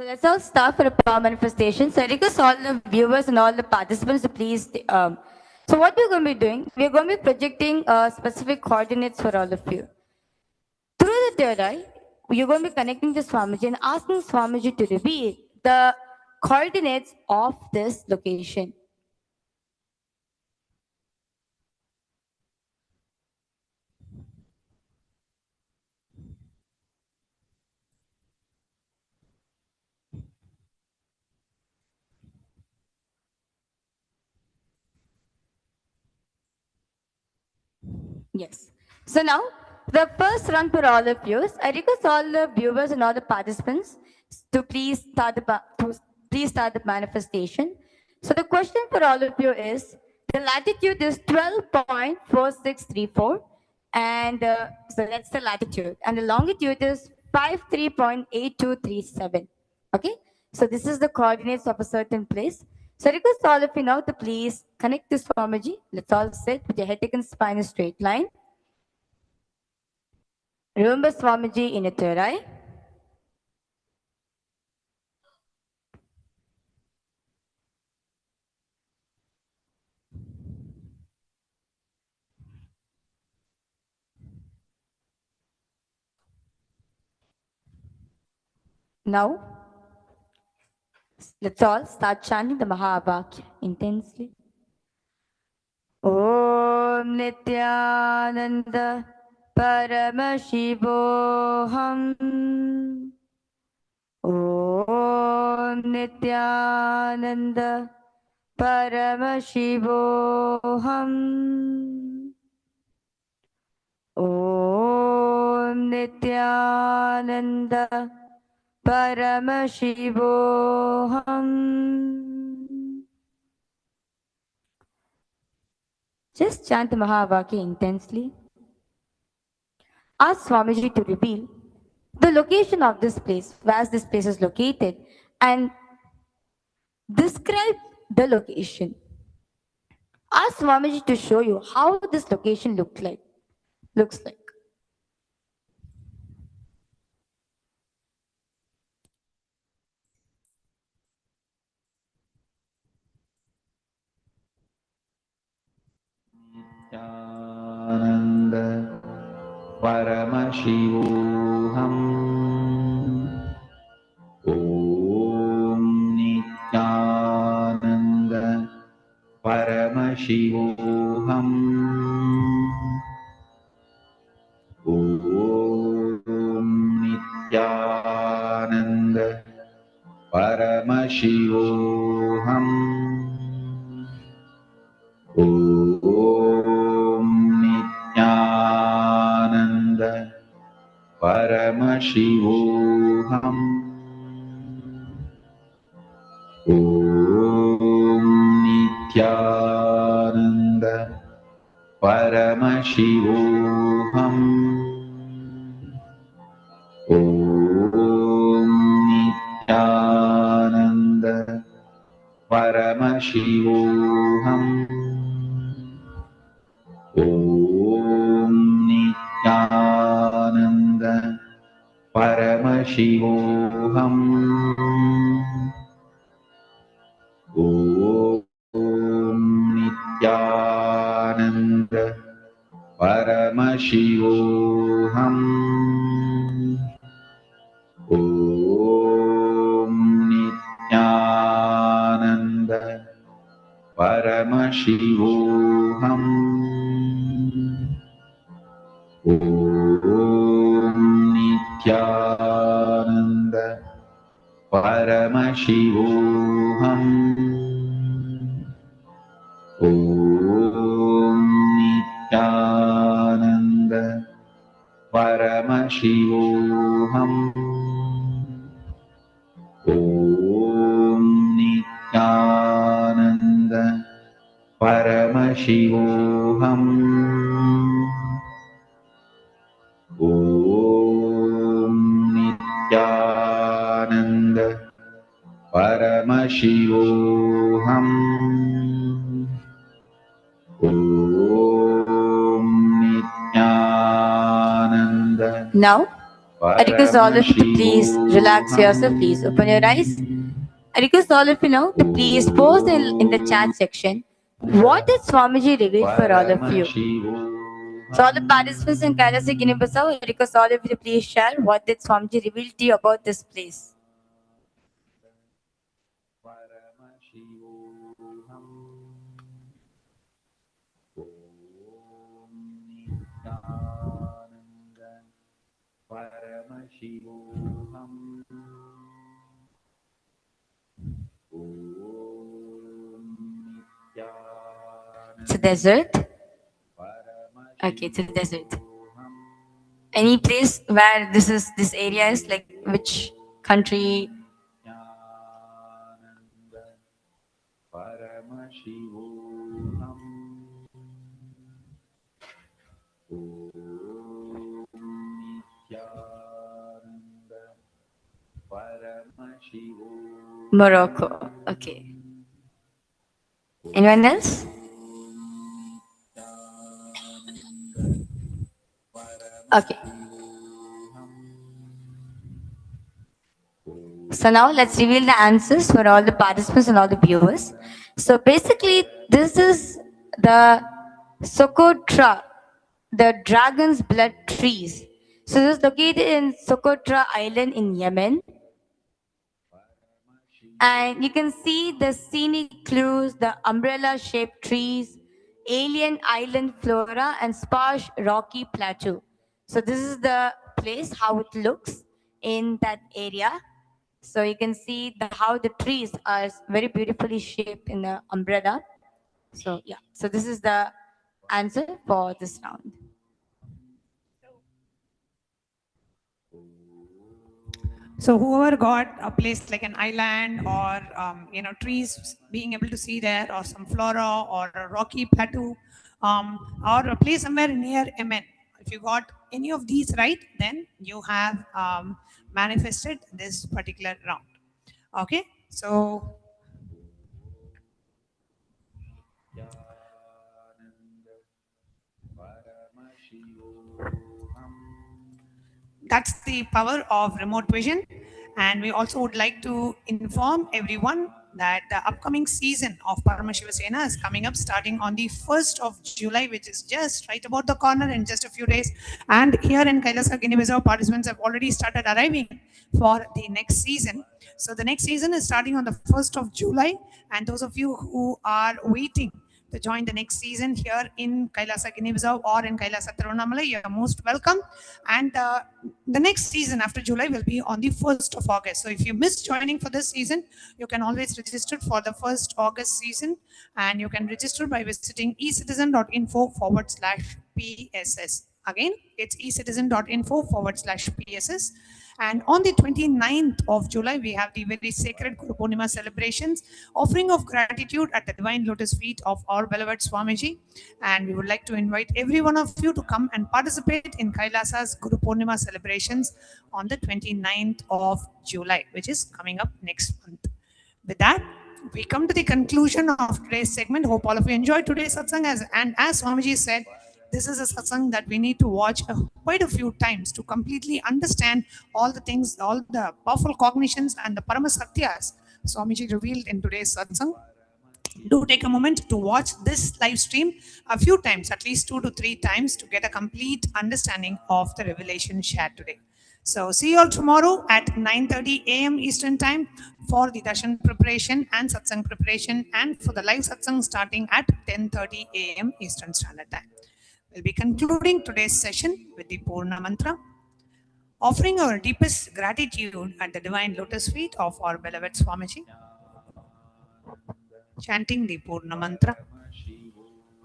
So let's all start for a power manifestation. So I request all the viewers and all the participants to please. So what we're going to be doing, we're going to be projecting specific coordinates for all of you. Through the third eye, you're going to be connecting to Swamiji and asking Swamiji to reveal the coordinates of this location. Yes. So now, the first run for all of you, I request all the viewers and all the participants to please start the manifestation. So the question for all of you is, the latitude is 12.4634, and so that's the latitude, and the longitude is 53.8237. Okay, so this is the coordinates of a certain place. So I request all of you now to please connect to Swamiji. Let's all sit with your head taken spine in a straight line. Remember Swamiji in a third eye. Now, let's all start chanting the Mahavakya intensely. Om Nithyananda Paramashivam. Om Nithyananda Paramashivam. Om Nithyananda Paramashivam. Just chant the Mahavakya intensely. Ask Swamiji to reveal the location of this place, where this place is located, and describe the location. Ask Swamiji to show you how this location looks like. Nithyananda Paramashivam. Om Nithyananda Paramashivam. Om Nithyananda Paramashivam. Om Nithyananda Paramashivam. Om Nithyananda Paramashivam. Om Nithyananda Paramashivam. Om Nithyananda Paramashivam. Om Nithyananda Paramashivam. Om Nithyananda Paramashivam. Om Nithyananda Paramashivam. Om Nithyananda Paramashivam. Om Nithyananda Paramashivam. Om Nithyananda Paramashivam. Om Nithyananda Now, I request all of you to please relax yourself. Please open your eyes. I request all of you now to please post in the chat section what did Swamiji reveal for all of you. So all the participants in Kailasa Guinea-Bissau, I request all of you to please share what did Swamiji reveal to you about this place. It's a desert. Okay, it's a desert. Any place where this area is, like which country? Morocco. Okay. Anyone else? Okay. So now let's reveal the answers for all the participants and all the viewers. So basically, this is the Socotra, the dragon's blood trees. So this is located in Socotra Island in Yemen. And you can see the scenic clues, the umbrella-shaped trees, alien island flora, and sparse rocky plateau. So this is the place, how it looks in that area. So you can see how the trees are very beautifully shaped in the umbrella. So yeah, so this is the answer for this round. So whoever got a place like an island or trees being able to see there, or some flora or a rocky plateau, or a place somewhere near Yemen, if you got any of these right, then you have manifested this particular round. Okay, so that's the power of remote vision. And we also would like to inform everyone that the upcoming season of Paramashiva Sena is coming up starting on the 1st of July, which is just right about the corner in just a few days. And here in Kailasa Guinea-Bissau, participants have already started arriving for the next season. So the next season is starting on the 1st of July. And those of you who are waiting to join the next season here in Kailasa Guinea-Bissau or in Kailasa Tiruvannamalai, you are most welcome. And the next season after July will be on the 1st of August. So if you missed joining for this season, you can always register for the 1st August season, and you can register by visiting ecitizen.info/PSS. Again, it's ecitizen.info/PSS. And on the 29th of July, we have the very sacred Guru Purnima celebrations, offering of gratitude at the divine lotus feet of our beloved Swamiji. And we would like to invite every one of you to come and participate in Kailasa's Guru Purnima celebrations on the 29th of July, which is coming up next month. With that, we come to the conclusion of today's segment. Hope all of you enjoyed today's satsang. And as Swamiji said, this is a satsang that we need to watch quite a few times to completely understand all the things, all the powerful cognitions and the Paramasatyas Swamiji revealed in today's satsang. Do take a moment to watch this live stream a few times, at least 2 to 3 times, to get a complete understanding of the revelation shared today. So see you all tomorrow at 9:30 a.m. Eastern Time for the darshan preparation and satsang preparation, and for the live satsang starting at 10:30 a.m. Eastern Standard Time. We'll be concluding today's session with the Purna Mantra, offering our deepest gratitude at the divine lotus feet of our beloved Swamiji. Chanting the Purna Mantra.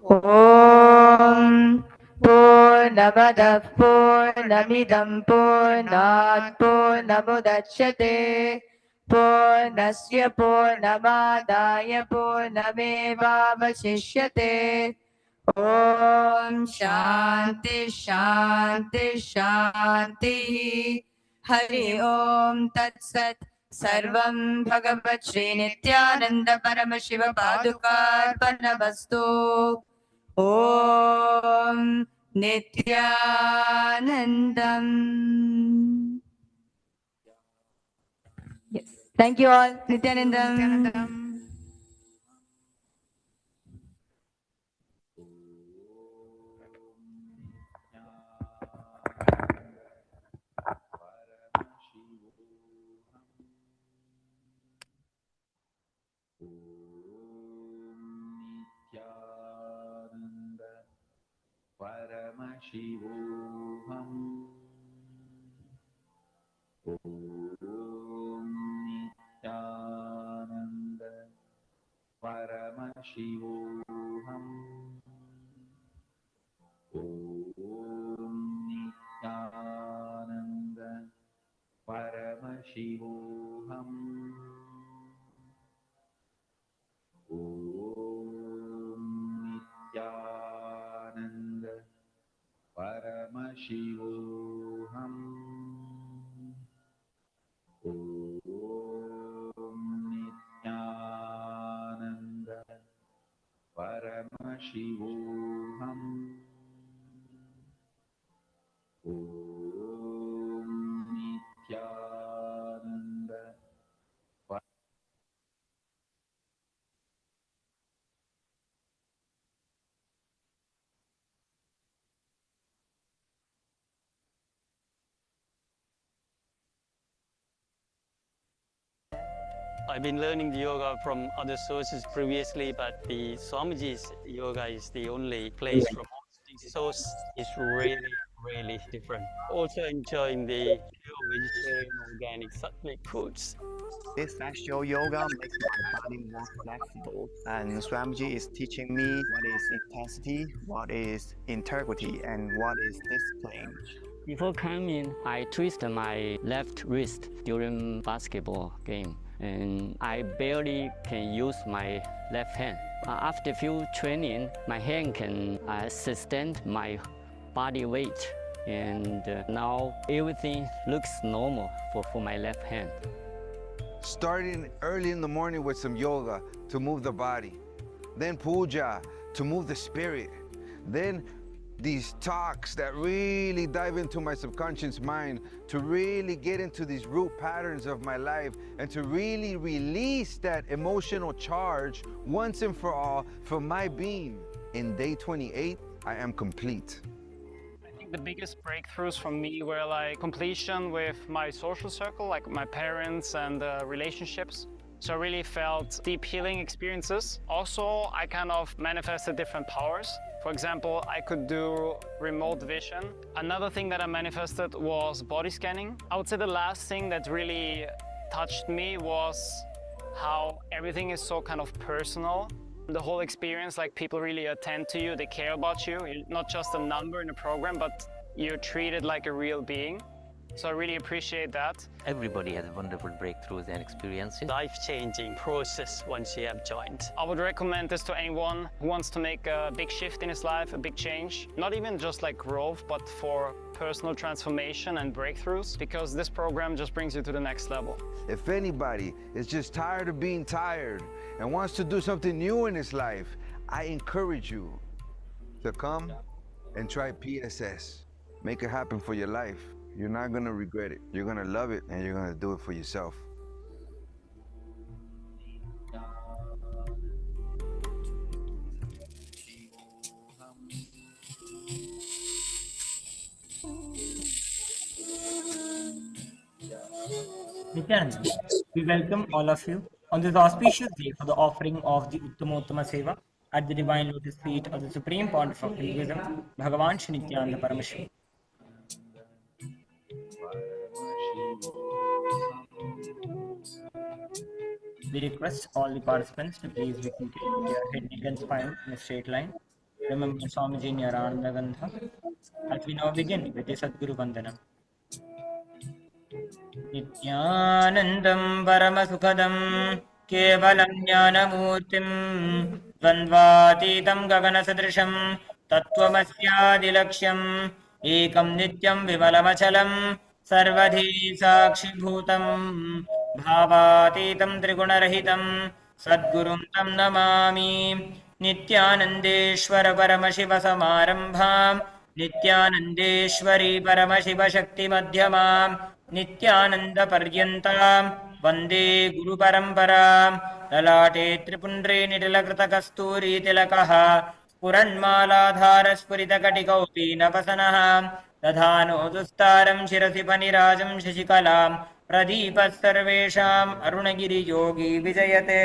Om Purnamada Purnamidam Purnat Purnamudachyate Purnasya Purnamadaya Purnamevavashishyate. Om Shanti Shanti Shanti. Hari Om Tat Sat. Sarvam Bhagavat Shri Nithyananda Paramashiva Padukarpanavastu. Om Nithyanandam. Yes. Thank you all. Nithyanandam. Paramashivam. Om Nithyananda. Paramashivam. Om Nithyananda. Paramashivam. Om Nithyananda. Paramashivam. Om Nithyananda. Paramashivam. Om Nithyananda. I've been learning the yoga from other sources previously, but the Swamiji's yoga is the only place from all the source is really different. Also enjoying the pure vegetarian, organic, sattvic foods. This actual yoga makes my body more flexible, and Swamiji is teaching me what is intensity, what is integrity, and what is discipline. Before coming, I twisted my left wrist during basketball game, and I barely can use my left hand. After few training, my hand can sustain my body weight, and now everything looks normal for my left hand. Starting early in the morning with some yoga to move the body, then puja to move the spirit, then these talks that really dive into my subconscious mind to really get into these root patterns of my life and to really release that emotional charge once and for all from my being. In day 28, I am complete. The biggest breakthroughs for me were like completion with my social circle, like my parents and relationships. So I really felt deep healing experiences. Also, I kind of manifested different powers. For example, I could do remote vision. Another thing that I manifested was body scanning. I would say the last thing that really touched me was how everything is so kind of personal. The whole experience, like people really attend to you, they care about you. You're not just a number in a program, but you're treated like a real being. So I really appreciate that. Everybody has wonderful breakthroughs and experiences. Life-changing process once you have joined. I would recommend this to anyone who wants to make a big shift in his life, a big change. Not even just like growth, but for personal transformation and breakthroughs, because this program just brings you to the next level. If anybody is just tired of being tired and wants to do something new in his life, I encourage you to come and try PSS. Make it happen for your life. You're not gonna regret it. You're gonna love it and you're gonna do it for yourself. Nithyananda, we welcome all of you on this auspicious day for the offering of the Uttamottama Seva at the Divine Lotus Feet of the Supreme Pontiff of Hinduism, BHAGAVAN Nithyananda Paramashivam. We request all the participants to please be seated with their head, neck and spine in a straight line. Remember Swamiji in your Ananda Gandha. As we now begin with the Sadguru Vandanam. Nithyanandam Paramasukhadam Kevalam Jnanamurtim Dvandvatitam Gaganasadrisham Tattvamasyadilaksham Ekam Nityam Vimalamachalam Sarvadhi Sakshibhutam Bhavatitam Trigunarahitam Sadgurum Tam Namami Nithyanandeshwara Paramashiva Samarambham नित्यानन्देश्वरी परमशिवशक्तिमध्यमां नित्यानन्दपर्यन्तां वन्दे गुरुपरम्परां ललाटे त्रिपुण्ड्रे निटिलकृतकस्तूरीतिलकः स्फुरन्मालाधारस्फुरितकटिकौपीनवसनः दधानो दुस्तारं शिरसि फणिराजं शशिकलां प्रदीपः सर्वेषाम् अरुणगिरियोगी विजयते.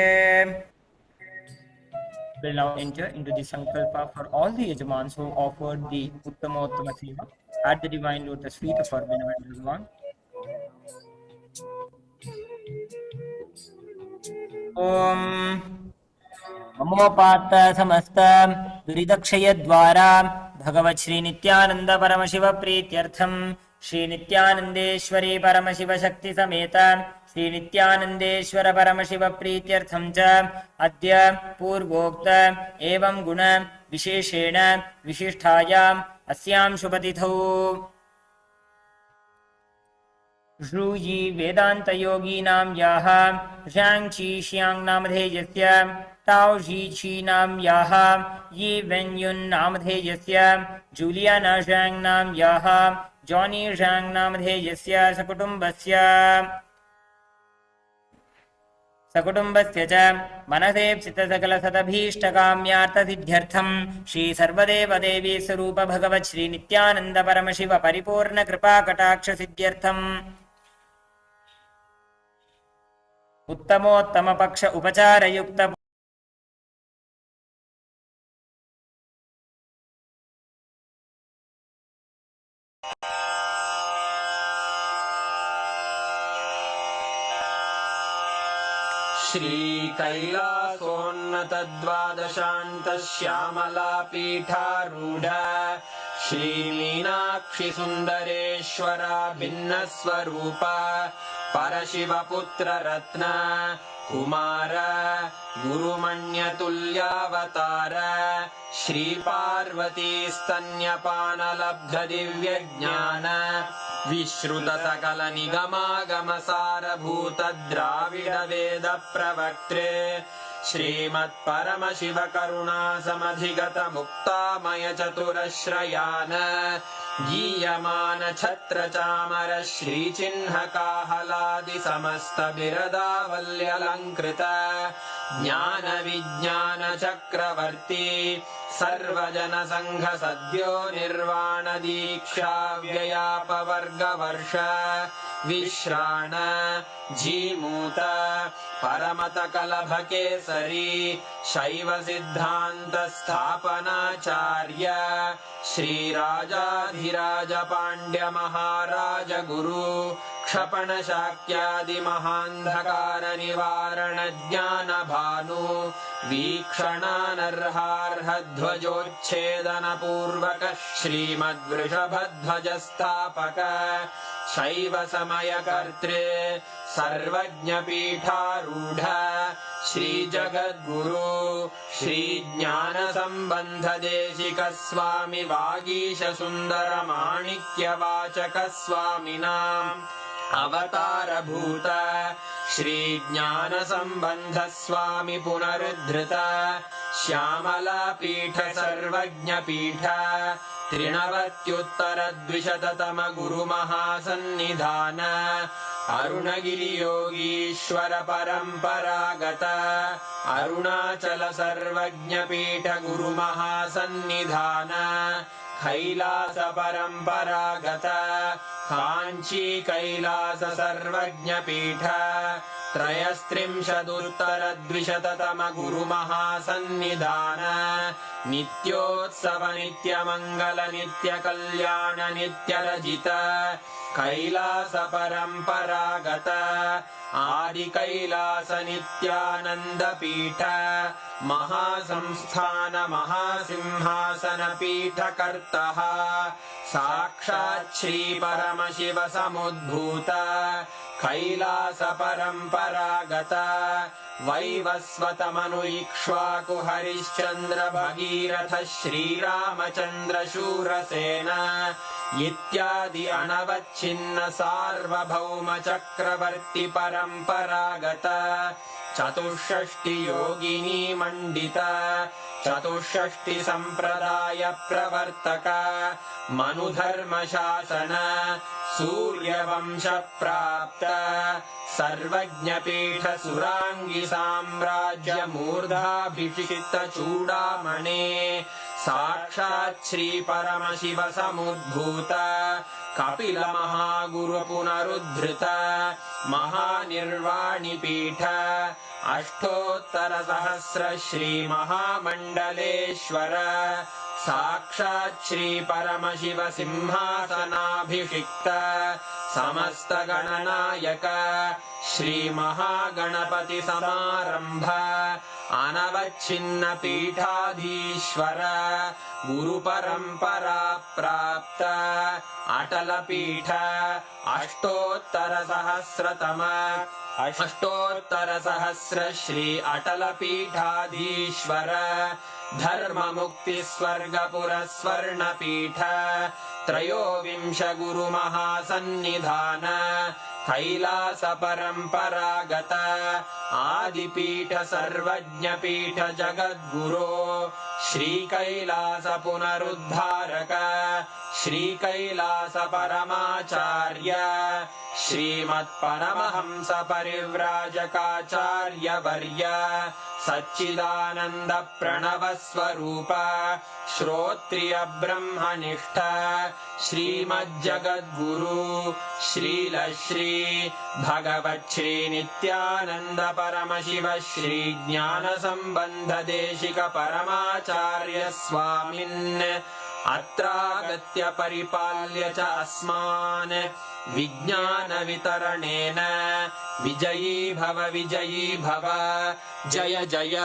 Will now enter into the Sankalpa for all the Yajamans who offered the Uttamottama Seva at the divine lotus feet of our benevolent Bhagavan. Om Amopatta Samasta Duridakshayadvara Bhagavat Shri Nithyananda Paramashiva Prityartham Shri Nithyanandeshwari Paramashiva Shakti Sameta Shri Nithyanandeshwara Paramashiva Prityartham cha Adya Purvokta Evam Guna Visheshena Vishisthayam Asyam Shubhatithau Shruji Vedanta Yoginam Yaha Zhang Chi Xiang Namadheyasya Tao Ji Chi Nam Yaha Yi Wen Yun Namadheyasya Juliana Zhang Nam Yaha Johnny Zhang Namadheyasya Sakutumbasya सकुटुम्बस्य च मनसेप्सितसकलसदभीष्टकाम्यार्थसिद्ध्यर्थं श्री सर्वदेवदेवी स्वरूप भगवत् श्री नित्यानन्द परमशिव परिपूर्ण कृपाकटाक्षसिद्ध्यर्थम् उत्तमोत्तमपक्ष उपचारयुक्त श्रीकैलासोन्नतद्वादशान्तश्यामलापीठारूढ श्रीमीनाक्षिसुन्दरेश्वरा भिन्नस्वरूप परशिवपुत्ररत्न कुमार गुरुमण्यतुल्यावतार श्रीपार्वतीस्तन्यपानलब्धदिव्यज्ञान विश्रुतसकलनिगमागमसारभूतद्राविडवेदप्रवक्त्रे श्रीमत्परमशिवकरुणासमधिगतमुक्तामयचतुरश्रयान् गीयमानछत्रचामर श्रीचिह्नकाहलादिसमस्तबिरदावल्यलङ्कृत ज्ञानविज्ञानचक्रवर्ती सर्वजनसङ्घसद्यो निर्वाणदीक्षाव्ययापवर्गवर्ष विश्राण जीमूत परमतकलभकेसरी शैवसिद्धान्तस्थापनाचार्य श्रीराजाधिराजपाण्ड्यमहाराजगुरु क्षपणशाक्यादिमहान्धकारनिवारणज्ञानभानु वीक्षणानर्हार्हध्वजोच्छेदनपूर्वक श्रीमद्वृषभध्वजस्थापक शैवसमयकर्त्रे सर्वज्ञपीठारूढ श्रीजगद्गुरु श्रीज्ञानसम्बन्धदेशिकस्वामि वागीशसुन्दरमाणिक्यवाचकस्वामिनाम् अवतारभूत श्रीज्ञानसम्बन्धस्वामि पुनरुद्धृत श्यामलापीठ सर्वज्ञपीठ त्रिनवत्युत्तरद्विशततम गुरुमहासन्निधान अरुणगिरियोगीश्वर परम्परागत अरुणाचल सर्वज्ञपीठ गुरुमहासन्निधान कैलास परम्परागत काञ्ची कैलास सर्वज्ञपीठ त्रयस्त्रिंशदुत्तरद्विशततम गुरुमहासन्निधान नित्योत्सव नित्यमङ्गल नित्यकल्याण नित्यरजित कैलास परम्परागत आदिकैलास नित्यानन्दपीठ महासंस्थान महासिंहासनपीठकर्तः साक्षात् श्रीपरमशिव समुद्भूत कैलास परम्परागत वैवस्वतमनु इक्ष्वाकु हरिश्चन्द्र भगीरथ श्रीरामचन्द्र शूरसेन इत्यादि अनवच्छिन्न सार्वभौम चक्रवर्ति परम्परागत चतुष्षष्टि योगिनी मंडित चतुष्षष्टि संप्रदाय प्रवर्तक मनुधर्म शासन सूर्यवंश प्राप्त सर्वज्ञपीठ सुरांगी साम्राज्य मूर्धाभिषिक्त चूड़ामणे साक्षात् श्री परमशिव समुद्भूत कपिल महागुरु पुनरुद्धृत महानिर्वाणि पीठ अष्टोत्तर सहस्र श्री महामंडलेश्वर साक्षात् श्री परमशिव सिंहासनाभिषिक्त समस्त गणनायक श्री महागणपति समारंभ अनवच्छिन्न पीठाधीश्वर गुरु परंपरा प्राप्त अटल पीठ अष्टोत्तर सहस्र श्री अटल पीठाधीश्वर धर्म मुक्ति स्वर्गपुर स्वर्ण पीठ त्रयोविंश गुरु महासन्निधान कैलास परंपरागत आदिपीठ सर्वज्ञ पीठ जगद्गुरो श्री कैलास पुनरुद्धारक श्री कैलास परमाचार्य श्रीमत् परमहंस परिव्राजकाचार्य वर्य सच्चिदानंद प्रणव स्वरूप श्रोत्रिय ब्रह्मनिष्ठ श्रीमज्जगद्गुरु श्रील श्री भगवत् श्री नित्यानंद परमशिव श्री ज्ञान संबंध देशिक परमाचार्य स्वामिन् अत्रागत्य परिपाल्य च अस्मान् विज्ञान वितरणेन विजयी भव जय जय।